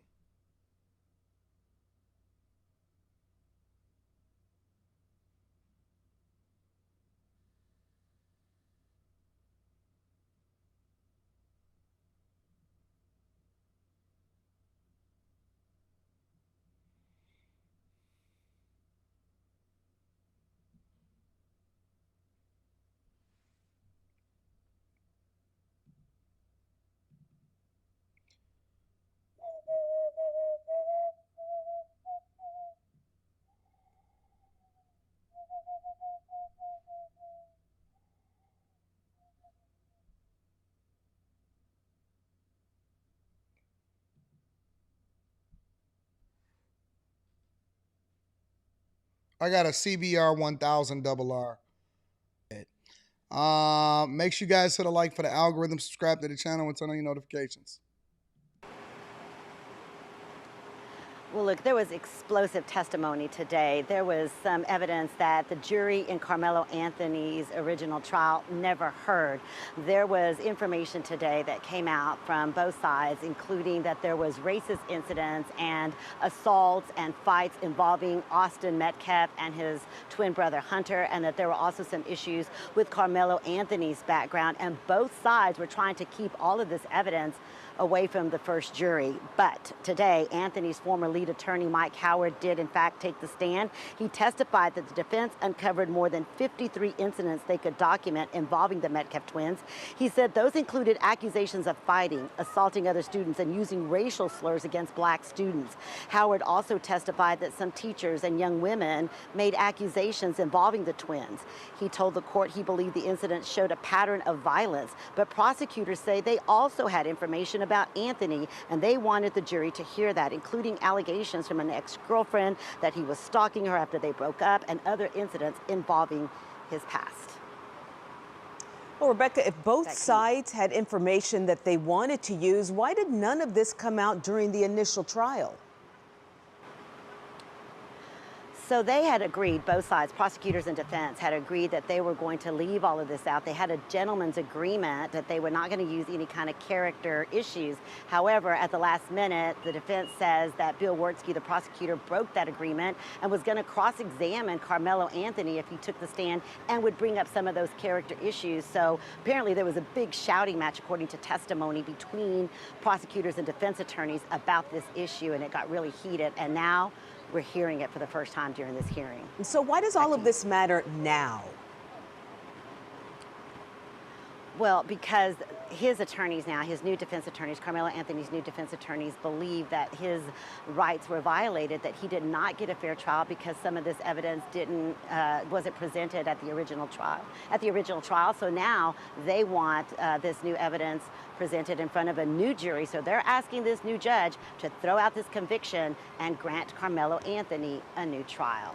I got a CBR 1000 double R. Make sure you guys hit a like for the algorithm, subscribe to the channel, and turn on your notifications. Well, look, there was explosive testimony today. There was some evidence that the jury in Karmelo Anthony's original trial never heard. There was information today that came out from both sides, including that there was racist incidents and assaults and fights involving Austin Metcalf and his twin brother Hunter, and that there were also some issues with Karmelo Anthony's background. And both sides were trying to keep all of this evidence away from the first jury. But today, Anthony's former lead attorney, Mike Howard, did in fact take the stand. He testified that the defense uncovered more than 53 incidents they could document involving the Metcalf twins. He said those included accusations of fighting, assaulting other students, and using racial slurs against black students. Howard also testified that some teachers and young women made accusations involving the twins. He told the court he believed the incident showed a pattern of violence, but prosecutors say they also had information about Anthony, and they wanted the jury to hear that, including allegations from an ex-girlfriend that he was stalking her after they broke up and other incidents involving his past. Well, Rebecca, if both sides had information that they wanted to use, why did none of this come out during the initial trial? So they had agreed, both sides, prosecutors and defense, had agreed that they were going to leave all of this out. They had a gentleman's agreement that they were not going to use any kind of character issues. However, at the last minute, the defense says that Bill Wertzke, the prosecutor, broke that agreement and was going to cross-examine Karmelo Anthony if he took the stand and would bring up some of those character issues. So apparently there was a big shouting match, according to testimony, between prosecutors and defense attorneys about this issue, and it got really heated. And now we're hearing it for the first time during this hearing. So why does all of this matter now? Well, because his attorneys now, his new defense attorneys, Karmelo Anthony's new defense attorneys, believe that his rights were violated, that he did not get a fair trial because some of this evidence wasn't presented at the original trial. So now they want this new evidence presented in front of a new jury. So they're asking this new judge to throw out this conviction and grant Karmelo Anthony a new trial.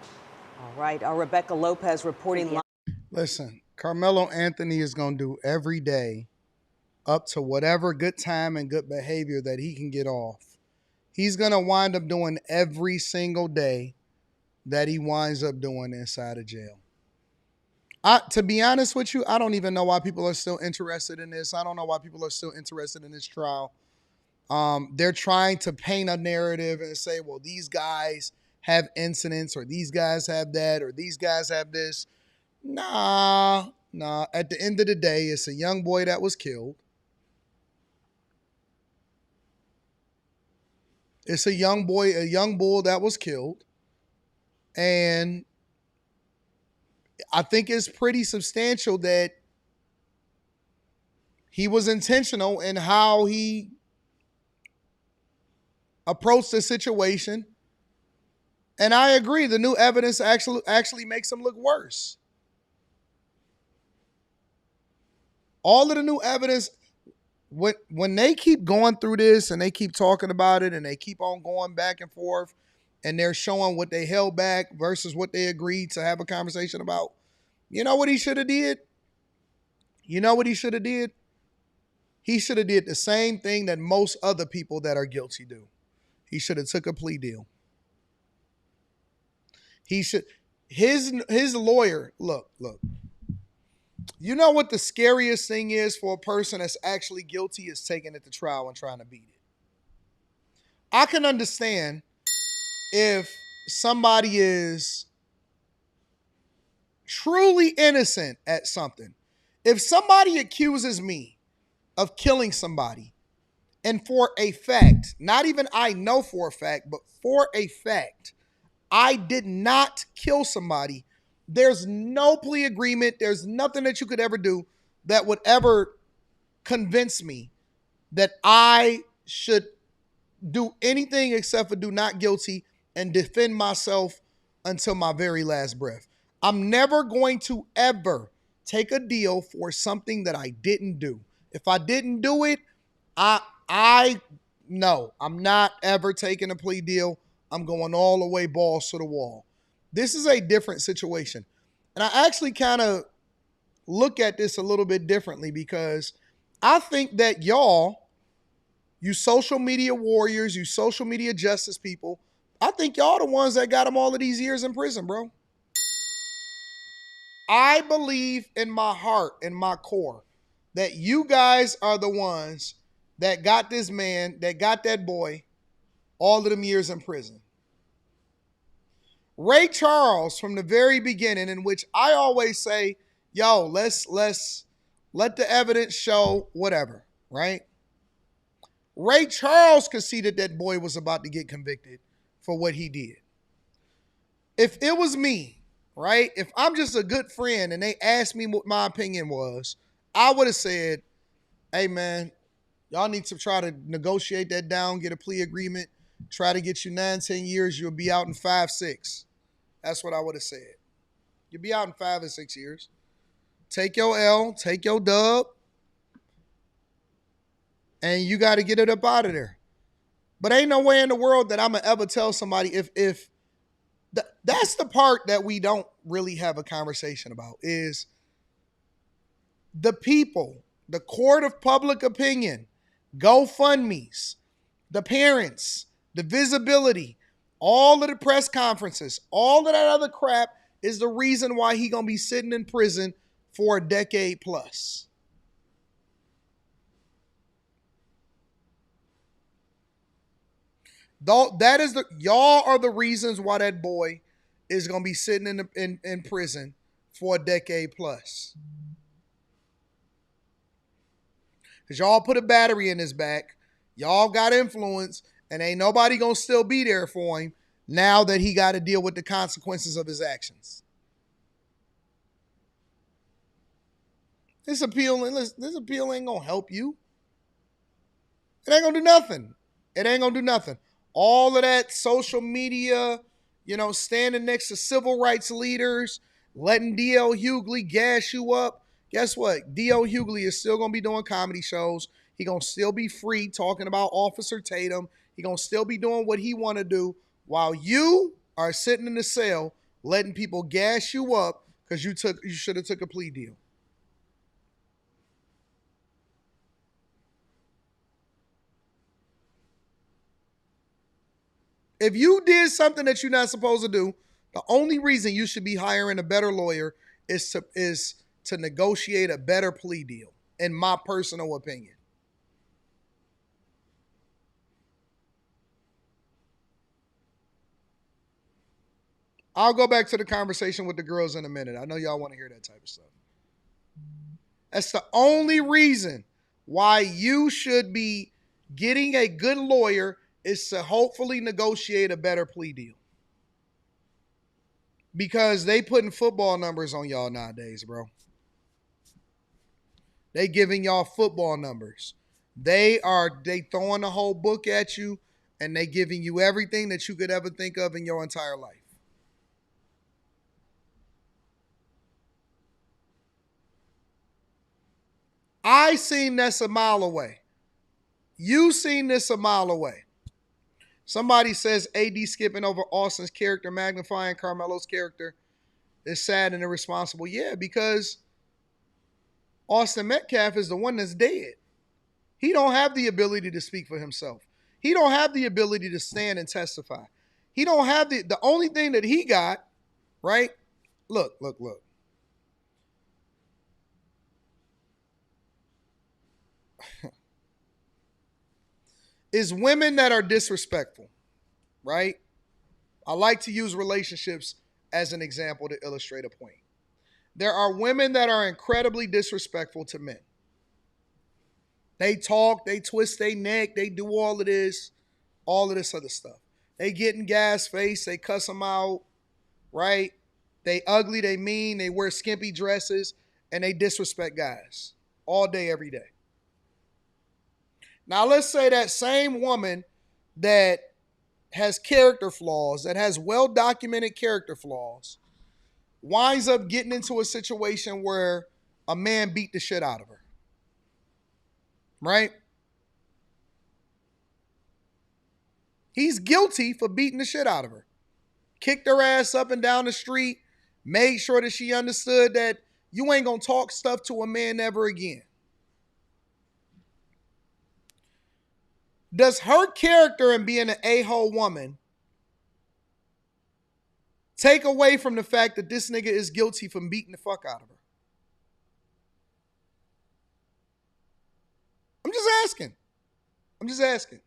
All right, our Rebecca Lopez reporting live. Listen, Karmelo Anthony is going to do every day up to whatever good time and good behavior that he can get off. He's going to wind up doing every single day that he winds up doing inside of jail. To be honest with you, I don't even know why people are still interested in this. I don't know why people are still interested in this trial. They're trying to paint a narrative and say, well, these guys have incidents, or these guys have that, or these guys have this. Nah. At the end of the day, it's a young boy that was killed. It's a young bull that was killed. And I think it's pretty substantial that he was intentional in how he approached the situation. And I agree, the new evidence actually makes him look worse. All of the new evidence, when they keep going through this and they keep talking about it and they keep on going back and forth and they're showing what they held back versus what they agreed to have a conversation about, you know what he should have did? You know what he should have did? He should have did the same thing that most other people that are guilty do. He should have took a plea deal. His lawyer, look. You know what the scariest thing is for a person that's actually guilty is taking it to trial and trying to beat it. I can understand if somebody is truly innocent at something. If somebody accuses me of killing somebody, and for a fact, not even I know for a fact, but for a fact, I did not kill somebody, there's no plea agreement, there's nothing that you could ever do that would ever convince me that I should do anything except for do not guilty and defend myself until my very last breath. I'm never going to ever take a deal for something that I didn't do. If I didn't do it, no, I'm not ever taking a plea deal. I'm going all the way balls to the wall. This is a different situation. And I actually kind of look at this a little bit differently because I think that y'all, you social media warriors, you social media justice people, I think y'all the ones that got him all of these years in prison, bro. I believe in my heart, in my core, that you guys are the ones that got this man, that got that boy all of them years in prison. Ray Charles, from the very beginning, in which I always say, yo, let's let the evidence show whatever, right? Ray Charles conceded that boy was about to get convicted for what he did. If it was me, right, if I'm just a good friend and they asked me what my opinion was, I would have said, hey, man, y'all need to try to negotiate that down, get a plea agreement, try to get you 9-10 years. You'll be out in 5-6. That's what I would have said. You'll be out in 5 or 6 years. Take your L, take your dub, and you got to get it up out of there. But ain't no way in the world that I'm going to ever tell somebody if that's the part that we don't really have a conversation about is the people, the court of public opinion, GoFundMes, the parents, the visibility, all of the press conferences, all of that other crap is the reason why he going to be sitting in prison for a decade plus. Though that is y'all are the reasons why that boy is gonna be sitting in prison for a decade plus. Cause y'all put a battery in his back, y'all got influence, and ain't nobody gonna still be there for him now that he got to deal with the consequences of his actions. This appeal ain't gonna help you. It ain't gonna do nothing. It ain't gonna do nothing. All of that social media, standing next to civil rights leaders, letting D.L. Hughley gas you up. Guess what? D.L. Hughley is still gonna be doing comedy shows. He gonna still be free talking about Officer Tatum. He gonna still be doing what he wanna do while you are sitting in the cell letting people gas you up because you should have took a plea deal. If you did something that you're not supposed to do, the only reason you should be hiring a better lawyer is to negotiate a better plea deal, in my personal opinion. I'll go back to the conversation with the girls in a minute. I know y'all want to hear that type of stuff. That's the only reason why you should be getting a good lawyer is to hopefully negotiate a better plea deal. Because they putting football numbers on y'all nowadays, bro. They giving y'all football numbers. They throwing the whole book at you, and they giving you everything that you could ever think of in your entire life. I seen this a mile away. You seen this a mile away. Somebody says AD skipping over Austin's character, magnifying Karmelo's character is sad and irresponsible. Yeah, because Austin Metcalf is the one that's dead. He don't have the ability to speak for himself. He don't have the ability to stand and testify. He don't have the only thing that he got, right? Look. Is women that are disrespectful, right? I like to use relationships as an example to illustrate a point. There are women that are incredibly disrespectful to men. They talk, they twist their neck, they do all of this other stuff. They get in gas face, they cuss them out, right? They ugly, they mean, they wear skimpy dresses, and they disrespect guys all day, every day. Now, let's say that same woman that has character flaws, that has well-documented character flaws, winds up getting into a situation where a man beat the shit out of her. Right? He's guilty for beating the shit out of her. kicked her ass up and down the street, made sure that she understood that you ain't gonna talk stuff to a man ever again. Does her character in being an a-hole woman take away from the fact that this nigga is guilty from beating the fuck out of her? I'm just asking.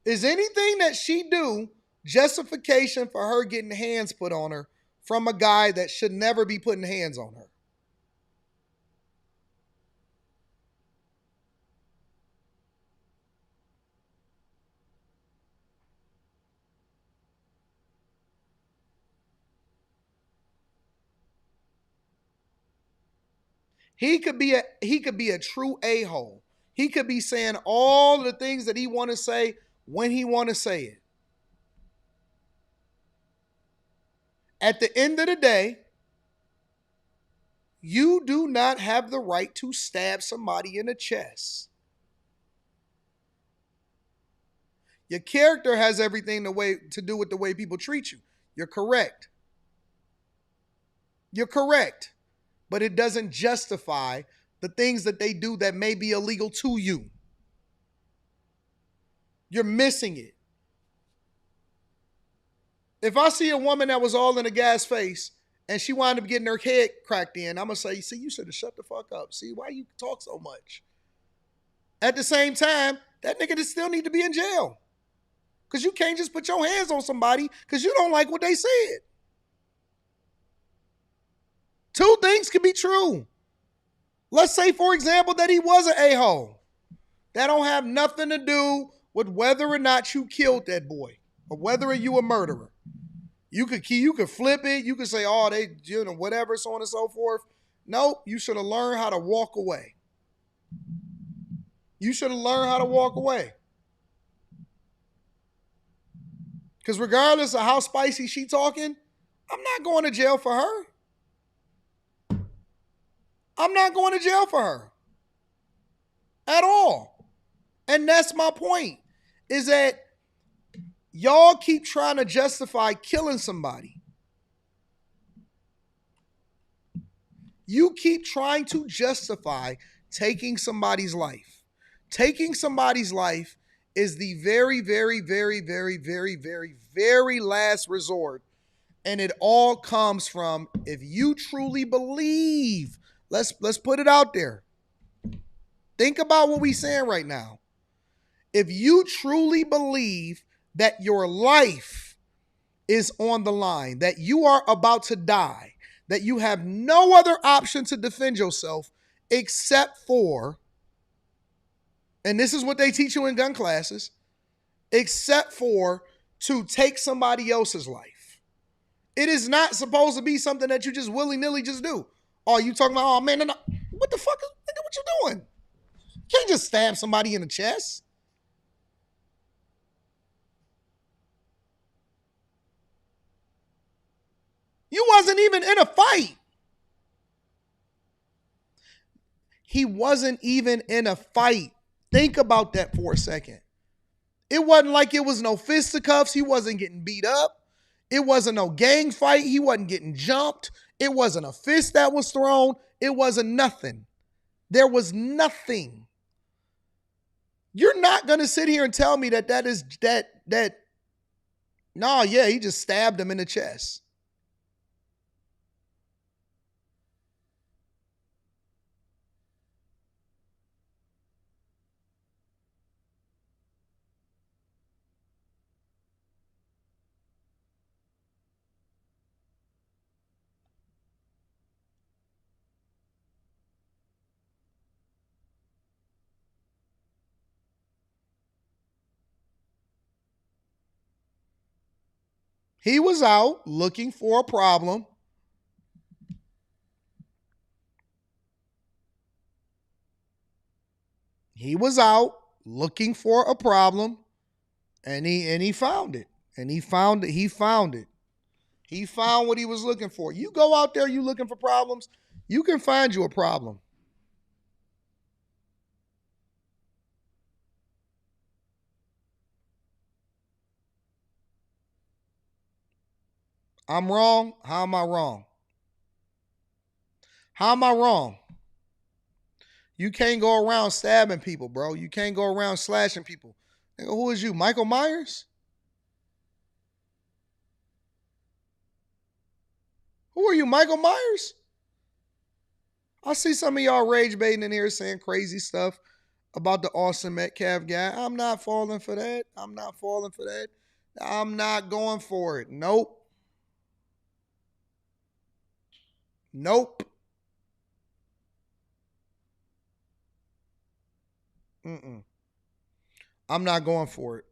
Is anything that she do justification for her getting hands put on her from a guy that should never be putting hands on her? He could be a true a-hole. He could be saying all the things that he want to say when he want to say it. At the end of the day, you do not have the right to stab somebody in the chest. Your character has everything to do with the way people treat you. You're correct. But it doesn't justify the things that they do that may be illegal to you. You're missing it. If I see a woman that was all in a gas face and she wound up getting her head cracked in, I'm going to say, see, you should have shut the fuck up. See, why you talk so much? At the same time, that nigga still need to be in jail. Because you can't just put your hands on somebody because you don't like what they said. Two things can be true. Let's say, for example, that he was an a-hole. That don't have nothing to do with whether or not you killed that boy or whether you a murderer. You could flip it. You could say, oh, they, whatever, so on and so forth. Nope, you should have learned how to walk away. Because regardless of how spicy she talking, I'm not going to jail for her. At all. And that's my point, is that y'all keep trying to justify killing somebody. You keep trying to justify taking somebody's life. Taking somebody's life is the very, very, very, very, very, very, very last resort. And it all comes from, if you truly believe, let's put it out there. Think about what we're saying right now. If you truly believe that your life is on the line, that you are about to die, that you have no other option to defend yourself except for, and this is what they teach you in gun classes, except for to take somebody else's life. It is not supposed to be something that you just willy-nilly just do. Oh, you talking about, oh man, no. What the fuck? Nigga, what you doing? You can't just stab somebody in the chest. You wasn't even in a fight. He wasn't even in a fight. Think about that for a second. It wasn't like it was no fisticuffs. He wasn't getting beat up. It wasn't no gang fight. He wasn't getting jumped. It wasn't a fist that was thrown. It wasn't nothing. There was nothing. You're not going to sit here and tell me no, yeah, he just stabbed him in the chest. He was out looking for a problem. He was out looking for a problem, and he found it. And he found it. He found what he was looking for. You go out there, you looking for problems, you can find you a problem. I'm wrong. How am I wrong? How am I wrong? You can't go around stabbing people, bro. You can't go around slashing people. Nigga, who is you, Michael Myers? Who are you, Michael Myers? I see some of y'all rage baiting in here saying crazy stuff about the Austin Metcalf guy. I'm not falling for that. I'm not falling for that. I'm not going for it. Nope. Nope. Mm-mm. I'm not going for it.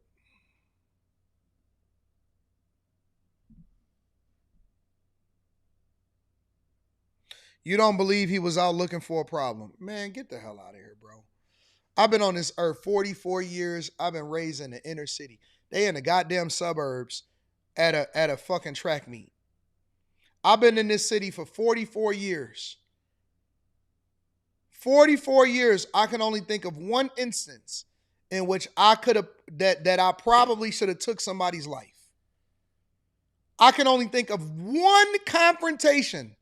You don't believe he was out looking for a problem. Man, get the hell out of here, bro. I've been on this earth 44 years. I've been raised in the inner city. They in the goddamn suburbs at a fucking track meet. I've been in this city for 44 years. 44 years, I can only think of one instance in which I could have that I probably should have took somebody's life. I can only think of one confrontation.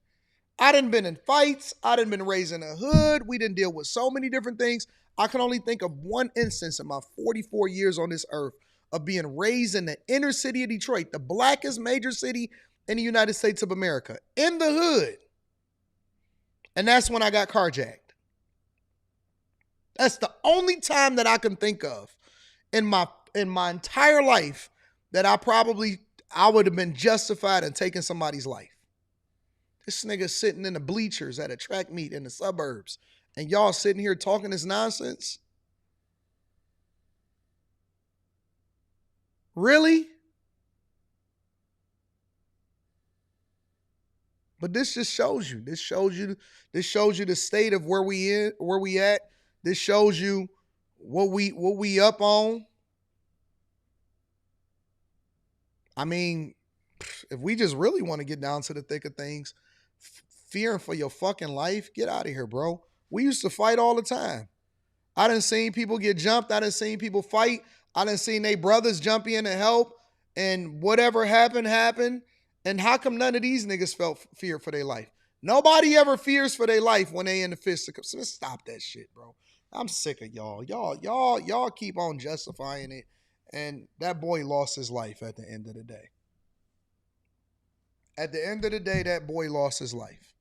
I done been in fights. I done been raised in a hood. We didn't deal with so many different things. I can only think of one instance in my 44 years on this earth of being raised in the inner city of Detroit, the blackest major city in the United States of America, in the hood. And that's when I got carjacked. That's the only time that I can think of in my entire life that I would have been justified in taking somebody's life. This nigga sitting in the bleachers at a track meet in the suburbs, and y'all sitting here talking this nonsense? Really? But this just shows you. This shows you the state of where we at. This shows you what we up on. I mean, if we just really want to get down to the thick of things, fearing for your fucking life, get out of here, bro. We used to fight all the time. I done seen people get jumped. I done seen people fight. I done seen they brothers jump in and help. And whatever happened, happened. And how come none of these niggas felt fear for their life? Nobody ever fears for their life when they in the fisticuffs. So just stop that shit, bro. I'm sick of y'all. Y'all keep on justifying it. And that boy lost his life at the end of the day. At the end of the day, that boy lost his life.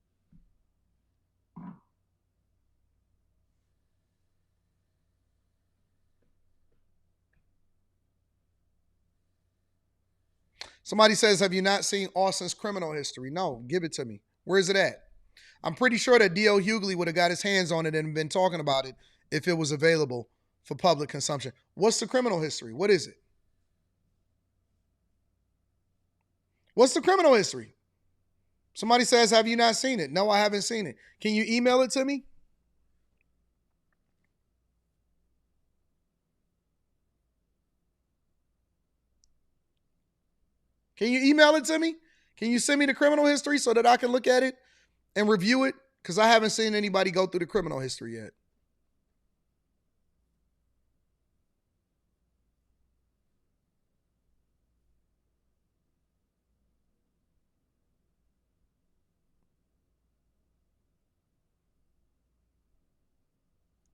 Somebody says, have you not seen Austin's criminal history? No, give it to me. Where is it at? I'm pretty sure that D.L. Hughley would have got his hands on it and been talking about it if it was available for public consumption. What's the criminal history? What is it? What's the criminal history? Somebody says, have you not seen it? No, I haven't seen it. Can you email it to me? Can you email it to me? Can you send me the criminal history so that I can look at it and review it? Because I haven't seen anybody go through the criminal history yet.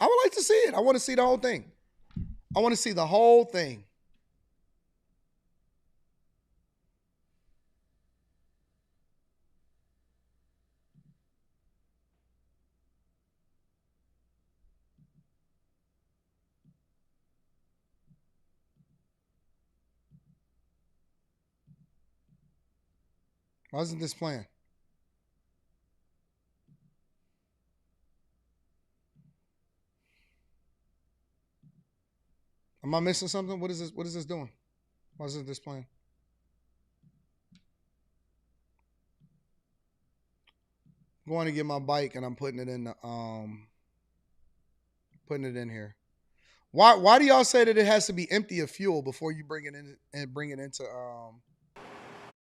I would like to see it. I want to see the whole thing. I want to see the whole thing. Why isn't this playing? Am I missing something? What is this? What is this doing? Why isn't this playing? I'm going to get my bike and I'm putting it in the putting it in here. Why do y'all say that it has to be empty of fuel before you bring it in and bring it into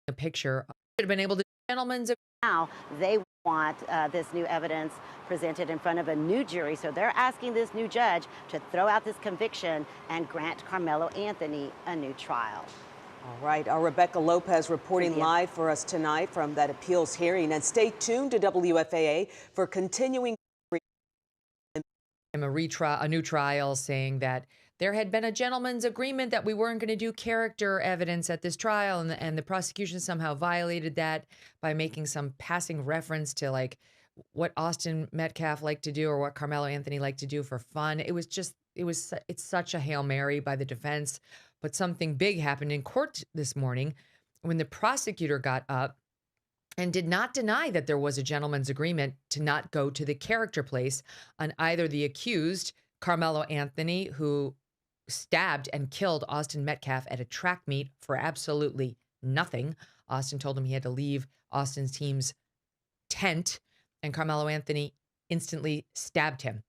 a picture? Should have been able to gentlemen's. Now they want this new evidence presented in front of a new jury, so they're asking this new judge to throw out this conviction and grant Karmelo Anthony a new trial. All right, our Rebecca Lopez reporting Cynthia. live for us tonight from that appeals hearing. And stay tuned to WFAA for continuing. A new trial saying that there had been a gentleman's agreement that we weren't going to do character evidence at this trial, and the prosecution somehow violated that by making some passing reference to like what Austin Metcalf liked to do or what Carmelo Anthony liked to do for fun. It's such a Hail Mary by the defense. But something big happened in court this morning when the prosecutor got up and did not deny that there was a gentleman's agreement to not go to the character place on either the accused, Carmelo Anthony, who stabbed and killed Austin Metcalf at a track meet for absolutely nothing. Austin told him he had to leave Austin's team's tent, and Carmelo Anthony instantly stabbed him.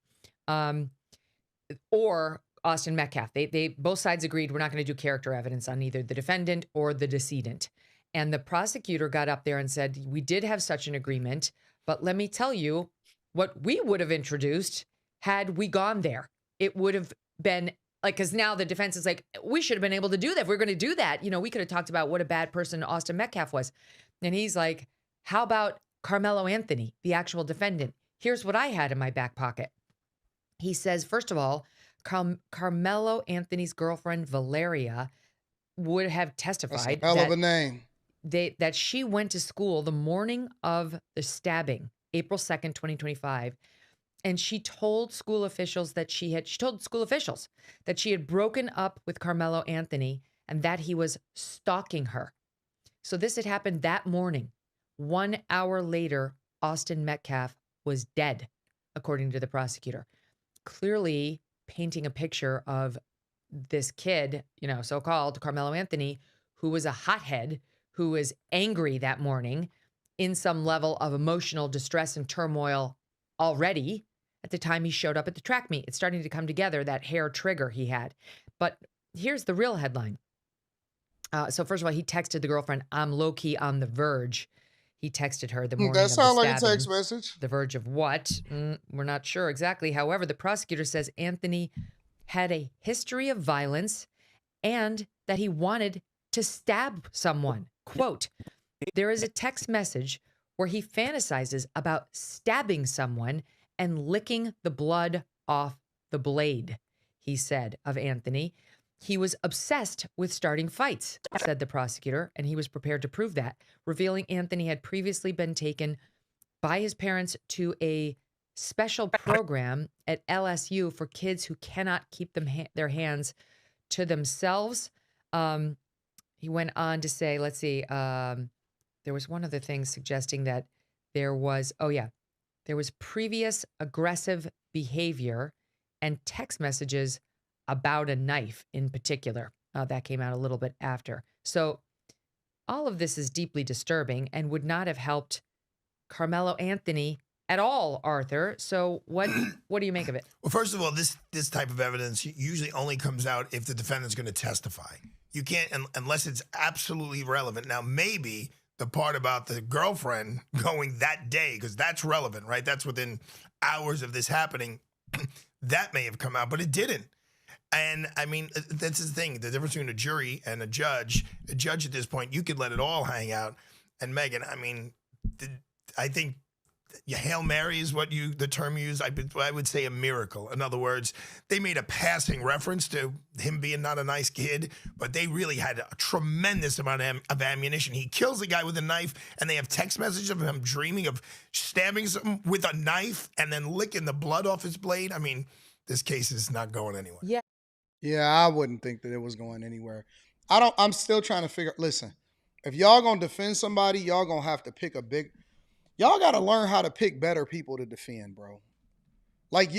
Or Austin Metcalf. They both sides agreed we're not going to do character evidence on either the defendant or the decedent. And the prosecutor got up there and said, we did have such an agreement, but let me tell you what we would have introduced had we gone there. It would have been like, because now the defense is like, we should have been able to do that. If we're going to do that, we could have talked about what a bad person Austin Metcalf was. And he's like, how about Carmelo Anthony, the actual defendant? Here's what I had in my back pocket. He says, first of all, Carmelo Anthony's girlfriend, Valeria, would have testified That's a hell of a name. that she went to school the morning of the stabbing, April 2nd, 2025. And she told school officials that she had broken up with Carmelo Anthony and that he was stalking her. So this had happened that morning. 1 hour later, Austin Metcalf was dead, according to the prosecutor. Clearly painting a picture of this kid, so-called Carmelo Anthony, who was a hothead, who was angry that morning in some level of emotional distress and turmoil already at the time he showed up at the track meet. It's starting to come together, that hair trigger he had. But here's the real headline. So first of all, he texted the girlfriend, I'm low-key on the verge. He texted her the morning That of the sounds like a stabbing. text message. The verge of what? We're not sure exactly. However, the prosecutor says Anthony had a history of violence and that he wanted to stab someone. Quote, there is a text message where he fantasizes about stabbing someone and licking the blood off the blade, he said of Anthony. He was obsessed with starting fights, said the prosecutor, and he was prepared to prove that, revealing Anthony had previously been taken by his parents to a special program at LSU for kids who cannot keep their hands to themselves. He went on to say, let's see, there was one other thing suggesting that there was previous aggressive behavior and text messages about a knife in particular. That came out a little bit after. So all of this is deeply disturbing and would not have helped Carmelo Anthony at all, Arthur. So what do you make of it? Well, first of all, this type of evidence usually only comes out if the defendant's going to testify. You can't, unless it's absolutely relevant. Now, maybe the part about the girlfriend going that day, because that's relevant, right? That's within hours of this happening. That may have come out, but it didn't. And I mean, that's the thing. The difference between a jury and a judge at this point, you could let it all hang out. And Megan, I mean, I think Hail Mary is what the term used. I would say a miracle. In other words, they made a passing reference to him being not a nice kid, but they really had a tremendous amount of ammunition. He kills the guy with a knife, and they have text messages of him dreaming of stabbing someone with a knife and then licking the blood off his blade. I mean, this case is not going anywhere. Yeah, I wouldn't think that it was going anywhere. I'm still trying to figure, listen, if y'all gonna defend somebody, y'all gonna have to pick y'all gotta learn how to pick better people to defend, bro. Like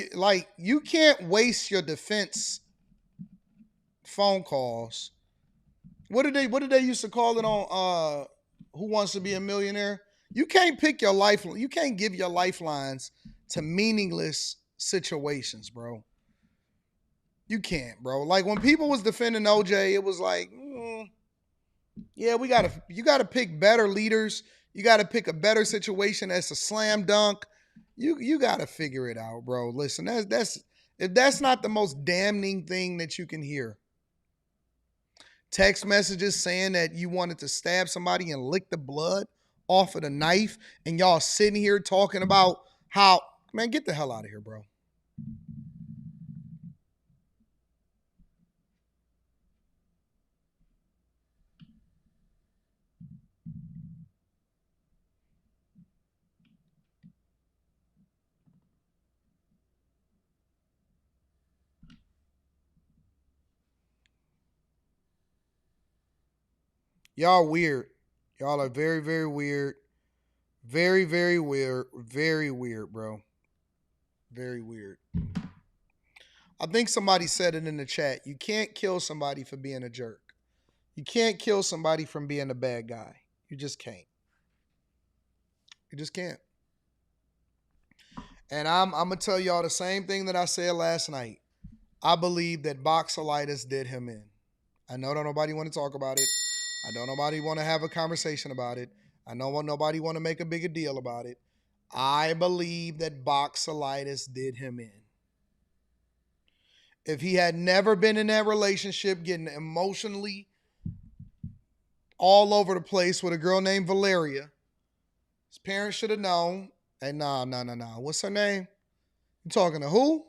you can't waste your defense phone calls. What did they used to call it on Who Wants to Be a Millionaire? You can't pick you can't give your lifelines to meaningless situations, bro. You can't, bro. Like when people was defending OJ, it was like, yeah, you gotta pick better leaders. You gotta pick a better situation that's a slam dunk. You gotta figure it out, bro. Listen, that's if that's not the most damning thing that you can hear, text messages saying that you wanted to stab somebody and lick the blood off of the knife, and y'all sitting here talking about how, man, get the hell out of here, bro. Y'all weird. Y'all are very, very weird. Very, very weird. Very weird, bro. Very weird. I think somebody said it in the chat. You can't kill somebody for being a jerk. You can't kill somebody from being a bad guy. You just can't. You just can't. And I'm gonna tell y'all the same thing that I said last night. I believe that boxolitis did him in. I know that nobody want to talk about it. I know nobody want to have a conversation about it. I know nobody want to make a bigger deal about it. I believe that boxolitis did him in. If he had never been in that relationship, getting emotionally all over the place with a girl named Valeria, his parents should have known. Hey, nah. What's her name? You talking to who?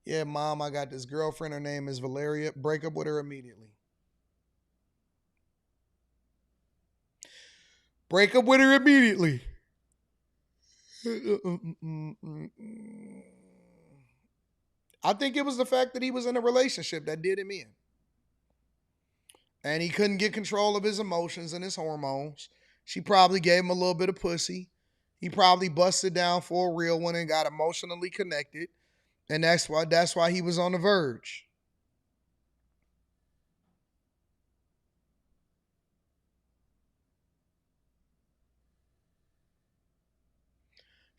Yeah, mom, I got this girlfriend. Her name is Valeria. Break up with her immediately. Break up with her immediately. I think it was the fact that he was in a relationship that did him in. And he couldn't get control of his emotions and his hormones. She probably gave him a little bit of pussy. He probably busted down for a real one and got emotionally connected. And that's why he was on the verge.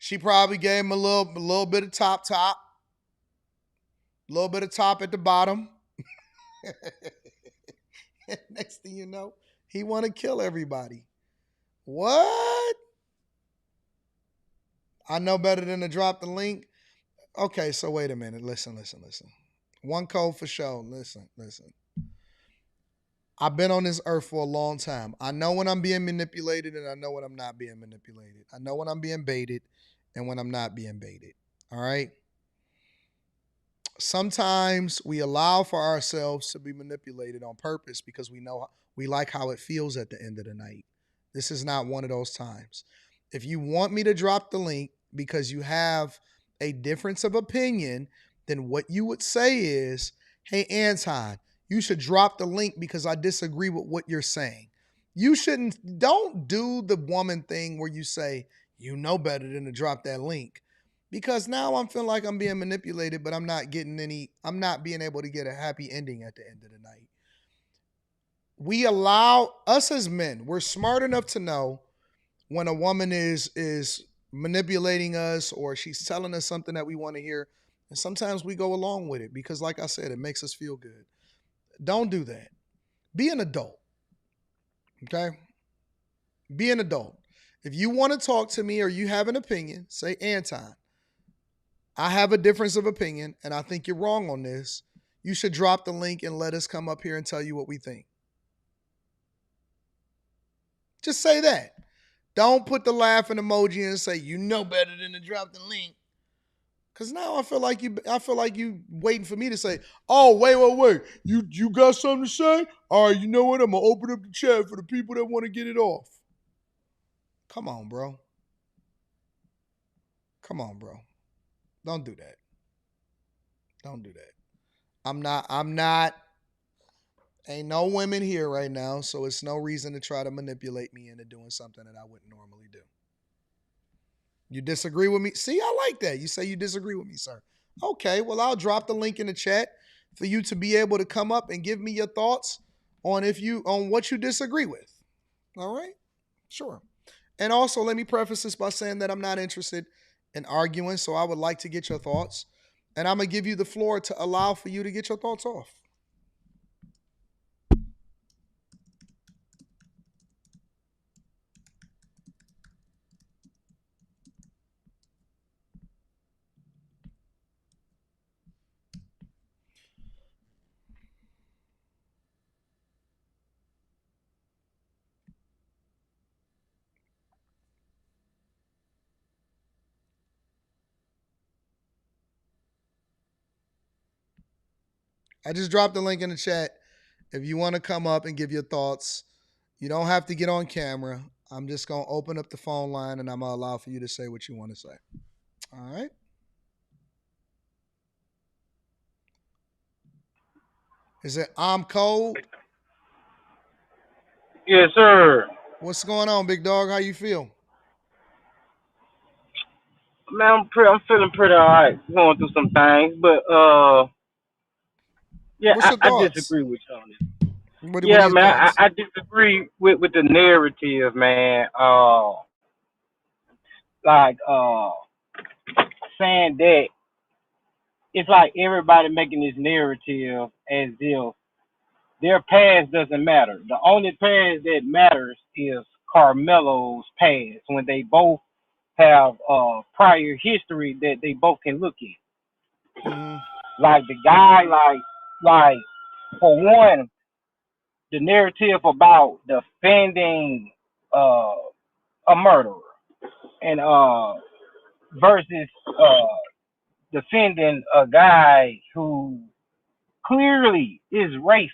She probably gave him a little bit of top, a little bit of top at the bottom. Next thing you know, he want to kill everybody. What? I know better than to drop the link. Okay, so wait a minute. Listen. One code for show. Listen. I've been on this earth for a long time. I know when I'm being manipulated and I know when I'm not being manipulated. I know when I'm being baited and when I'm not being baited. All right? Sometimes we allow for ourselves to be manipulated on purpose because we like how it feels at the end of the night. This is not one of those times. If you want me to drop the link because you have a difference of opinion, then what you would say is, hey, Anton, you should drop the link because I disagree with what you're saying. Don't do the woman thing where you say, you know better than to drop that link. Because now I'm feeling like I'm being manipulated, but I'm not being able to get a happy ending at the end of the night. We allow us as men, we're smart enough to know when a woman is manipulating us or she's telling us something that we want to hear. And sometimes we go along with it because, like I said, it makes us feel good. Don't do that. Be an adult. Okay? Be an adult. If you want to talk to me or you have an opinion, say, Anton, I have a difference of opinion and I think you're wrong on this. You should drop the link and let us come up here and tell you what we think. Just say that. Don't put the laughing emoji and say, you know better than to drop the link. Cause now I feel like you waiting for me to say, oh, wait. You got something to say? All right, you know what? I'm gonna open up the chat for the people that want to get it off. Come on, bro. Don't do that. Don't do that. I'm not, ain't no women here right now, so it's no reason to try to manipulate me into doing something that I wouldn't normally do. You disagree with me? See, I like that. You say you disagree with me, sir. Okay, well, I'll drop the link in the chat for you to be able to come up and give me your thoughts on what you disagree with. All right? Sure. And also, let me preface this by saying that I'm not interested in arguing, so I would like to get your thoughts. And I'm going to give you the floor to allow for you to get your thoughts off. I just dropped the link in the chat. If you want to come up and give your thoughts, you don't have to get on camera. I'm just going to open up the phone line and I'm going to allow for you to say what you want to say. All right. Is it I'm cold? Yes, sir. What's going on, big dog? How you feel? Man, I'm feeling pretty alright. Going through some things, but yeah, What's your I thoughts? disagree with you on this. What are Yeah, your man, thoughts? I disagree with the narrative, man. Like saying that it's like everybody making this narrative as if their past doesn't matter. The only past that matters is Carmelo's past when they both have prior history that they both can look at. Mm-hmm. Like the guy, like for one, the narrative about defending uh, a murderer and versus defending a guy who clearly is racist.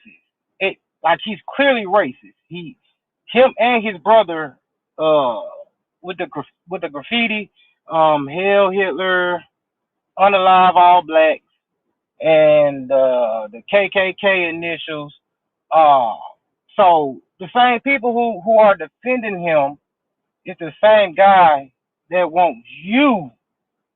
It like he's clearly racist. Him and his brother uh with the graffiti, Hail Hitler, Unalive All Black, and the KKK initials. Uh, so the same people who are defending him is the same guy that wants you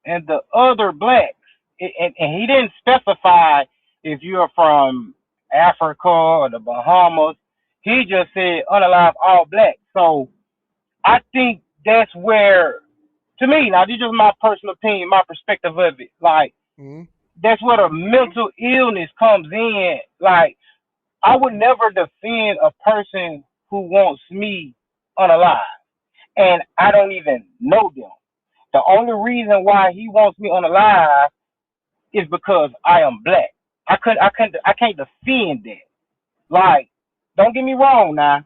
and the other blacks. And he didn't specify if you're from Africa or the Bahamas. He just said unalive all black. So I think that's where, to me, now this is just my personal opinion, my perspective of it. Like Mm-hmm. that's where the mental illness comes in. Like I would never defend a person who wants me unalive, and I don't even know them. The only reason why he wants me unalive is because I am black. I can't defend that. Like, don't get me wrong now.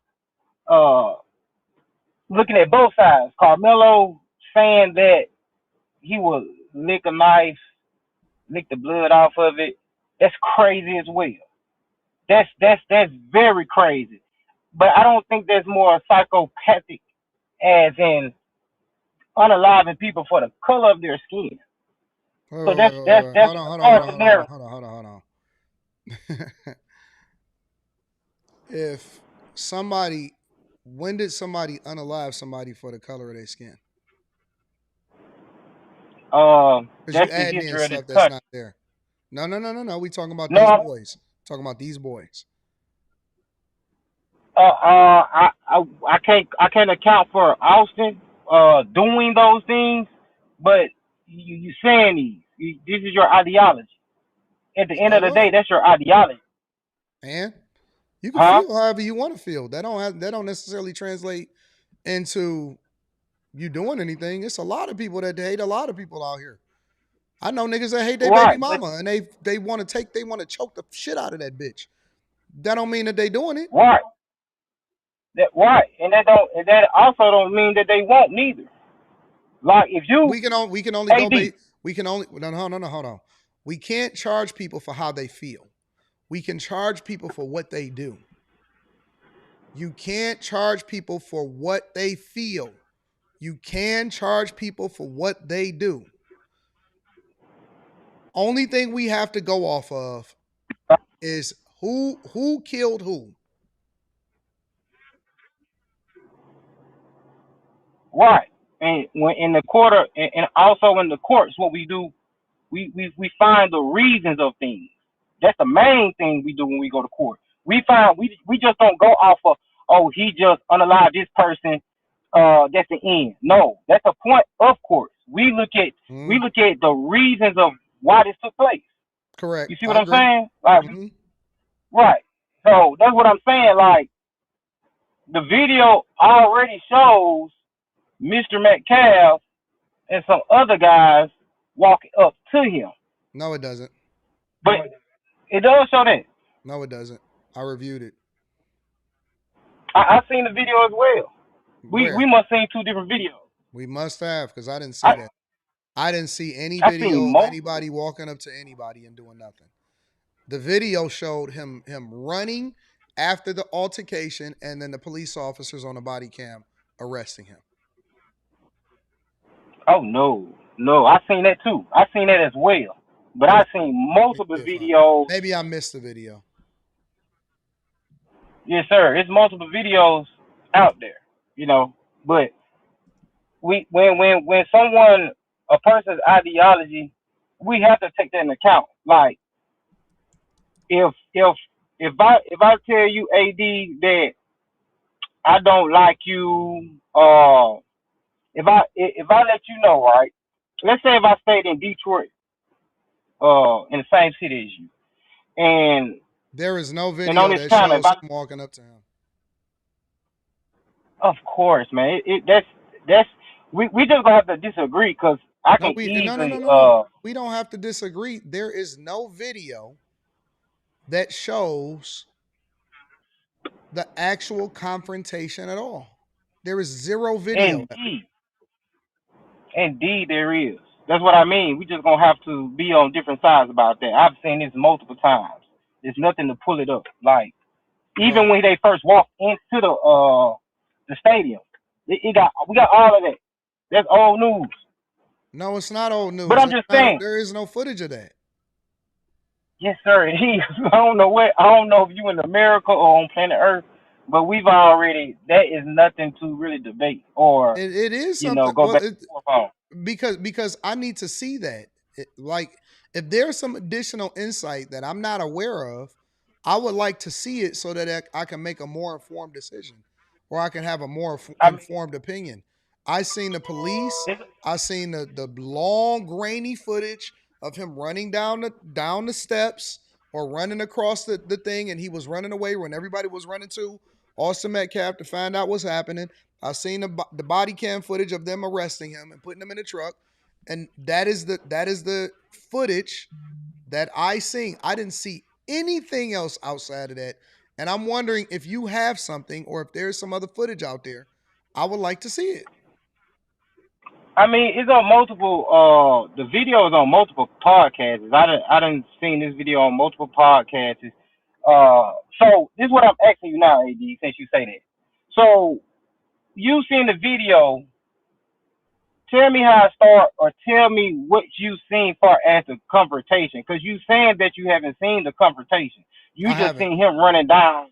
Uh, looking at both sides, Carmelo saying that he will lick a knife, lick the blood off of it. That's crazy as well. That's very crazy. But I don't think there's more psychopathic as in unaliving people for the color of their skin. So Wait. that's Hold part of on, the narrative. hold on. If somebody, when did somebody unalive somebody for the color of their skin? Because you That's the adding in history of this stuff that's country. not there. No. We talking about these No, boys. Talking about these boys. I can't account for Austin doing those things, but you saying these. This is your ideology. At the end So of the day, what? that's your ideology, And you can huh? feel however you want to feel. That don't necessarily translate into you doing anything. It's a lot of people that hate a lot of people out here. I know niggas that hate their baby Right, but mama and they want to choke the shit out of that bitch. That don't mean that they doing it. right, and that also don't mean that they won't neither. Like if you We can only go AD, base. We can only no. Hold on. We can't charge people for how they feel. We can charge people for what they do. You can't charge people for what they feel. You can charge people for what they do. Only thing we have to go off of is who killed who. right, and when in the quarter, and also in the courts, what we do, we find the reasons of things. That's the main thing we do when we go to court. We just don't go off of, oh, he just unalived this person. That's the end. No, that's the point of court. We look at the reasons of why this took place. Correct. You see what I I'm agree. saying? Like, Mm-hmm. right. So that's what I'm saying. Like the video already shows Mr. Metcalf and some other guys walking up to him, No, it doesn't. but it does show that. No, it doesn't. I reviewed it. I seen the video as well. We Where? must seen two different videos. We must have, because I didn't see I that. I didn't see any I seen video of most. anybody walking up to anybody and doing nothing. The video showed him running after the altercation, and then the police officers on the body cam arresting him. Oh no, I seen that too. I seen that as well. But Let I me seen let me multiple see if videos. maybe I missed the video. Yes, sir. It's multiple videos out there, you know. But when someone a person's ideology, we have to take that into account. Like if I tell you AD that I don't like you, if I let you know, right? Let's say if I stayed in Detroit, in the same city as you, and There is no on video this that channel, if shows I, him walking up to him. of course, man, that's we just gonna have to disagree because I No, can easily no. We don't have to disagree. There is no video that shows the actual confrontation at all. There is zero video. indeed there is. That's what I mean. We just gonna have to be on different sides about that. I've seen this multiple times. There's nothing to pull it up. Like even Right. when they first walked into the stadium, we got all of that. That's old news. No, it's not old But news. I'm just saying, There is no footage of that. yes, sir. It is. I don't know if you in America or on planet Earth, but we've already. That is nothing to really debate or It is something. go back and forth on. Because I need to see that. Like, if there's some additional insight that I'm not aware of, I would like to see it so that I can make a more informed decision, or I can have a more informed opinion. I seen the police. I seen the long grainy footage of him running down the steps or running across the thing, and he was running away when everybody was running to Austin Metcalf to find out what's happening. I seen the body cam footage of them arresting him and putting him in the truck, and that is the footage that I seen. I didn't see anything else outside of that, and I'm wondering if you have something or if there's some other footage out there. I would like to see it. I mean, it's on multiple. The video is on multiple podcasts. I done seen this video on multiple podcasts. So this is what I'm asking you now, AD, since you say that. So you seen the video. Tell me how it start, or tell me what you seen far as the confrontation, because you saying that you haven't seen the confrontation. You I just haven't. seen him running down.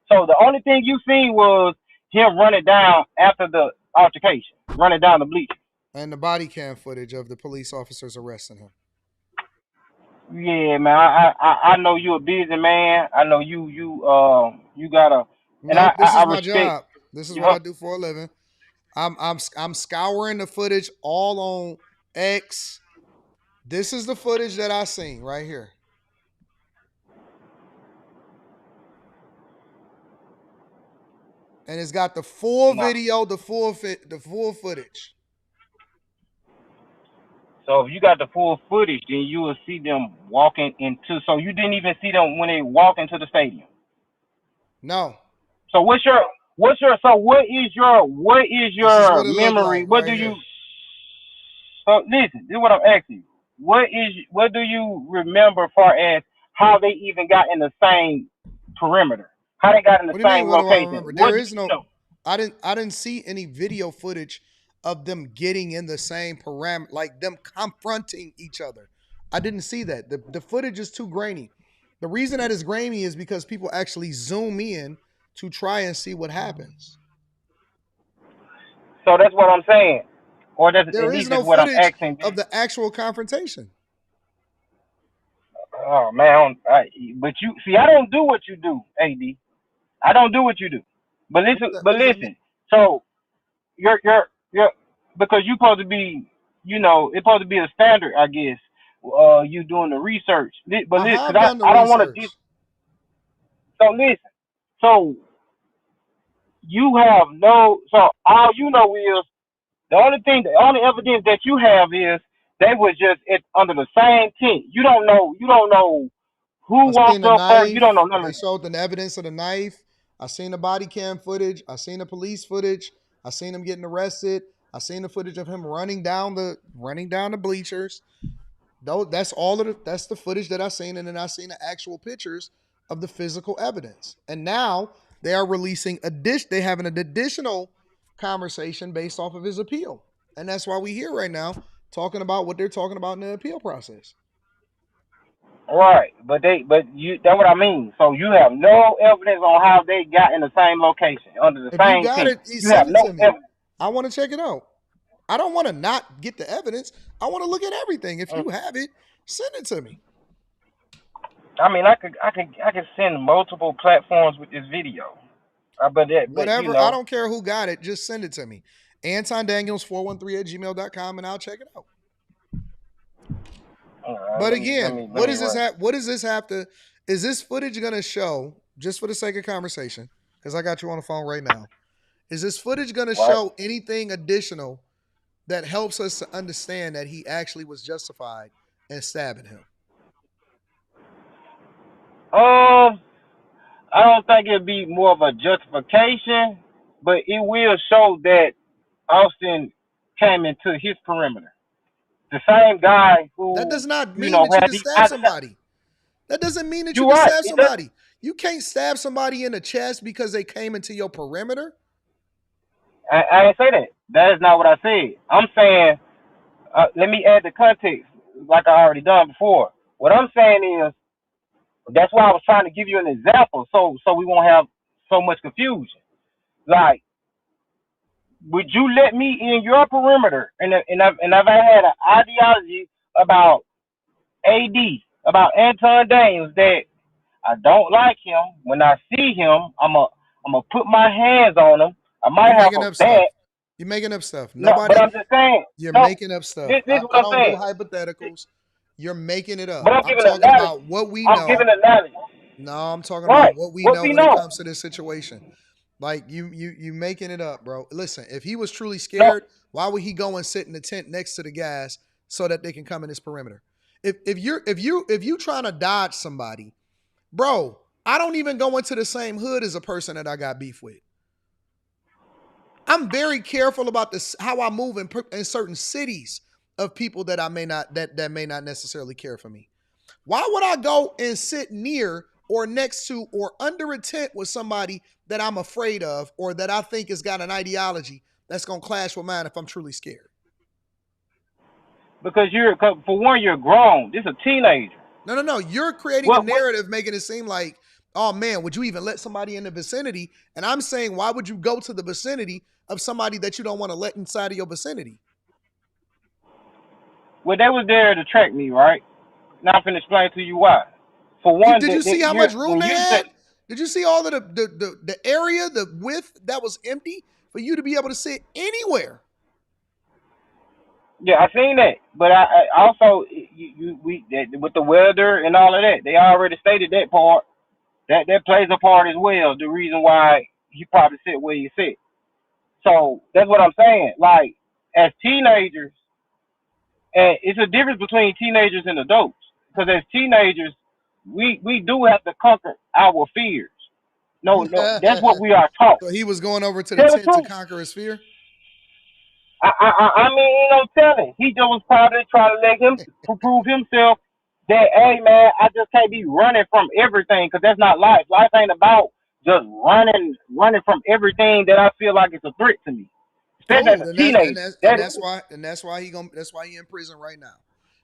So the only thing you seen was him running down after the altercation, running down the bleachers. And the body cam footage of the police officers arresting him. Yeah, man. I know you a busy man. I know you gotta, and Nope, this I is my respect. job. This is what Your, I do for a living. I'm scouring the footage all on X. This is the footage that I seen right here. And it's got the full video, the full footage. so if you got the full footage, then you will see them walking into. So you didn't even see them when they walk into the stadium. No. So what is This is your what it looked memory? like What right do here. you? So listen, this is what I'm asking you. What do you remember far as how they even got in the same perimeter? How they got in the What do you mean? same What do I location? remember? What There do is you no. know? I didn't see any video footage of them getting in the same parameter, like them confronting each other. I didn't see that. The footage is too grainy. The reason that is grainy is because people actually zoom in to try and see what happens. So that's what I'm saying. Or that's There at is least is no what I'm footage asking. of the actual confrontation. Oh man, but you see, I don't do what you do, AD. I don't do what you do. But What does that mean? listen. So you're because you supposed to be, it's supposed to be a standard, I guess. You doing the research, but I listen, have because done the I don't want to. research. So listen. So you have no. So all you know is the only evidence that you have is they was just under the same tent. You don't know. I Who seen walked the up first. You don't know knife. none They of that. showed the evidence of the knife. I seen the body cam footage. I seen the police footage. I seen him getting arrested. I seen the footage of him running down the bleachers. Though that's all of that's the footage that I seen, and then I seen the actual pictures of the physical evidence. And now they are releasing they having an additional conversation based off of his appeal. And that's why we here right now talking about what they're talking about in the appeal process. Right, but that's what I mean. So you have no evidence on how they got in the same location under the If you same got tent. it, he You have send it no to me. evidence. I want to check it out. I don't want to not get the evidence. I want to look at everything. If you have it, send it to me. I mean, I could send multiple platforms with this video. But you Whatever. I know, don't care who got it. Just send it to me. Anton Daniels 413@gmail.com, and I'll check it out. But again, what does this have? What does this have to? Is this footage going to show? Just for the sake of conversation, because I got you on the phone right now. Is this footage going to show anything additional that helps us to understand that he actually was justified in stabbing him? I don't think it'd be more of a justification, but it will show that Austin came into his perimeter. The same guy who That does not mean that you had can the stab somebody. That doesn't mean that you You're can right. stab somebody. You can't stab somebody in the chest because they came into your perimeter. I didn't say that. That is not what I said. I'm saying, let me add the context, like I already done before. What I'm saying is, that's why I was trying to give you an example, so we won't have so much confusion. Like, would you let me in your perimeter? And I've had an ideology about AD, about Anton Daniels, that I don't like him. When I see him, I'm put my hands on him. I might You're have making a up bat. stuff. You're making up stuff. No, Nobody. but I'm just saying. You're No, making up stuff. this is I what I'm don't do saying. hypotheticals. You're making it up. But I'm I'm giving an talking analogy. about what we I'm know. giving an analogy. No, I'm talking Right. about what we What know we when it know. comes to this situation. Like you making it up, bro. Listen, if he was truly No. scared, why would he go and sit in the tent next to the gas so that they can come in his perimeter? If you trying to dodge somebody, bro, I don't even go into the same hood as a person that I got beef with. I'm very careful about this, how I move in certain cities of people that I may not that may not necessarily care for me. Why would I go and sit near or next to or under a tent with somebody that I'm afraid of or that I think has got an ideology that's gonna clash with mine if I'm truly scared? Because for one, you're grown. This is a teenager. No. You're creating a narrative making it seem like, oh man, would you even let somebody in the vicinity? And I'm saying, why would you go to the vicinity of somebody that you don't want to let inside of your vicinity? Well, they was there to track me, right? Now I'm finna explain to you why. For one, Did you see how much room when they you had? say, Did you see all of the area, the width that was empty for you to be able to sit anywhere? yeah, I seen that, but I also with the welder and all of that, they already stated that part. That plays a part as well. The reason why he probably sit where he sit. So that's what I'm saying. Like, as teenagers, and it's a difference between teenagers and adults. Because as teenagers, we do have to conquer our fears. No, that's what we are taught. So he was going over to the Tell the tent to truth. conquer his fear? I mean, ain't no telling. He just was probably trying to let him prove himself that, hey, man, I just can't be running from everything, because that's not life. Life ain't about just running from everything that I feel like it's a threat to me. Especially as Cool. a teenager. That's why he in prison right now.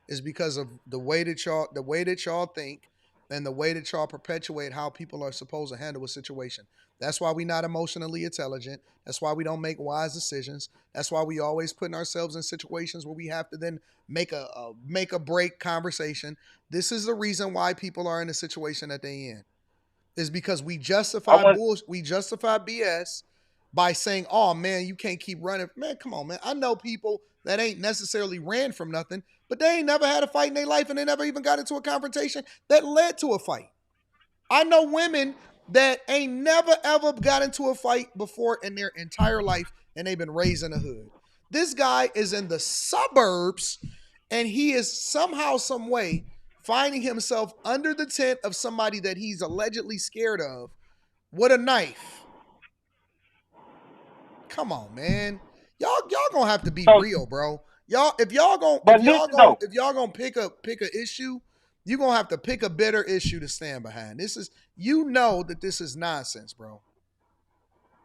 Is because of the way that y'all think and the way that y'all perpetuate how people are supposed to handle a situation. That's why we're not emotionally intelligent. That's why we don't make wise decisions. That's why we always putting ourselves in situations where we have to then make a break conversation. This is the reason why people are in the situation that they in. Is because we justify BS by saying, "Oh man, you can't keep running." Man, come on, man. I know people that ain't necessarily ran from nothing, but they ain't never had a fight in their life, and they never even got into a confrontation that led to a fight. I know women that ain't never ever got into a fight before in their entire life, and they've been raised in the hood. This guy is in the suburbs, and he is somehow, some way, finding himself under the tent of somebody that he's allegedly scared of with a knife. Come on, man. Y'all gonna have to be real, bro. Y'all, if y'all But listen though, gonna pick a issue, you're gonna have to pick a better issue to stand behind. This is, you know, that this is nonsense, bro.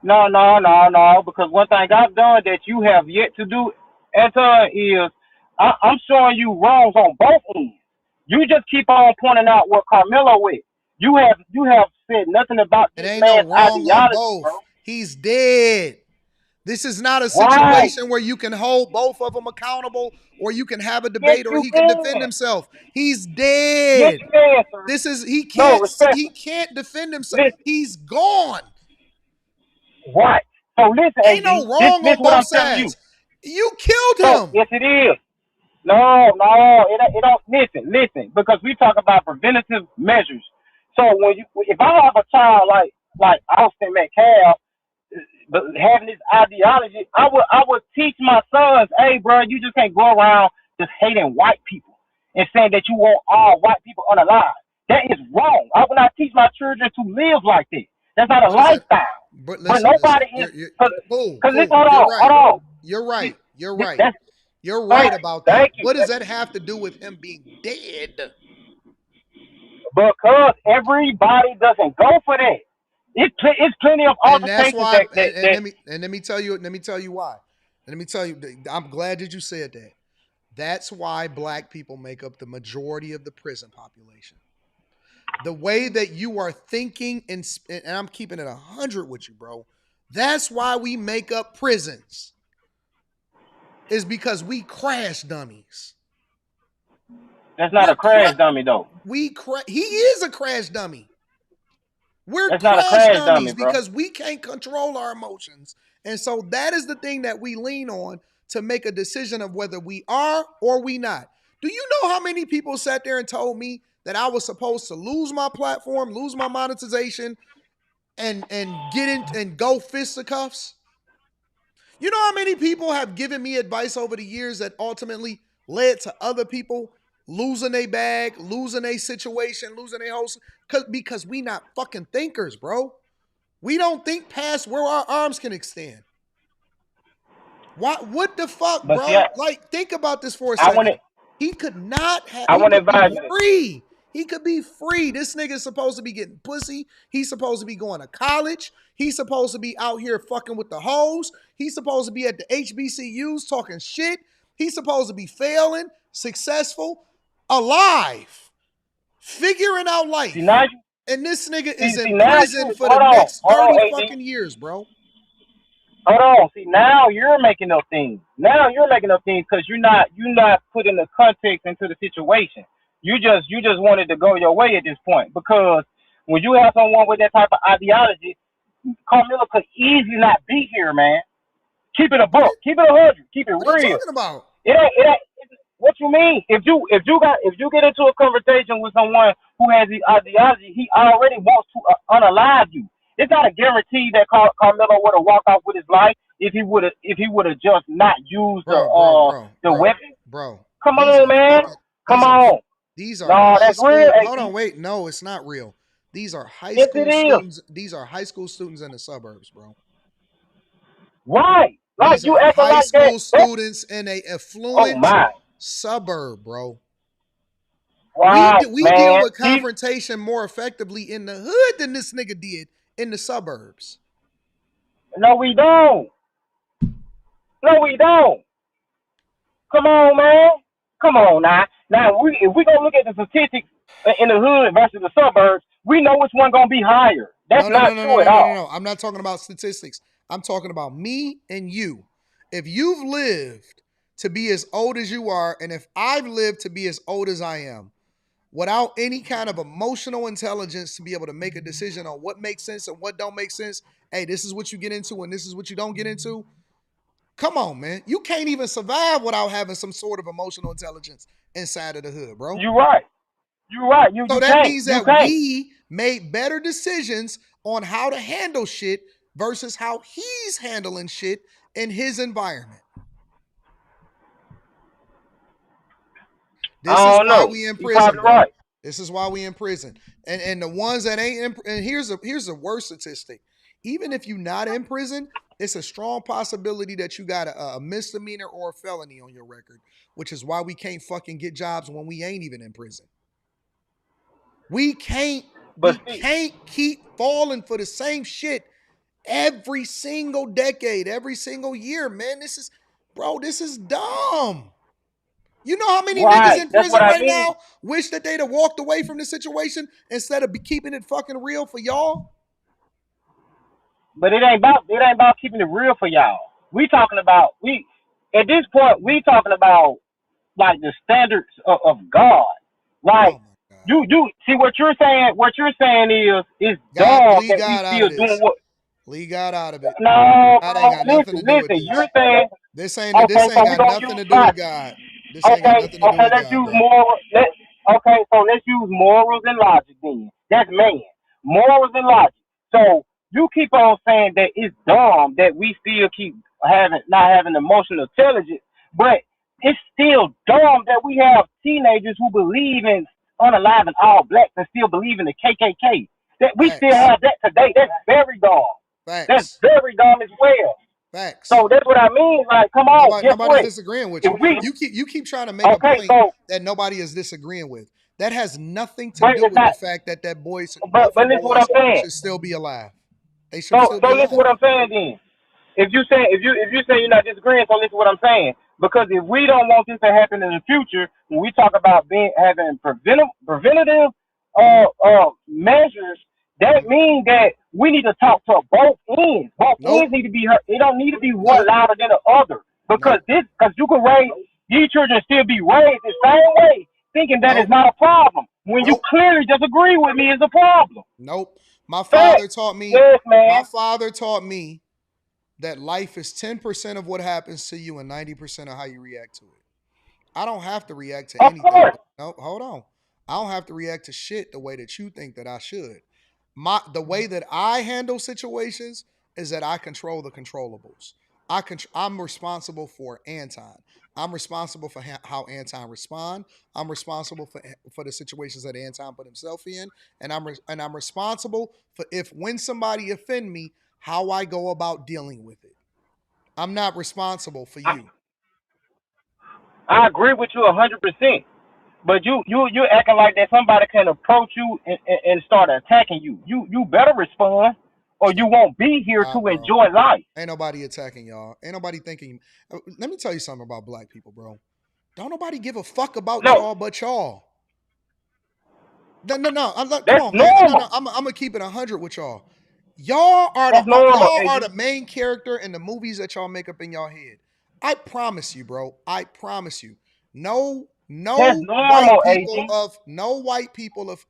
no, because one thing I've done that you have yet to do, Anton, is I'm showing you wrongs on both ends. You just keep on pointing out what Karmelo with. You have said nothing about It this ain't no man's wrong on ideology, bro. both. He's dead. This is not a Right? situation where you can hold both of them accountable, or you can have a Yes, debate, or you he can defend can. himself. He's Yes, dead. you can, sir. This is, No, he respectfully. can't defend himself. Listen, He's gone. right. So listen, Ain't AD, no wrong this on what both I'm telling you. sides. You killed So him. yes, it is. No, it don't. Listen, because we talk about preventative measures. So if I have a child like Austin McCall, but having this ideology, I would teach my sons, hey, bro, you just can't go around just hating white people and saying that you want all white people unalive. That is wrong. I would not teach my children to live like that. That's not a What is that? lifestyle. But But listen, nobody is, You're cool, because listen, cool. You're right. hold on. You're right. You're right. That's You're right thank you, about that. thank you. What does that have to do with him being dead? Because everybody doesn't go for that. It's plenty of And that's altercations why. that Let me tell you. Let me tell you why. Let me tell you. I'm glad that you said that. That's why black people make up the majority of the prison population. The way that you are thinking, and I'm keeping it 100 with you, bro. That's why we make up prisons. Is because we crash dummies. that's not a crash dummy though. He is a crash dummy. We're That's not a crash crash dummy, dummies bro. because we can't control our emotions. And so that is the thing that we lean on to make a decision of whether we are or we not. Do you know how many people sat there and told me that I was supposed to lose my platform, lose my monetization, and get in and go fisticuffs? You know how many people have given me advice over the years that ultimately led to other people losing their bag, losing a situation, losing their host? Because we not fucking thinkers, bro. We don't think past where our arms can extend. What the fuck, But see, bro? Like, think about this for a I want second. to He could not have, I he want to could be advise you this. free. He could be free. This nigga's supposed to be getting pussy. He's supposed to be going to college. He's supposed to be out here fucking with the hoes. He's supposed to be at the HBCUs talking shit. He's supposed to be failing, successful, alive, figuring out See life. now you And this nigga is see in now prison you for the next hold 30 on, AD. fucking years, bro. Hold on. See now you're making up things. Now you're making up things because you're not putting the context into the situation. You just wanted to go your way at this point because when you have someone with that type of ideology, Carmelo could easily not be here, man. Keep it a What are book. Keep it 100. Keep it you real. talking about? It ain't. What you mean? If you get into a conversation with someone who has the ideology, he already wants to unalive you. It's not a guarantee that Carmelo would have walked off with his life if he would have just not used the weapon. Bro. Come These on, are man. fucking Come on. these are No, high that's real, school. Hold on, AD. wait. No, it's not real. These are high Yes, it school is. students. These are high school students in the suburbs, bro. Right. Like These you are acting high like that. school students in a Oh affluent my. suburb, bro. Right, We deal man. with confrontation more effectively in the hood than this nigga did in the suburbs. No, we don't. No, we don't. Come on, man. Come on now. Now, if we gonna look at the statistics in the hood versus the suburbs, we know which one gonna be higher. That's not true at all. No. I'm not talking about statistics. I'm talking about me and you. If you've lived to be as old as you are, and if I've lived to be as old as I am, without any kind of emotional intelligence to be able to make a decision on what makes sense and what don't make sense, hey, this is what you get into and this is what you don't get into. Come on, man. You can't even survive without having some sort of emotional intelligence inside of the hood, bro. You're right. You're right. You So you that can't. means You that can't. we made better decisions on how to handle shit versus how he's handling shit in his environment. This I is don't why know. we in You prison, probably bro. right. This is why we in prison. And the ones that ain't in, and here's the worst statistic. Even if you're not in prison, it's a strong possibility that you got a misdemeanor or a felony on your record, which is why we can't fucking get jobs when we ain't even in prison. We can't keep falling for the same shit every single decade, every single year, man. This is dumb. You know how many niggas in That's prison what I right mean. now wish that they'd have walked away from the situation instead of keeping it fucking real for y'all? But it ain't about keeping it real for y'all. We talking about at this point we talking about like the standards of God. Like you see what you're saying. What you're saying is dumb Leave that we God out still of doing this. what. Leave God out of it. No, God bro. ain't got nothing to do with Listen. this. You're saying This ain't okay. So we got gonna nothing use to do with logic. God. This ain't got nothing to do Okay. with Let's God, use bro. moral. So let's use morals and logic then. That's man. Morals and logic. So you keep on saying that it's dumb that we still keep not having emotional intelligence, but it's still dumb that we have teenagers who believe in unaliving all blacks and still believe in the KKK. That we still have that today. That's very dumb. That's Facts. very dumb as well. Facts. So that's what I mean. Like, come on, guess Nobody's what? disagreeing with If you. we You keep trying to make a okay, point so that nobody is disagreeing with. That has nothing to but do it's with the not. fact that But both of the listen what I'm boys saying. should still be alive. They should So still be listen alive. what I'm saying then. If you say you're not disagreeing, so listen what I'm saying. Because if we don't want this to happen in the future, when we talk about having preventative measures, that means that we need to talk to both ends. Both ends need to be heard. It don't need to be one louder than the other. Because you can raise these children still be raised the same way, thinking that it's not a problem. When you clearly disagree with me is a problem. Nope. My Fact. father taught me. Yes, man. My father taught me that life is 10% of what happens to you and 90% of how you react to it. I don't have to react to anything. No, hold on. I don't have to react to shit the way that you think that I should. The way that I handle situations is that I control the controllables. I'm responsible for Anton. I'm responsible for how Anton respond. I'm responsible for the situations that Anton put himself in, and I'm responsible for when somebody offend me, how I go about dealing with it. I'm not responsible for you. I agree with you 100%. But you acting like that somebody can approach you and start attacking you. You better respond, or you won't be here to Bro. enjoy life. Ain't nobody attacking y'all. Ain't nobody thinking. Let me tell you something about black people, bro. Don't nobody give a fuck about y'all but y'all. No. Come on, man. No. I'm gonna keep it 100 with y'all. Y'all are the main character in the movies that y'all make up in y'all head. I promise you, bro. I promise you. No white people of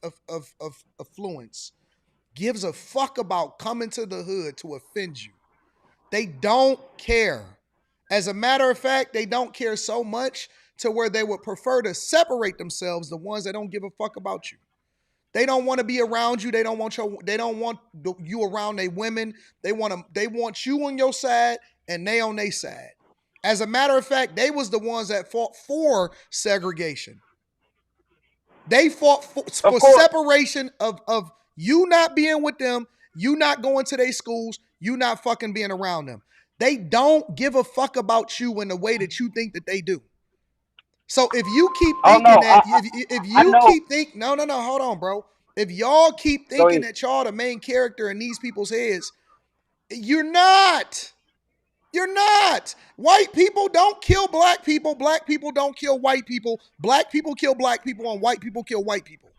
affluence gives a fuck about coming to the hood to offend you. They don't care. As a matter of fact, they don't care so much to where they would prefer to separate themselves, the ones that don't give a fuck about you. They don't want to be around you. They don't want you around their women. They want you on your side and they on their side. As a matter of fact, they was the ones that fought for segregation. They fought for separation of you not being with them, you not going to their schools, you not fucking being around them. They don't give a fuck about you in the way that you think that they do. So if you keep thinking if you keep thinking, no, hold on, bro. If y'all keep thinking that y'all the main character in these people's heads, you're not. You're not. White people don't kill black people. Black people don't kill white people. Black people kill black people and white people kill white people.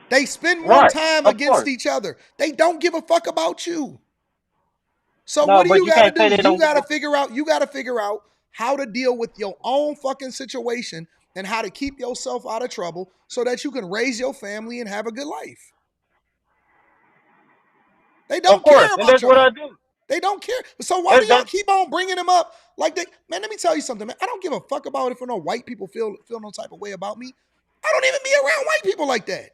They spend more time against each other. They don't give a fuck about you. So what do you got to do? You got to figure out how to deal with your own fucking situation and how to keep yourself out of trouble so that you can raise your family and have a good life. They don't care about y'all. They don't care. So why do y'all keep on bringing them up? Like man, let me tell you something, man. I don't give a fuck about if no white people feel no type of way about me. I don't even be around white people like that.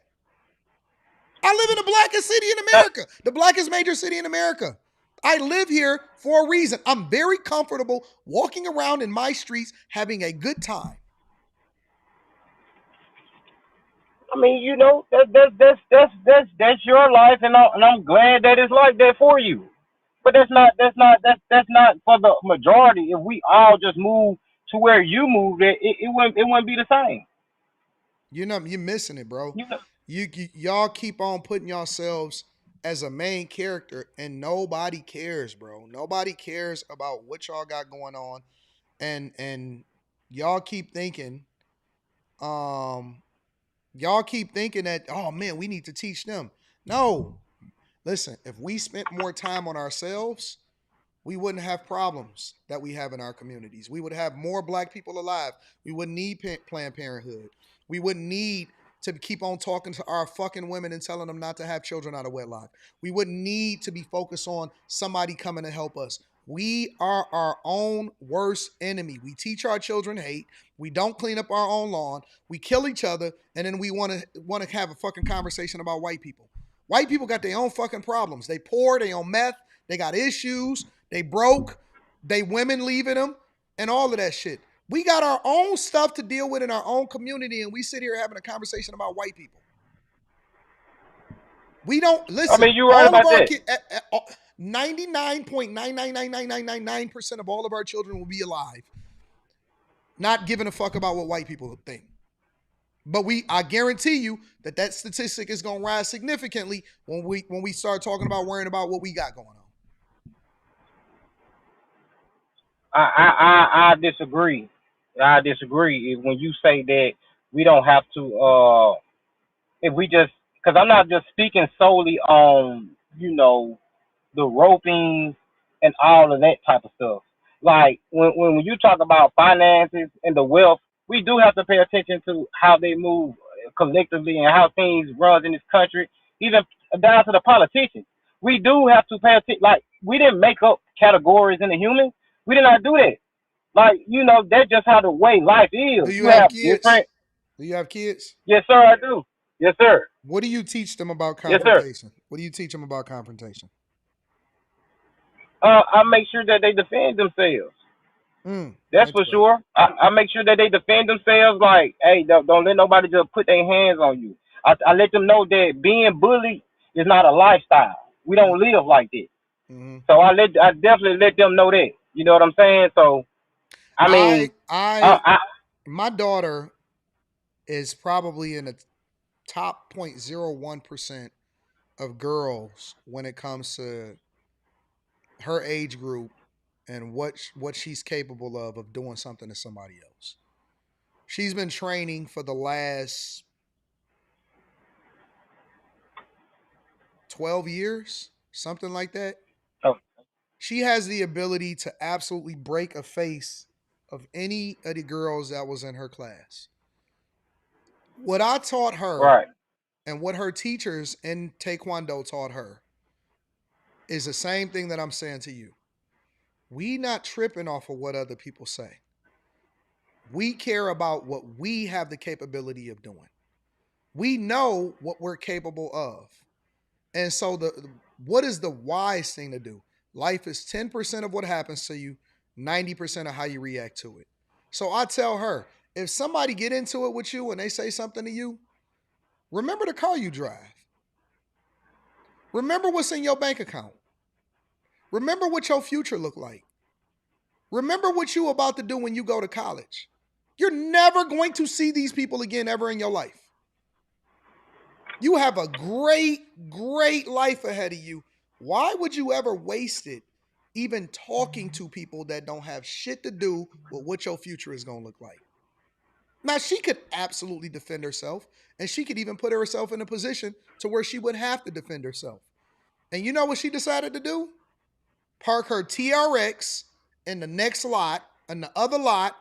I live in the blackest city in America, the blackest major city in America. I live here for a reason. I'm very comfortable walking around in my streets having a good time. I mean, that's your life, and I'm glad that it's like that for you. But that's not for the majority. If we all just move to where you moved, it wouldn't be the same. You're missing it, bro. You know, Y'all keep on putting yourselves as a main character, and nobody cares, bro. Nobody cares about what y'all got going on, and y'all keep thinking, um, y'all keep thinking that, oh man, we need to teach them. No, listen. If we spent more time on ourselves, we wouldn't have problems that we have in our communities. We would have more black people alive. We wouldn't need Planned Parenthood. We wouldn't need to keep on talking to our fucking women and telling them not to have children out of wedlock. We wouldn't need to be focused on somebody coming to help us. We are our own worst enemy. We teach our children hate. We don't clean up our own lawn. We kill each other, and then we want to have a fucking conversation about white people. White people got their own fucking problems. They poor, they on meth, they got issues, they broke, they women leaving them, and all of that shit. We got our own stuff to deal with in our own community, and we sit here having a conversation about white people. We don't I listen. mean, you're right All of about our that. kids, 99.9999999% of all of our children will be alive, not giving a fuck about what white people think. But I guarantee you that statistic is gonna rise significantly when we start talking about worrying about what we got going on. I disagree. I disagree when you say that we don't have to. If we just, because I'm not just speaking solely on the roping and all of that type of stuff. Like when you talk about finances and the wealth, we do have to pay attention to how they move collectively and how things run in this country, even down to the politicians. We do have to pay attention. Like we didn't make up categories in the humans. We did not do that. Like that's just how the way life is. Do you You have have kids? different. Do you have kids? Yes, sir. I do. Yes, sir. What do you teach them about Yes, sir. confrontation? What do you teach them about confrontation? I make sure that they defend themselves. That's for Interesting. sure. I make sure that they defend themselves. Like, hey, don't let nobody just put their hands on you. I let them know that being bullied is not a lifestyle. We don't live like that. Mm-hmm. So I definitely let them know that. You know what I'm saying? So I mean, My daughter is probably in the top 0.01% of girls when it comes to her age group and what she's capable of doing something to somebody else. She's been training for the last 12 years, something like that. oh, She has the ability to absolutely break a face of any of the girls that was in her class. What I taught her right. and what her teachers in Taekwondo taught her is the same thing that I'm saying to you. We not tripping off of what other people say. We care about what we have the capability of doing. We know what we're capable of. And so what is the wise thing to do? Life is 10% of what happens to you, 90% of how you react to it. So I tell her, if somebody get into it with you and they say something to you, remember the car you drive. Remember what's in your bank account. Remember what your future look like. Remember what you about to do when you go to college. You're never going to see these people again ever in your life. You have a great, great life ahead of you. Why would you ever waste it even talking to people that don't have shit to do with what your future is going to look like? Now, she could absolutely defend herself, and she could even put herself in a position to where she would have to defend herself. And you know what she decided to do? Park her TRX in the next lot, in the other lot,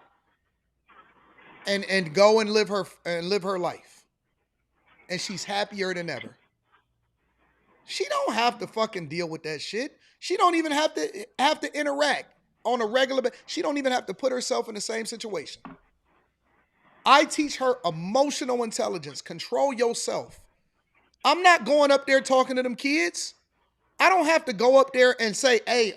and go and live her life. And she's happier than ever. She don't have to fucking deal with that shit. She don't even have to interact on a regular basis. She don't even have to put herself in the same situation. I teach her emotional intelligence. Control yourself. I'm not going up there talking to them kids. I don't have to go up there and say, hey,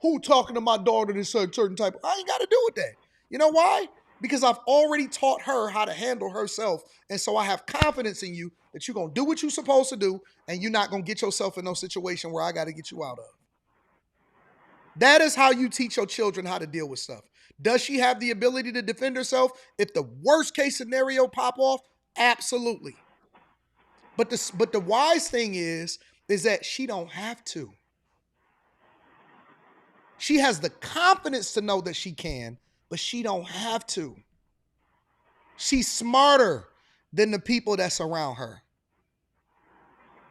who talking to my daughter this certain type? I ain't got to do with that. You know why? Because I've already taught her how to handle herself. And so I have confidence in you that you're going to do what you're supposed to do and you're not going to get yourself in no situation where I got to get you out of. That is how you teach your children how to deal with stuff. Does she have the ability to defend herself if the worst case scenario pop off? Absolutely. But the wise thing is that she don't have to. She has the confidence to know that she can, but she don't have to. She's smarter than the people that's around her.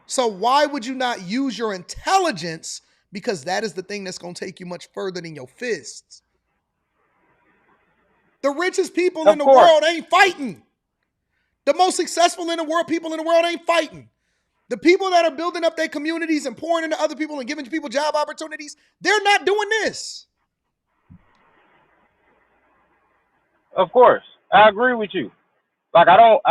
So why would you not use your intelligence? Because that is the thing that's going to take you much further than your fists. The richest people in the world ain't fighting. The most successful people in the world ain't fighting. The people that are building up their communities and pouring into other people and giving people job opportunities, they're not doing this. Of course, I agree with you. Like I don't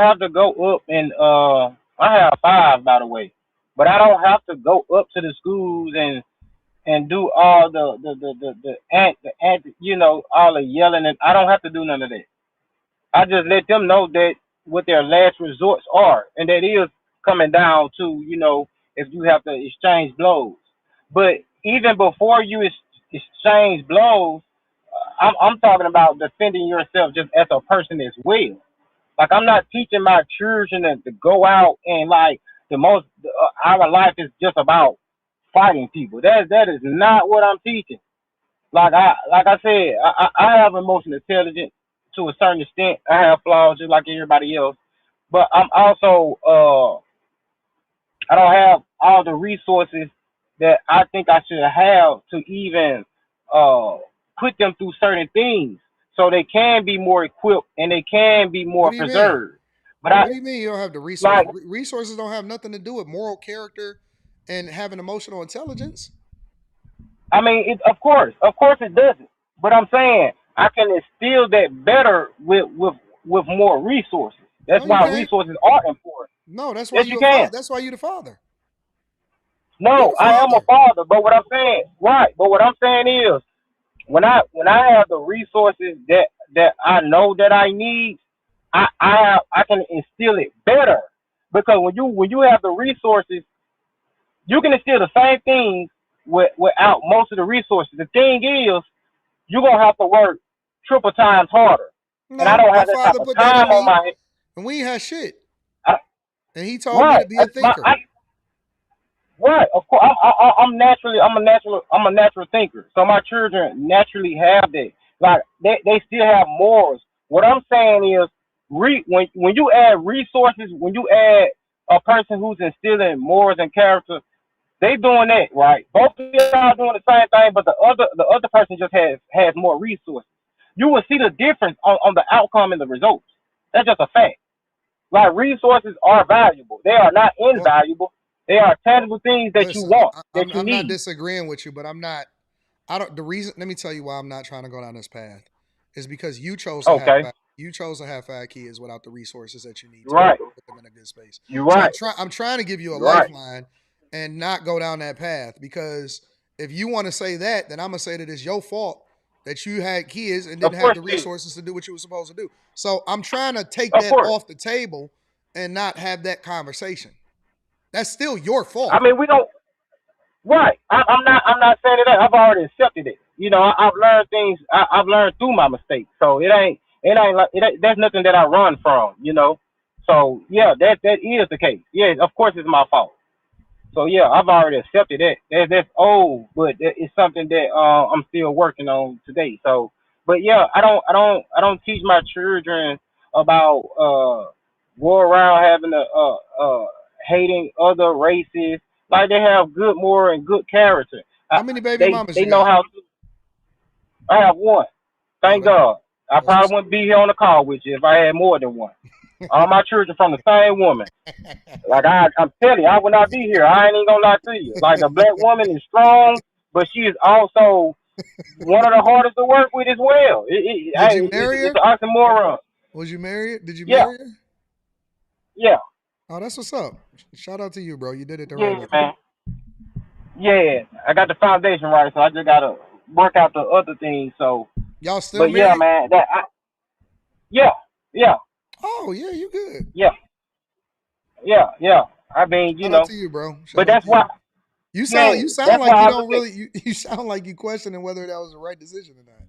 have to go up and I have 5, by the way, but I don't have to go up to the schools and do all all the yelling, and I don't have to do none of that. I just let them know that what their last resorts are, and that is coming down to, if you have to exchange blows. But even before you exchange blows, I'm talking about defending yourself just as a person as well. Like I'm not teaching my children to go out and our life is just about fighting people. That is not what I'm teaching. Like I said, I have emotional intelligence to a certain extent. I have flaws just like everybody else, but I'm also I don't have all the resources that I think I should have to even put them through certain things so they can be more equipped and they can be more What do you mean? preserved. But What do you mean you don't have the resources? like, Resources don't have nothing to do with moral character and having emotional intelligence. I mean, of course it doesn't. But I'm saying I can instill that better with more resources. That's why resources are important. No, that's why yes, you can. That's why you're the father. No, I am a father. But what I'm saying, right? But what I'm saying is, when I have the resources that I know that I need, I can instill it better. Because when you have the resources, you can instill the same things without most of the resources. The thing is, you're gonna have to work triple times harder. No, and I don't my have that type father of put that time in on me, my head. and we ain't had shit. And he told me Right. to be a thinker. Right. Of course, I'm a natural thinker. So my children naturally have that. Like they still have morals. What I'm saying is, when you add resources, when you add a person who's instilling morals and character, they doing that right. Both of y'all doing the same thing, but the other person just has more resources. You will see the difference on the outcome and the results. That's just a fact. Like resources are valuable. They are not invaluable. They are tangible things that you Listen, want, that you I'm not need. disagreeing with you, but I'm not. I don't. The reason. Let me tell you why I'm not trying to go down this path is because you chose to have. Okay. You chose to have 5 kids without the resources that you need to Right. put them in a good space. You're So right. I'm trying to give you a You're right. lifeline and not go down that path, because if you want to say that, then I'm gonna say that it's your fault that you had kids and didn't have the resources to do what you were supposed to do. So I'm trying to take that off the table and not have that conversation. That's still your fault. I mean, we don't. Right. I'm not saying that. I've already accepted it. I've learned things. I've learned through my mistakes. So it ain't like there's nothing that I run from. So yeah, that is the case. Yeah, of course it's my fault. So yeah, I've already accepted that. That's old, but it's something that I'm still working on today. So, but yeah, I don't teach my children about go around having hating other races. Like they have good moral and good character. How many baby mamas They you know got? how to. I have one. Thank God. I probably wouldn't be here on the call with you if I had more than one. All my children from the same woman. Like I'm telling you, I would not be here. I ain't even gonna lie to you. Like the black woman is strong, but she is also one of the hardest to work with as well. Did you marry her? It's an oxymoron. Was you married? Did you Yeah. marry her? Yeah. Oh, that's what's up. Shout out to you, bro. You did it the Yeah, right way. man. Yeah, I got the foundation right, so I just gotta work out the other things. So, y'all still but married? yeah, man. Yeah. Oh yeah, you good. Yeah. I mean, Shout out to you, bro. But that's why. You sound that's like how you I don't look at really you sound like you questioning whether that was the right decision or not.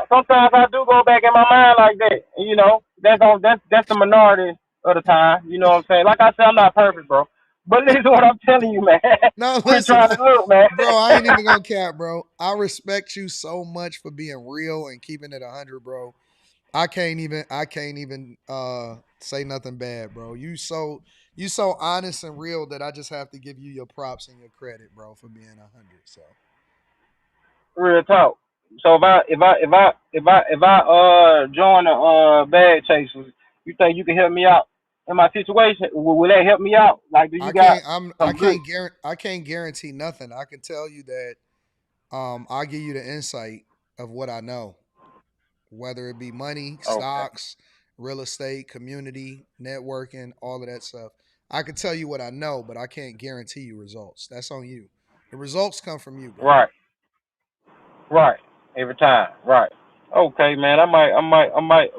sometimes I do go back in my mind like that. You know, that's the minority of the time. You know what I'm saying? Like I said, I'm not perfect, bro. But this is what I'm telling you, man. No, Quit listen, trying to look, man. bro. I ain't even gonna cap, bro. I respect you so much for being real and keeping it 100, bro. I can't even say nothing bad, bro. You so honest and real that I just have to give you your props and your credit, bro, for being 100. So Real talk. So if I join the bag chasers, you think you can help me out in my situation? Will that help me out? Like, do you I got can't I'm some good? I can't guarantee nothing. I can tell you that I'll give you the insight of what I know, whether it be money, Okay. stocks, real estate, community, networking, all of that stuff. I can tell you what I know, but I can't guarantee you results. That's on you. The results come from you, bro. Right. Right. Every time. Right. Okay, man. I might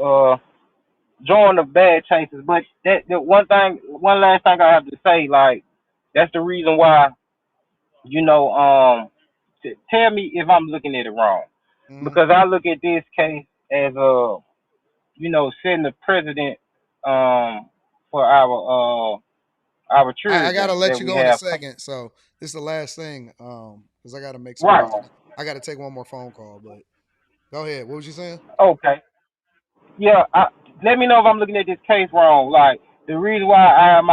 join the bad chasers, but that one last thing I have to say, like, that's the reason why, you know, tell me if I'm looking at it wrong, Mhm. because I look at this case as setting the precedent, for our I gotta children let that you we go in a have. second. So this is the last thing, because I gotta make some Right. calls. I gotta take one more phone call, but go ahead. What was you saying? Okay. Yeah, let me know if I'm looking at this case wrong. Like, the reason why I have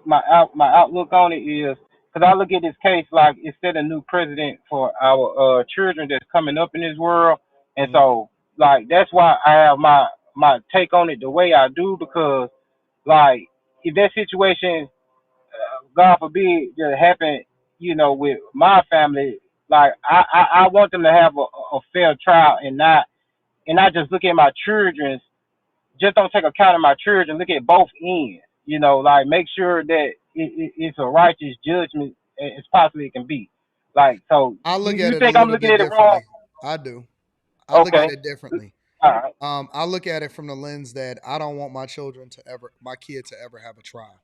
my outlook on it is because I look at this case like it set a new precedent for our children that's coming up in this world, and Mhm. so like that's why I have my take on it the way I do, because like if that situation, God forbid, just happen, with my family, like I want them to have a fair trial and not just look at my children's, just don't take account of my children. Look at both ends. Like make sure that it's a righteous judgment as possibly it can be. Like, so I you, look at you it a think I'm little looking bit at it wrong? differently. I do. I look at Okay. it differently. All right. I look at it from the lens that I don't want my kid to ever have a trial.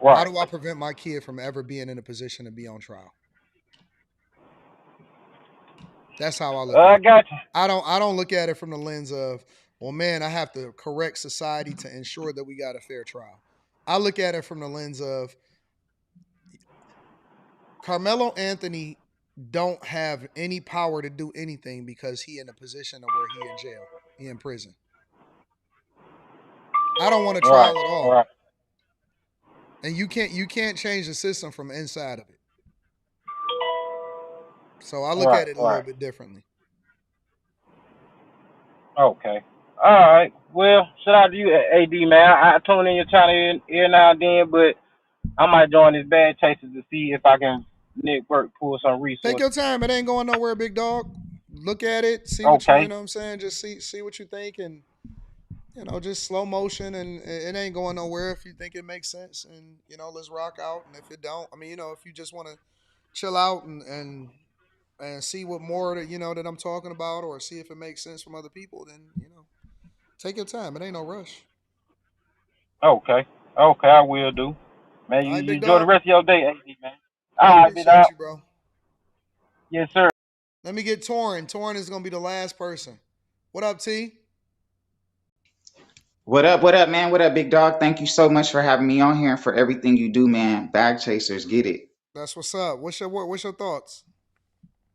How Right. do I prevent my kid from ever being in a position to be on trial? That's how I look at I it. got you. I don't look at it from the lens of, well, man, I have to correct society to ensure that we got a fair trial. I look at it from the lens of Carmelo Anthony don't have any power to do anything because he in a position of where he in jail, he in prison. I don't want a Right. trial at all. Right. And you can't change the system from inside of it. So I look Right. at it a little Right. bit differently. Okay. All right. Well, shout out to you, AD, man. I tune in your channel every now and then, but I might join this bad chases to see if I can network, pull some Take resources. your time. It ain't going nowhere, big dog. Look at it, see what you Okay. know what I'm saying? Just see what you think, and just slow motion, and it ain't going nowhere if you think it makes sense, and let's rock out. And if it don't, I mean, if you just want to chill out and see what more that I'm talking about, or see if it makes sense from other people, then take your time. It ain't no rush. Okay. Okay, I will do. Man, All you, right, you big enjoy the dog. rest of your day, AD, man. I All right, big appreciate dog. you, bro. Yes, sir. Let me get Torrin. Torrin is gonna be the last person. What up, T? What up, man? What up, big dog? Thank you so much for having me on here and for everything you do, man. Bag chasers, get it. That's what's up. What's your thoughts?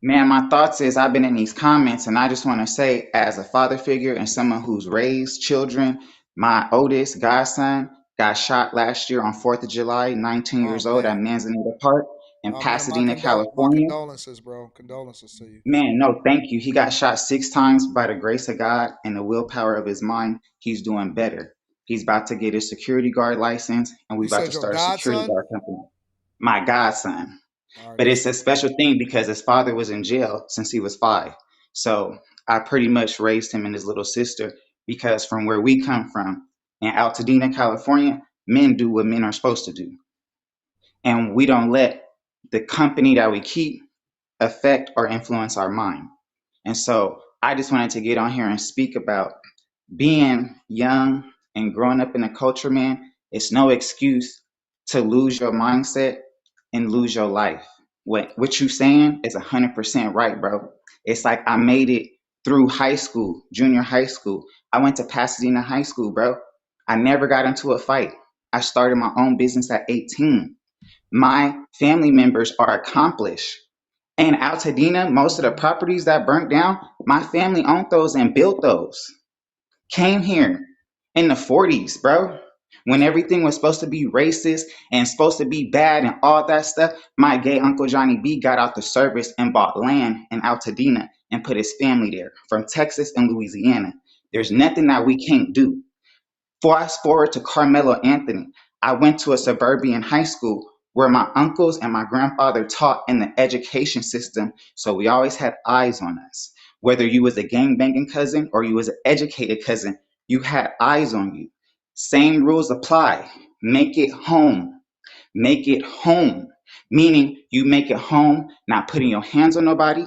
Man, my thoughts is I've been in these comments and I just want to say, as a father figure and someone who's raised children, my oldest godson got shot last year on 4th of July, 19 Oh years old at man. Manzanita Park in Oh man, my Pasadena, my California. condolences, bro. Condolences to you. Man, no, thank you. He got shot 6 times by the grace of God and the willpower of his mind. He's doing better. He's about to get his security guard license and we You about to said your start a security godson? guard company. My godson. All right, But that's it's a what's up. special thing because his father was in jail since he was 5. So I pretty much raised him and his little sister because from where we come from in Altadena, California, men do what men are supposed to do. And we don't let the company that we keep affect or influence our mind. And so I just wanted to get on here and speak about being young and growing up in a culture, man. It's no excuse to lose your mindset and lose your life. What you saying is 100% right, bro. It's like I made it through high school, junior high school. I went to Pasadena High School, bro. I never got into a fight. I started my own business at 18. My family members are accomplished. And Altadena, most of the properties that burnt down, my family owned those and built those. Came here in the 40s, bro. When everything was supposed to be racist and supposed to be bad and all that stuff, my gay Uncle Johnny B got out the service and bought land in Altadena and put his family there from Texas and Louisiana. There's nothing that we can't do. Fast forward to Karmelo Anthony. I went to a suburban high school where my uncles and my grandfather taught in the education system, so we always had eyes on us. Whether you was a gang-banging cousin or you was an educated cousin, you had eyes on you. Same rules apply. Make it home. Make it home. Meaning you make it home, not putting your hands on nobody,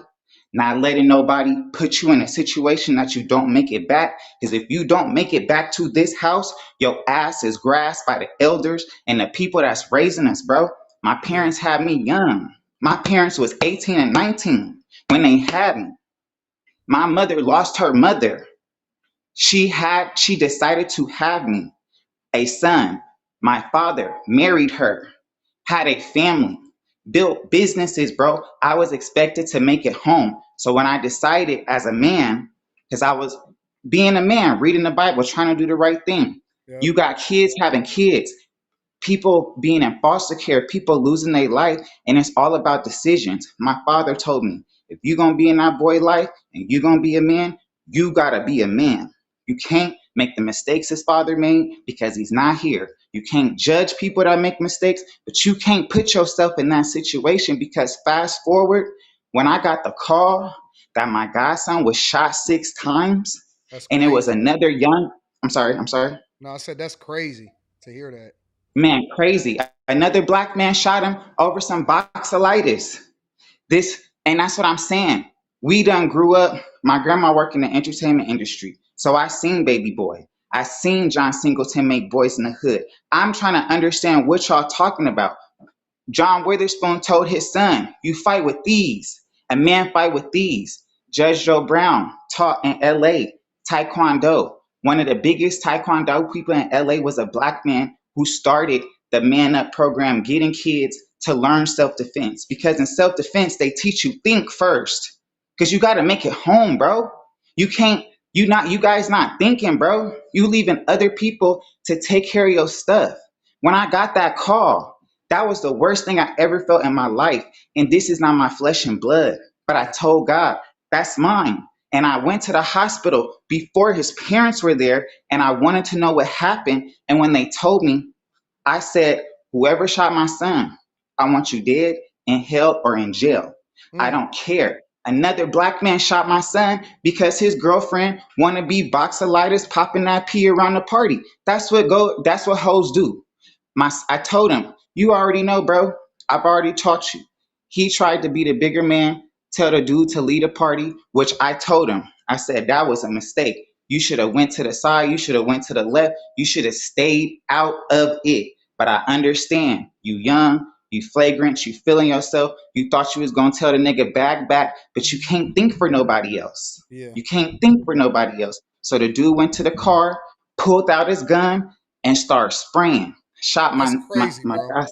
not letting nobody put you in a situation that you don't make it back. Because if you don't make it back to this house, your ass is grasped by the elders and the people that's raising us, bro. My parents had me young. My parents was 18 and 19 when they had me. My mother lost her mother. She decided to have me, a son. My father married her, had a family, built businesses, bro. I was expected to make it home. So when I decided as a man, because I was being a man, reading the Bible, trying to do the right thing. Yep. You got kids having kids, people being in foster care, people losing their life, and it's all about decisions. My father told me, if you're gonna be in that boy life and you're gonna be a man, you gotta be a man. You can't make the mistakes his father made because he's not here. You can't judge people that make mistakes, but you can't put yourself in that situation because fast forward, when I got the call that my godson was shot 6 times, That's and it was crazy. another young, I'm sorry. No, I said that's crazy to hear that. Man, crazy. Another black man shot him over some boxolitis. And that's what I'm saying. We done grew up. My grandma worked in the entertainment industry. So I seen Baby Boy. I seen John Singleton make Boys in the Hood. I'm trying to understand what y'all talking about. John Witherspoon told his son, you fight with these. A man fight with these. Judge Joe Brown taught in LA Taekwondo. One of the biggest Taekwondo people in LA was a black man who started the Man Up program, getting kids to learn self-defense. Because in self-defense, they teach you think first. Because you got to make it home, bro. You can't, you guys not thinking, bro. You leaving other people to take care of your stuff. When I got that call, that was the worst thing I ever felt in my life. And this is not my flesh and blood. But I told God, that's mine. And I went to the hospital before his parents were there, and I wanted to know what happened. And when they told me, I said, whoever shot my son, I want you dead, in hell, or in jail. I don't care. Another black man shot my son because his girlfriend wanted to be boxolitis popping that pee around the party. That's what hoes do. I told him, you already know, bro. I've already taught you. He tried to be the bigger man, tell the dude to lead a party, which I told him. I said that was a mistake. You should have went to the side. You should have went to the left. You should have stayed out of it. But I understand. You young, you flagrant, you feeling yourself. You thought you was gonna tell the nigga back, but you can't think for nobody else. Yeah. You can't think for nobody else. So the dude went to the car, pulled out his gun, and started spraying. Shot That's my crazy, bro. guy.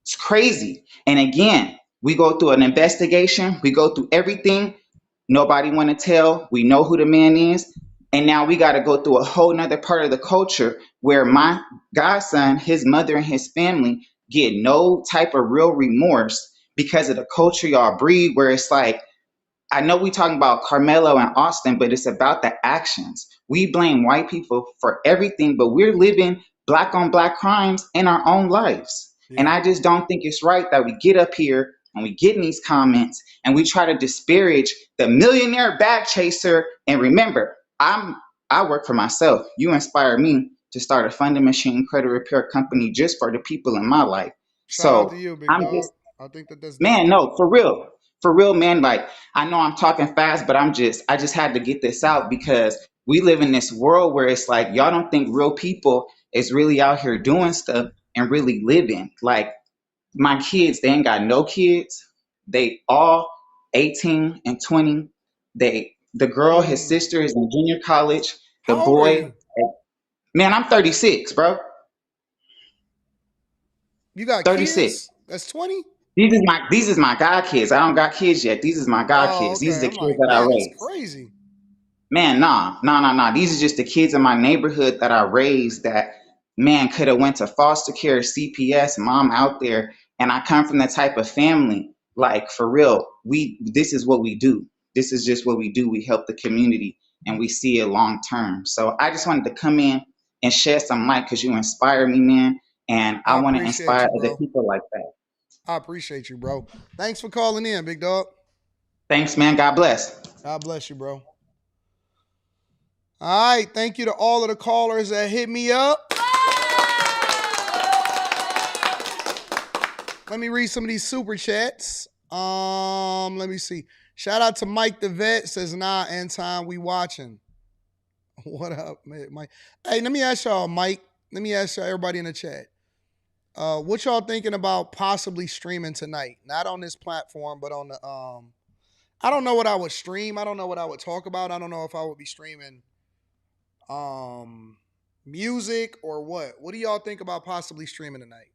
It's crazy. And again, we go through an investigation. We go through everything. Nobody want to tell. We know who the man is. And now we got to go through a whole nother part of the culture where my godson, his mother, and his family get no type of real remorse because of the culture y'all breed, where it's like, I know we talking about Karmelo and Austin, but it's about the actions. We blame white people for everything, but we're living black on black crimes in our own lives. And I just don't think it's right that we get up here and we get in these comments and we try to disparage the millionaire bag chaser. And remember, I work for myself. You inspire me to start a funding machine credit repair company just for the people in my life. Shout out to So you, big I'm dog. just, I think that's dope. man, no, for real. For real, man. Like, I know I'm talking fast, but I just had to get this out because we live in this world where it's like, y'all don't think real people is really out here doing stuff. and really living. Like my kids, they ain't got no kids. They all 18 and 20. The girl, his sister is in junior college. The How old are boy, you? man, I'm 36, bro. You got 36. kids? That's 20? These is my god kids. I don't got kids yet. These is my god Oh, kids. These okay. are the I'm kids like, that I man, that's raised. crazy. Man, nah. These are just the kids in my neighborhood that I raised that man could have went to foster care, CPS, mom out there. And I come from that type of family. Like for real, this is what we do. This is just what we do. We help the community and we see it long term. So I just wanted to come in and shed some light because you inspire me, man. And I I want to appreciate inspire you, other bro. people like that. I appreciate you, bro. Thanks for calling in, big dog. Thanks, man. God bless. God bless you, bro. All right. Thank you to all of the callers that hit me up. Let me read some of these super chats. Let me see. Shout out to Mike the Vet. Says, nah, Anton, we watching. What up, man, Mike? Hey, let me ask y'all, Mike. Let me ask y'all, everybody in the chat. What y'all thinking about possibly streaming tonight? Not on this platform, but on the I don't know what I would stream. I don't know what I would talk about. I don't know if I would be streaming music or what. What do y'all think about possibly streaming tonight?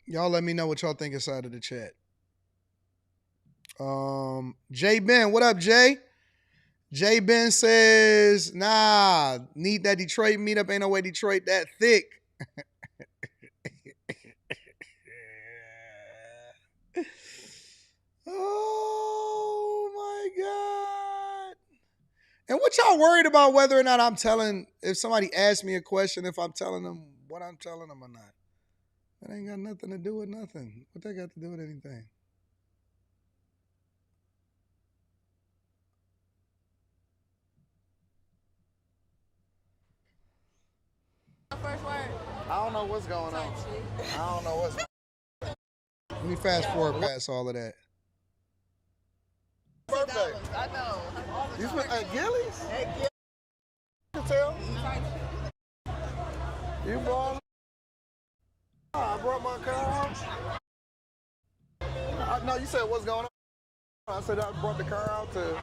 Y'all let me know what y'all think inside of the chat. Jay Ben, what up, Jay? Jay Ben says, nah, need that Detroit meetup. Ain't no way Detroit that thick. Oh my God. And what y'all worried about whether or not I'm telling, if somebody asks me a question, if I'm telling them what I'm telling them or not? That ain't got nothing to do with nothing. What that got to do with anything? First word. I don't know what's going on. I don't know what's. Let me fast forward past all of that. Birthday. I know. You spent at Gillies? At Gillies. You can tell. You brought. I brought my car out. No, you said what's going on. I said I brought the car out to.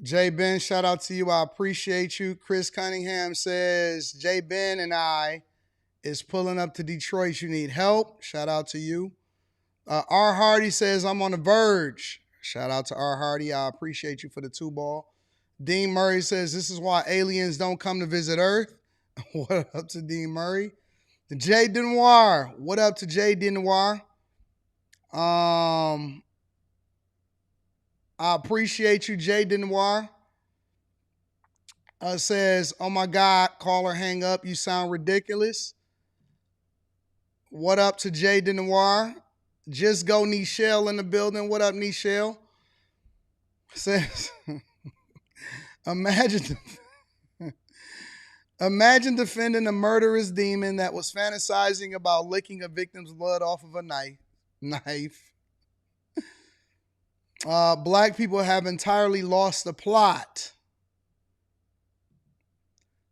Jay Ben, shout out to you. I appreciate you. Chris Cunningham says, Jay Ben and I is pulling up to Detroit. You need help. Shout out to you. R. Hardy says, I'm on the verge. Shout out to R. Hardy. I appreciate you for the 2-ball. Dean Murray says, this is why aliens don't come to visit Earth. What up to Dean Murray? Jay Denoir. What up to Jay Denoir? I appreciate you, Jay Denoir. Says, oh my God, call or hang up. You sound ridiculous. What up to Jay Denoir? Just go Nichelle in the building. What up, Nichelle? Says, imagine defending a murderous demon that was fantasizing about licking a victim's blood off of a knife. Black people have entirely lost the plot.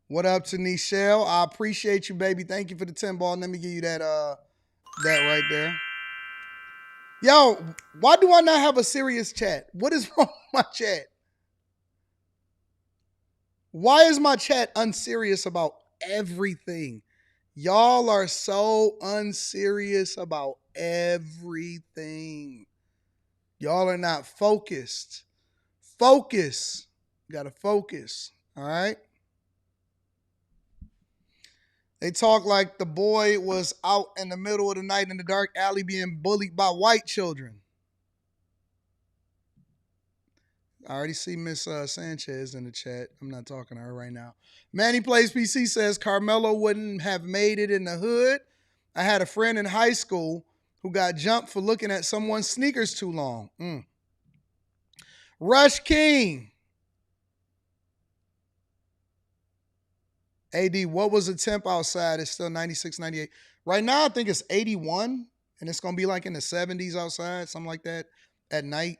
What up to Nichelle? I appreciate you, baby. Thank you for the 10-ball. Let me give you that right there. Yo, why do I not have a serious chat? What is wrong with my chat? Why is my chat unserious about everything? Y'all are so unserious about everything. Y'all are not focused. Focus. You gotta focus. All right? They talk like the boy was out in the middle of the night in the dark alley being bullied by white children. I already see Miss Sanchez in the chat. I'm not talking to her right now. Manny Plays PC says Karmelo wouldn't have made it in the hood. I had a friend in high school who got jumped for looking at someone's sneakers too long. Rush King. AD, what was the temp outside? It's still 96, 98. Right now, I think it's 81, and it's going to be like in the 70s outside, something like that at night.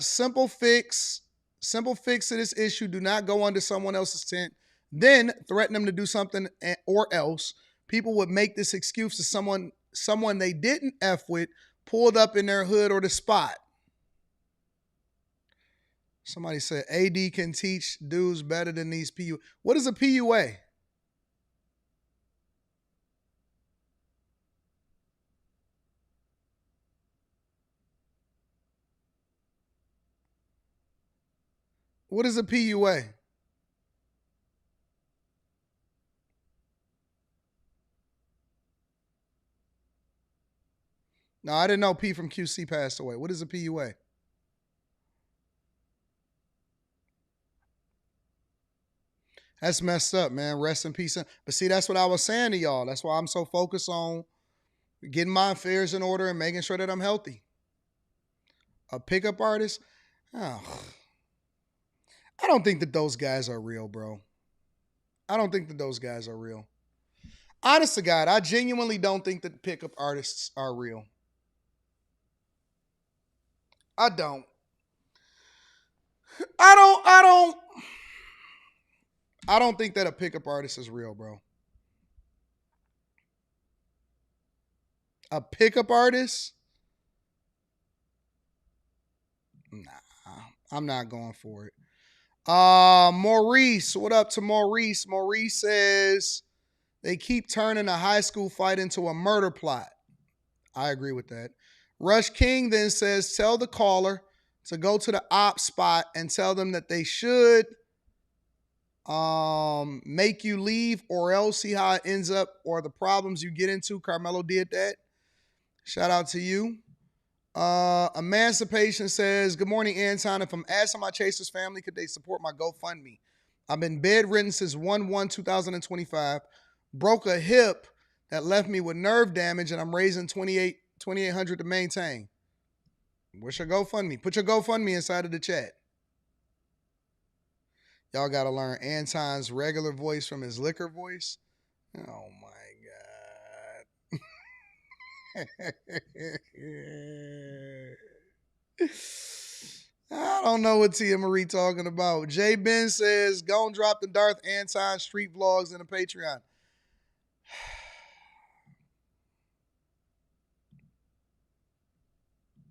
Simple fix. Simple fix to this issue. Do not go under someone else's tent. Then threaten them to do something or else. People would make this excuse to someone they didn't F with pulled up in their hood or the spot. Somebody said AD can teach dudes better than these PUA. What is a PUA? What is a PUA? No, I didn't know P from QC passed away. What is a PUA? That's messed up, man. Rest in peace. But see, that's what I was saying to y'all. That's why I'm so focused on getting my affairs in order and making sure that I'm healthy. A pickup artist? Oh. I don't think that those guys are real, bro. I don't think that those guys are real. Honest to God, I genuinely don't think that pickup artists are real. I don't. I don't think that a pickup artist is real, bro. A pickup artist? Nah, I'm not going for it. Maurice, what up to Maurice? Maurice says they keep turning a high school fight into a murder plot. I agree with that. Rush King then says, tell the caller to go to the op spot and tell them that they should make you leave or else see how it ends up or the problems you get into. Karmelo did that. Shout out to you. Emancipation says, good morning, Anton. If I'm asking my Chasers family, could they support my GoFundMe? I've been bedridden since 1/1/2025. Broke a hip that left me with nerve damage, and I'm raising $2,800 to maintain. What's your GoFundMe? Put your GoFundMe inside of the chat. Y'all got to learn Anton's regular voice from his liquor voice. Oh, my I don't know what Tia Marie talking about. Jay Ben says, go and drop the Darth Anton street vlogs in the Patreon.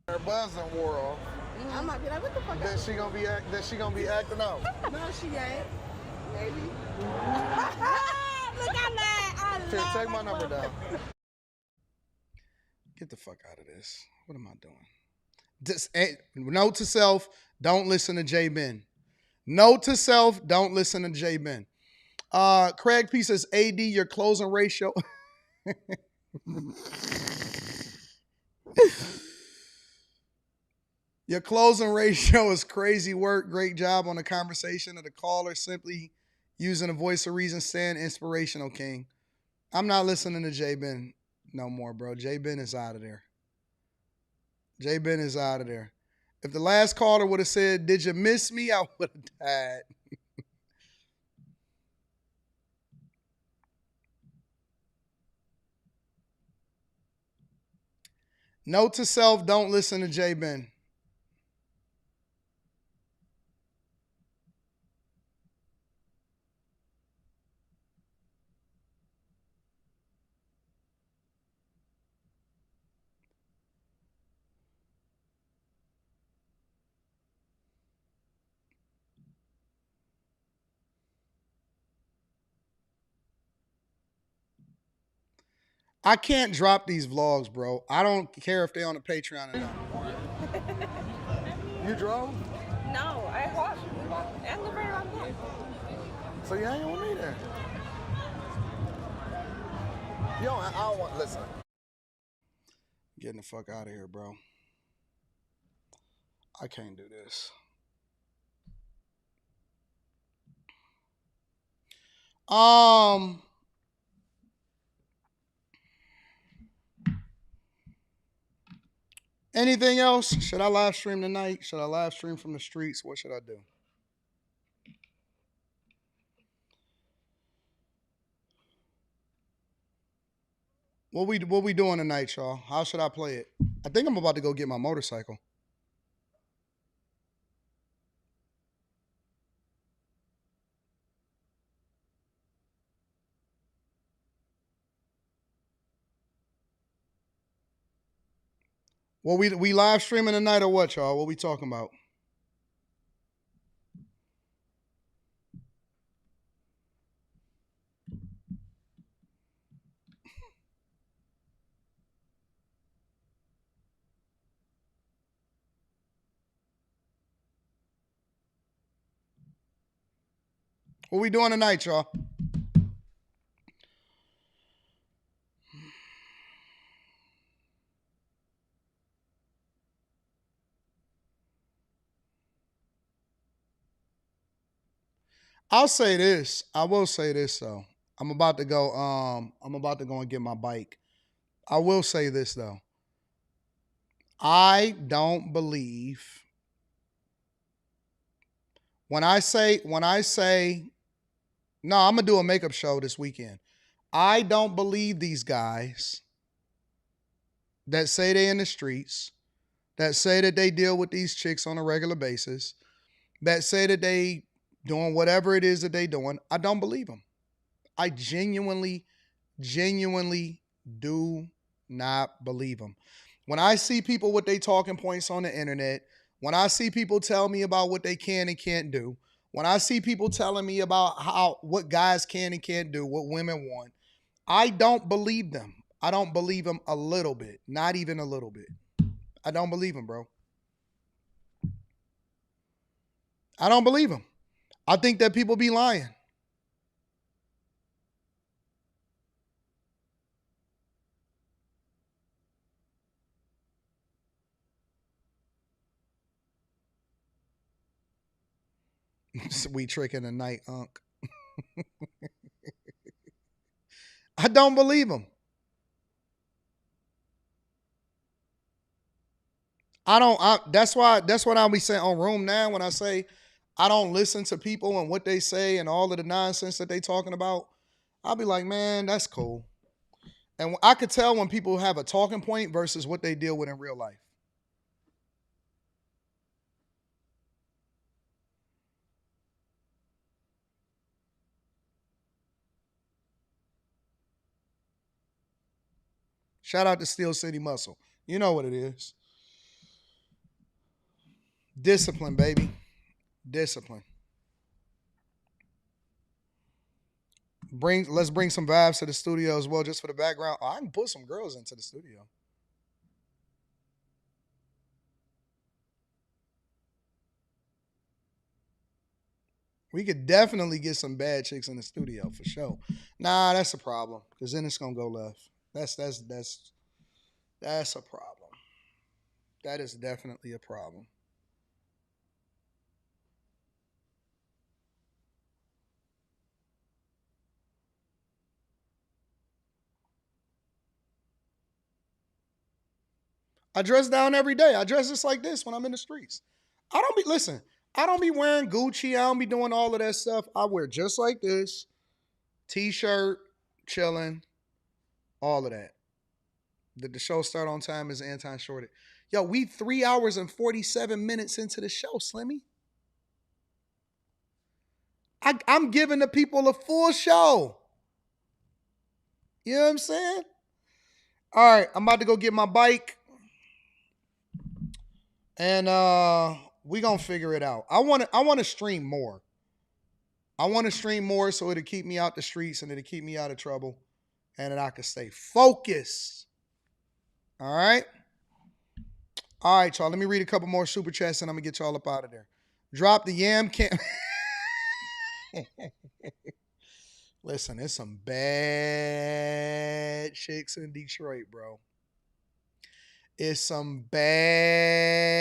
Her buzzing wore off. I might be like, what the fuck? That she gonna be acting out. No, she ain't. Maybe. Look, I lied. Tia, take my number down. Get the fuck out of this. What am I doing? Note to self, don't listen to J Ben. Note to self, don't listen to J Ben. Craig P says, AD, your closing ratio. Your closing ratio is crazy work. Great job on the conversation of the caller. Simply using a voice of reason, staying inspirational, King. I'm not listening to J Ben no more, bro. J Ben is out of there. J Ben is out of there. If the last caller would have said, did you miss me? I would have died. Note to self, don't listen to J Ben. I can't drop these vlogs, bro. I don't care if they're on the Patreon or not. You drove? No, I walked. I live right around here. So you hanging with me then? Yo, I don't want, listen. Getting the fuck out of here, bro. I can't do this. Anything else? Should I live stream tonight? Should I live stream from the streets? What should I do? What we doing tonight, y'all? How should I play it? I think I'm about to go get my motorcycle. Well, we live streaming tonight or what, y'all? What we talking about? What we doing tonight, y'all? I'll say this. I will say this though. I'm about to go. I'm about to go and get my bike. I will say this though. I don't believe when I say no. I'm gonna do a makeup show this weekend. I don't believe these guys that say they in the streets, that say that they deal with these chicks on a regular basis, that say that they doing whatever it is that they doing. I don't believe them. I genuinely do not believe them. When I see people with their talking points on the internet, when I see people tell me about what they can and can't do, when I see people telling me about what guys can and can't do, what women want, I don't believe them. I don't believe them a little bit, not even a little bit. I don't believe them, bro. I don't believe them. I think that people be lying. We tricking the night, Unc. I don't believe them. That's what I'll be saying on room now when I say I don't listen to people and what they say and all of the nonsense that they talking about. I'll be like, man, that's cool. And I could tell when people have a talking point versus what they deal with in real life. Shout out to Steel City Muscle. You know what it is. Discipline, baby. Discipline. Let's bring some vibes to the studio as well, just for the background. Oh, I can put some girls into the studio. We could definitely get some bad chicks in the studio for sure. Nah, that's a problem because then it's gonna go left. That's a problem. That is definitely a problem. I dress down every day. I dress just like this when I'm in the streets. I don't be listen. I don't be wearing Gucci. I don't be doing all of that stuff. I wear just like this, t-shirt, chilling, all of that. Did the show start on time? Is Anton shorted? Yo, we 3 hours and 47 minutes into the show, Slimmy. I'm giving the people a full show. You know what I'm saying? All right, I'm about to go get my bike. And we gonna figure it out. I wanna stream more. I wanna stream more so it'll keep me out the streets and it'll keep me out of trouble. And that I can stay focused. All right. All right, y'all. Let me read a couple more super chats and I'm gonna get y'all up out of there. Drop the yam can. Listen, there's some bad chicks in Detroit, bro. It's some bad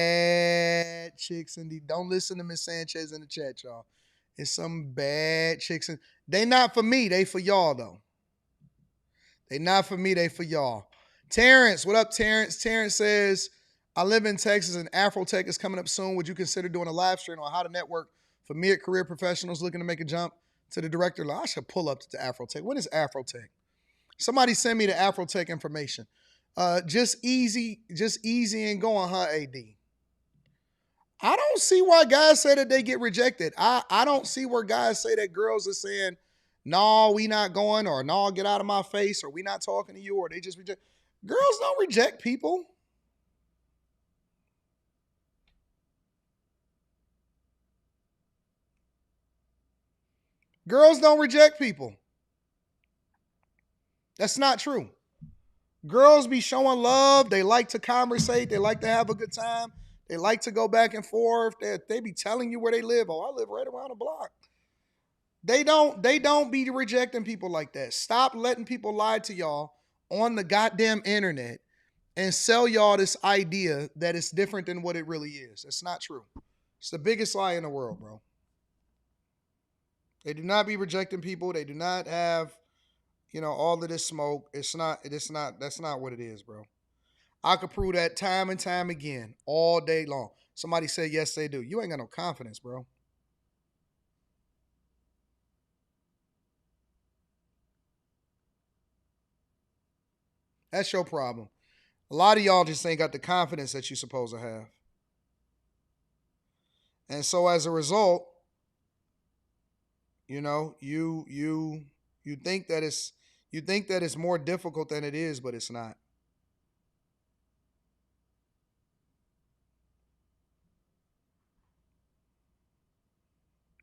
chicks in Detroit. Don't listen to Miss Sanchez in the chat, y'all. It's some bad chicks in. They not for me. They for y'all though. They not for me. They for y'all. Terrence, what up, Terrence? Terrence says, I live in Texas and Afrotech is coming up soon. Would you consider doing a live stream on how to network for mid-career professionals looking to make a jump to the director? I should pull up to Afrotech. What is Afrotech? Somebody send me the Afrotech information. Just easy and going, huh, AD? I don't see why guys say that they get rejected. I don't see where guys say that girls are saying, no, we not going, or no, get out of my face, or we not talking to you, or they just reject. Girls don't reject people. Girls don't reject people. That's not true. Girls be showing love. They like to conversate. They like to have a good time. They like to go back and forth. They be telling you where they live. Oh, I live right around the block. They don't be rejecting people like that. Stop letting people lie to y'all on the goddamn internet and sell y'all this idea that it's different than what it really is. It's not true. It's the biggest lie in the world, bro. They do not be rejecting people. They do not have, all of this smoke. That's not what it is, bro. I could prove that time and time again, all day long. Somebody said yes, they do. You ain't got no confidence, bro. That's your problem. A lot of y'all just ain't got the confidence that you're supposed to have. And so as a result, you think that it's more difficult than it is, but it's not.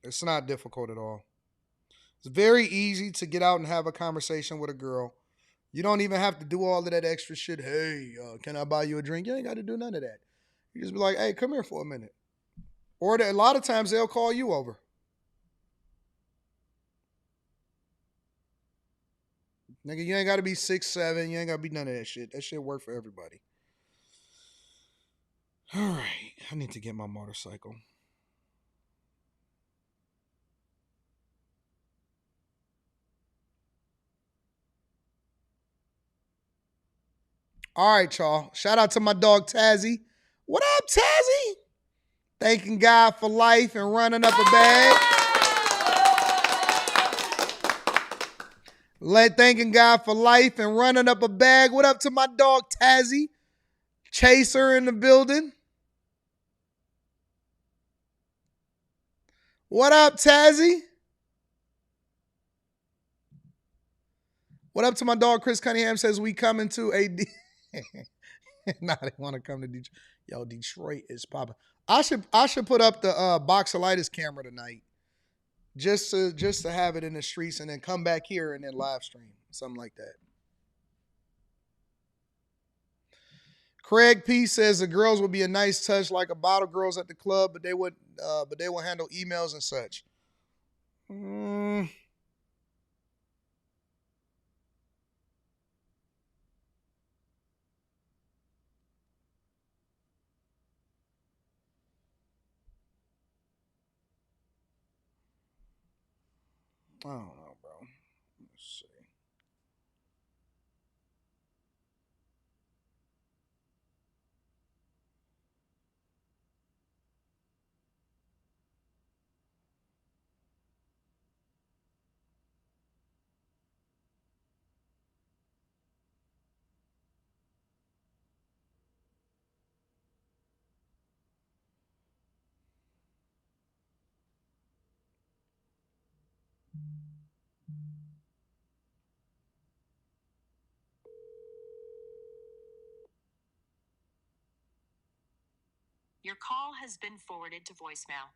It's not difficult at all. It's very easy to get out and have a conversation with a girl. You don't even have to do all of that extra shit. Hey, can I buy you a drink? You ain't got to do none of that. You just be like, hey, come here for a minute. Or a lot of times they'll call you over. Nigga, you ain't got to be 6'7". You ain't got to be none of that shit. That shit work for everybody. All right. I need to get my motorcycle. All right, y'all. Shout out to my dog Tazzy. What up, Tazzy? Thanking God for life and running up a bag. Thanking God for life and running up a bag. What up to my dog Tazzy? Chaser in the building. What up, Tazzy? What up to my dog Chris Cunningham says we coming to a nah, they want to come to Detroit. Yo, Detroit is popping. I should put up the Boxalitis camera tonight. Just to have it in the streets and then come back here and then live stream. Something like that. Craig P says the girls would be a nice touch like a bottle girls at the club, but they would handle emails and such. I don't know, bro. Let's see. Your call has been forwarded to voicemail.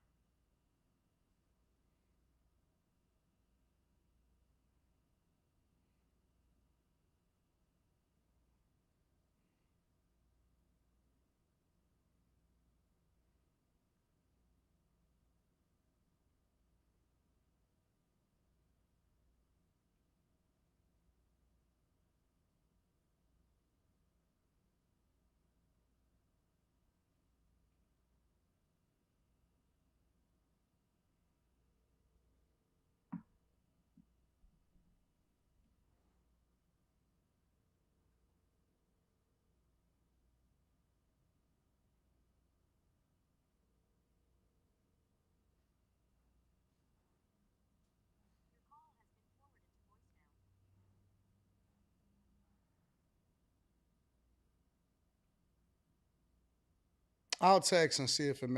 I'll text and see if it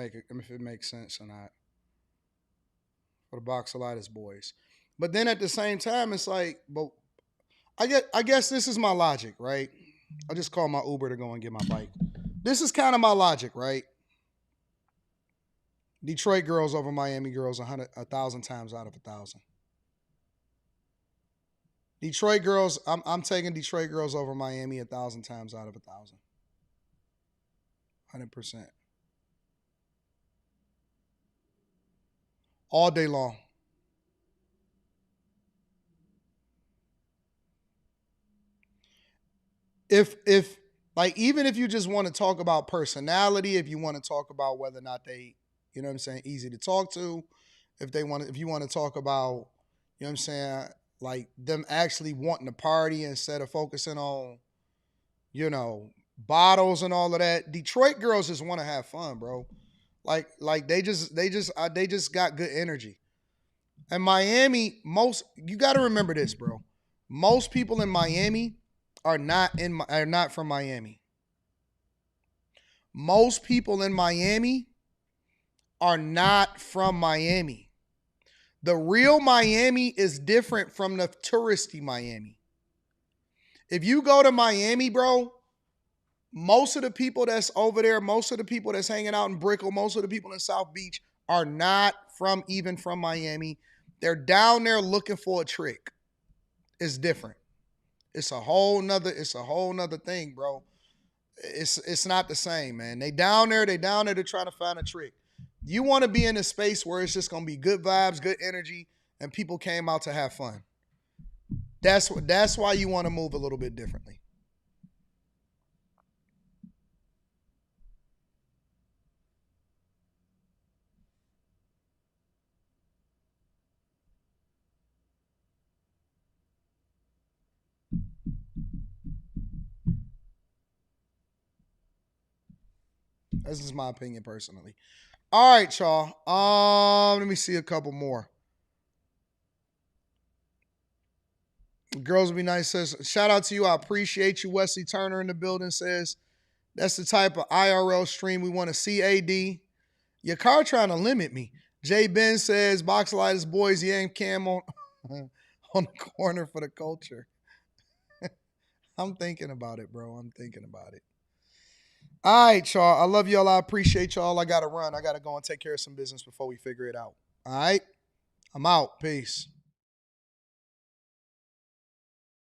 makes sense or not for the Boxalitis boys. But then at the same time, it's like, but I guess this is my logic, right? I just call my Uber to go and get my bike. This is kind of my logic, right? Detroit girls over Miami girls 1,000 times out of 1,000. Detroit girls, I'm taking Detroit girls over Miami 1,000 times out of 1,000. 100%. All day long. If like, even if you just want to talk about personality, if you want to talk about whether or not they, you know what I'm saying, easy to talk to, if you want to talk about, you know what I'm saying, like them actually wanting to party instead of focusing on, you know, bottles and all of that. Detroit girls just want to have fun, bro. Like they just got good energy. And Miami, you got to remember this, bro. Most people in Miami are not from Miami. Most people in Miami are not from Miami. The real Miami is different from the touristy Miami. If you go to Miami, bro, most of the people that's over there, most of the people that's hanging out in Brickell, most of the people in South Beach are not from Miami. They're down there looking for a trick. It's different. It's a whole nother thing, bro. It's not the same, man. They down there to try to find a trick. You want to be in a space where it's just gonna be good vibes, good energy, and people came out to have fun. That's why you want to move a little bit differently. This is my opinion personally. All right, y'all. Let me see a couple more. Girls Be Nice says, shout out to you. I appreciate you. Wesley Turner in the building says, that's the type of IRL stream we want to see, AD. Your car trying to limit me. Jay Ben says, Boxalitis boys, Yam Cam on, on the corner for the culture. I'm thinking about it, bro. I'm thinking about it. All right, y'all. I love y'all. I appreciate y'all. I got to run. I got to go and take care of some business before we figure it out. All right? I'm out. Peace.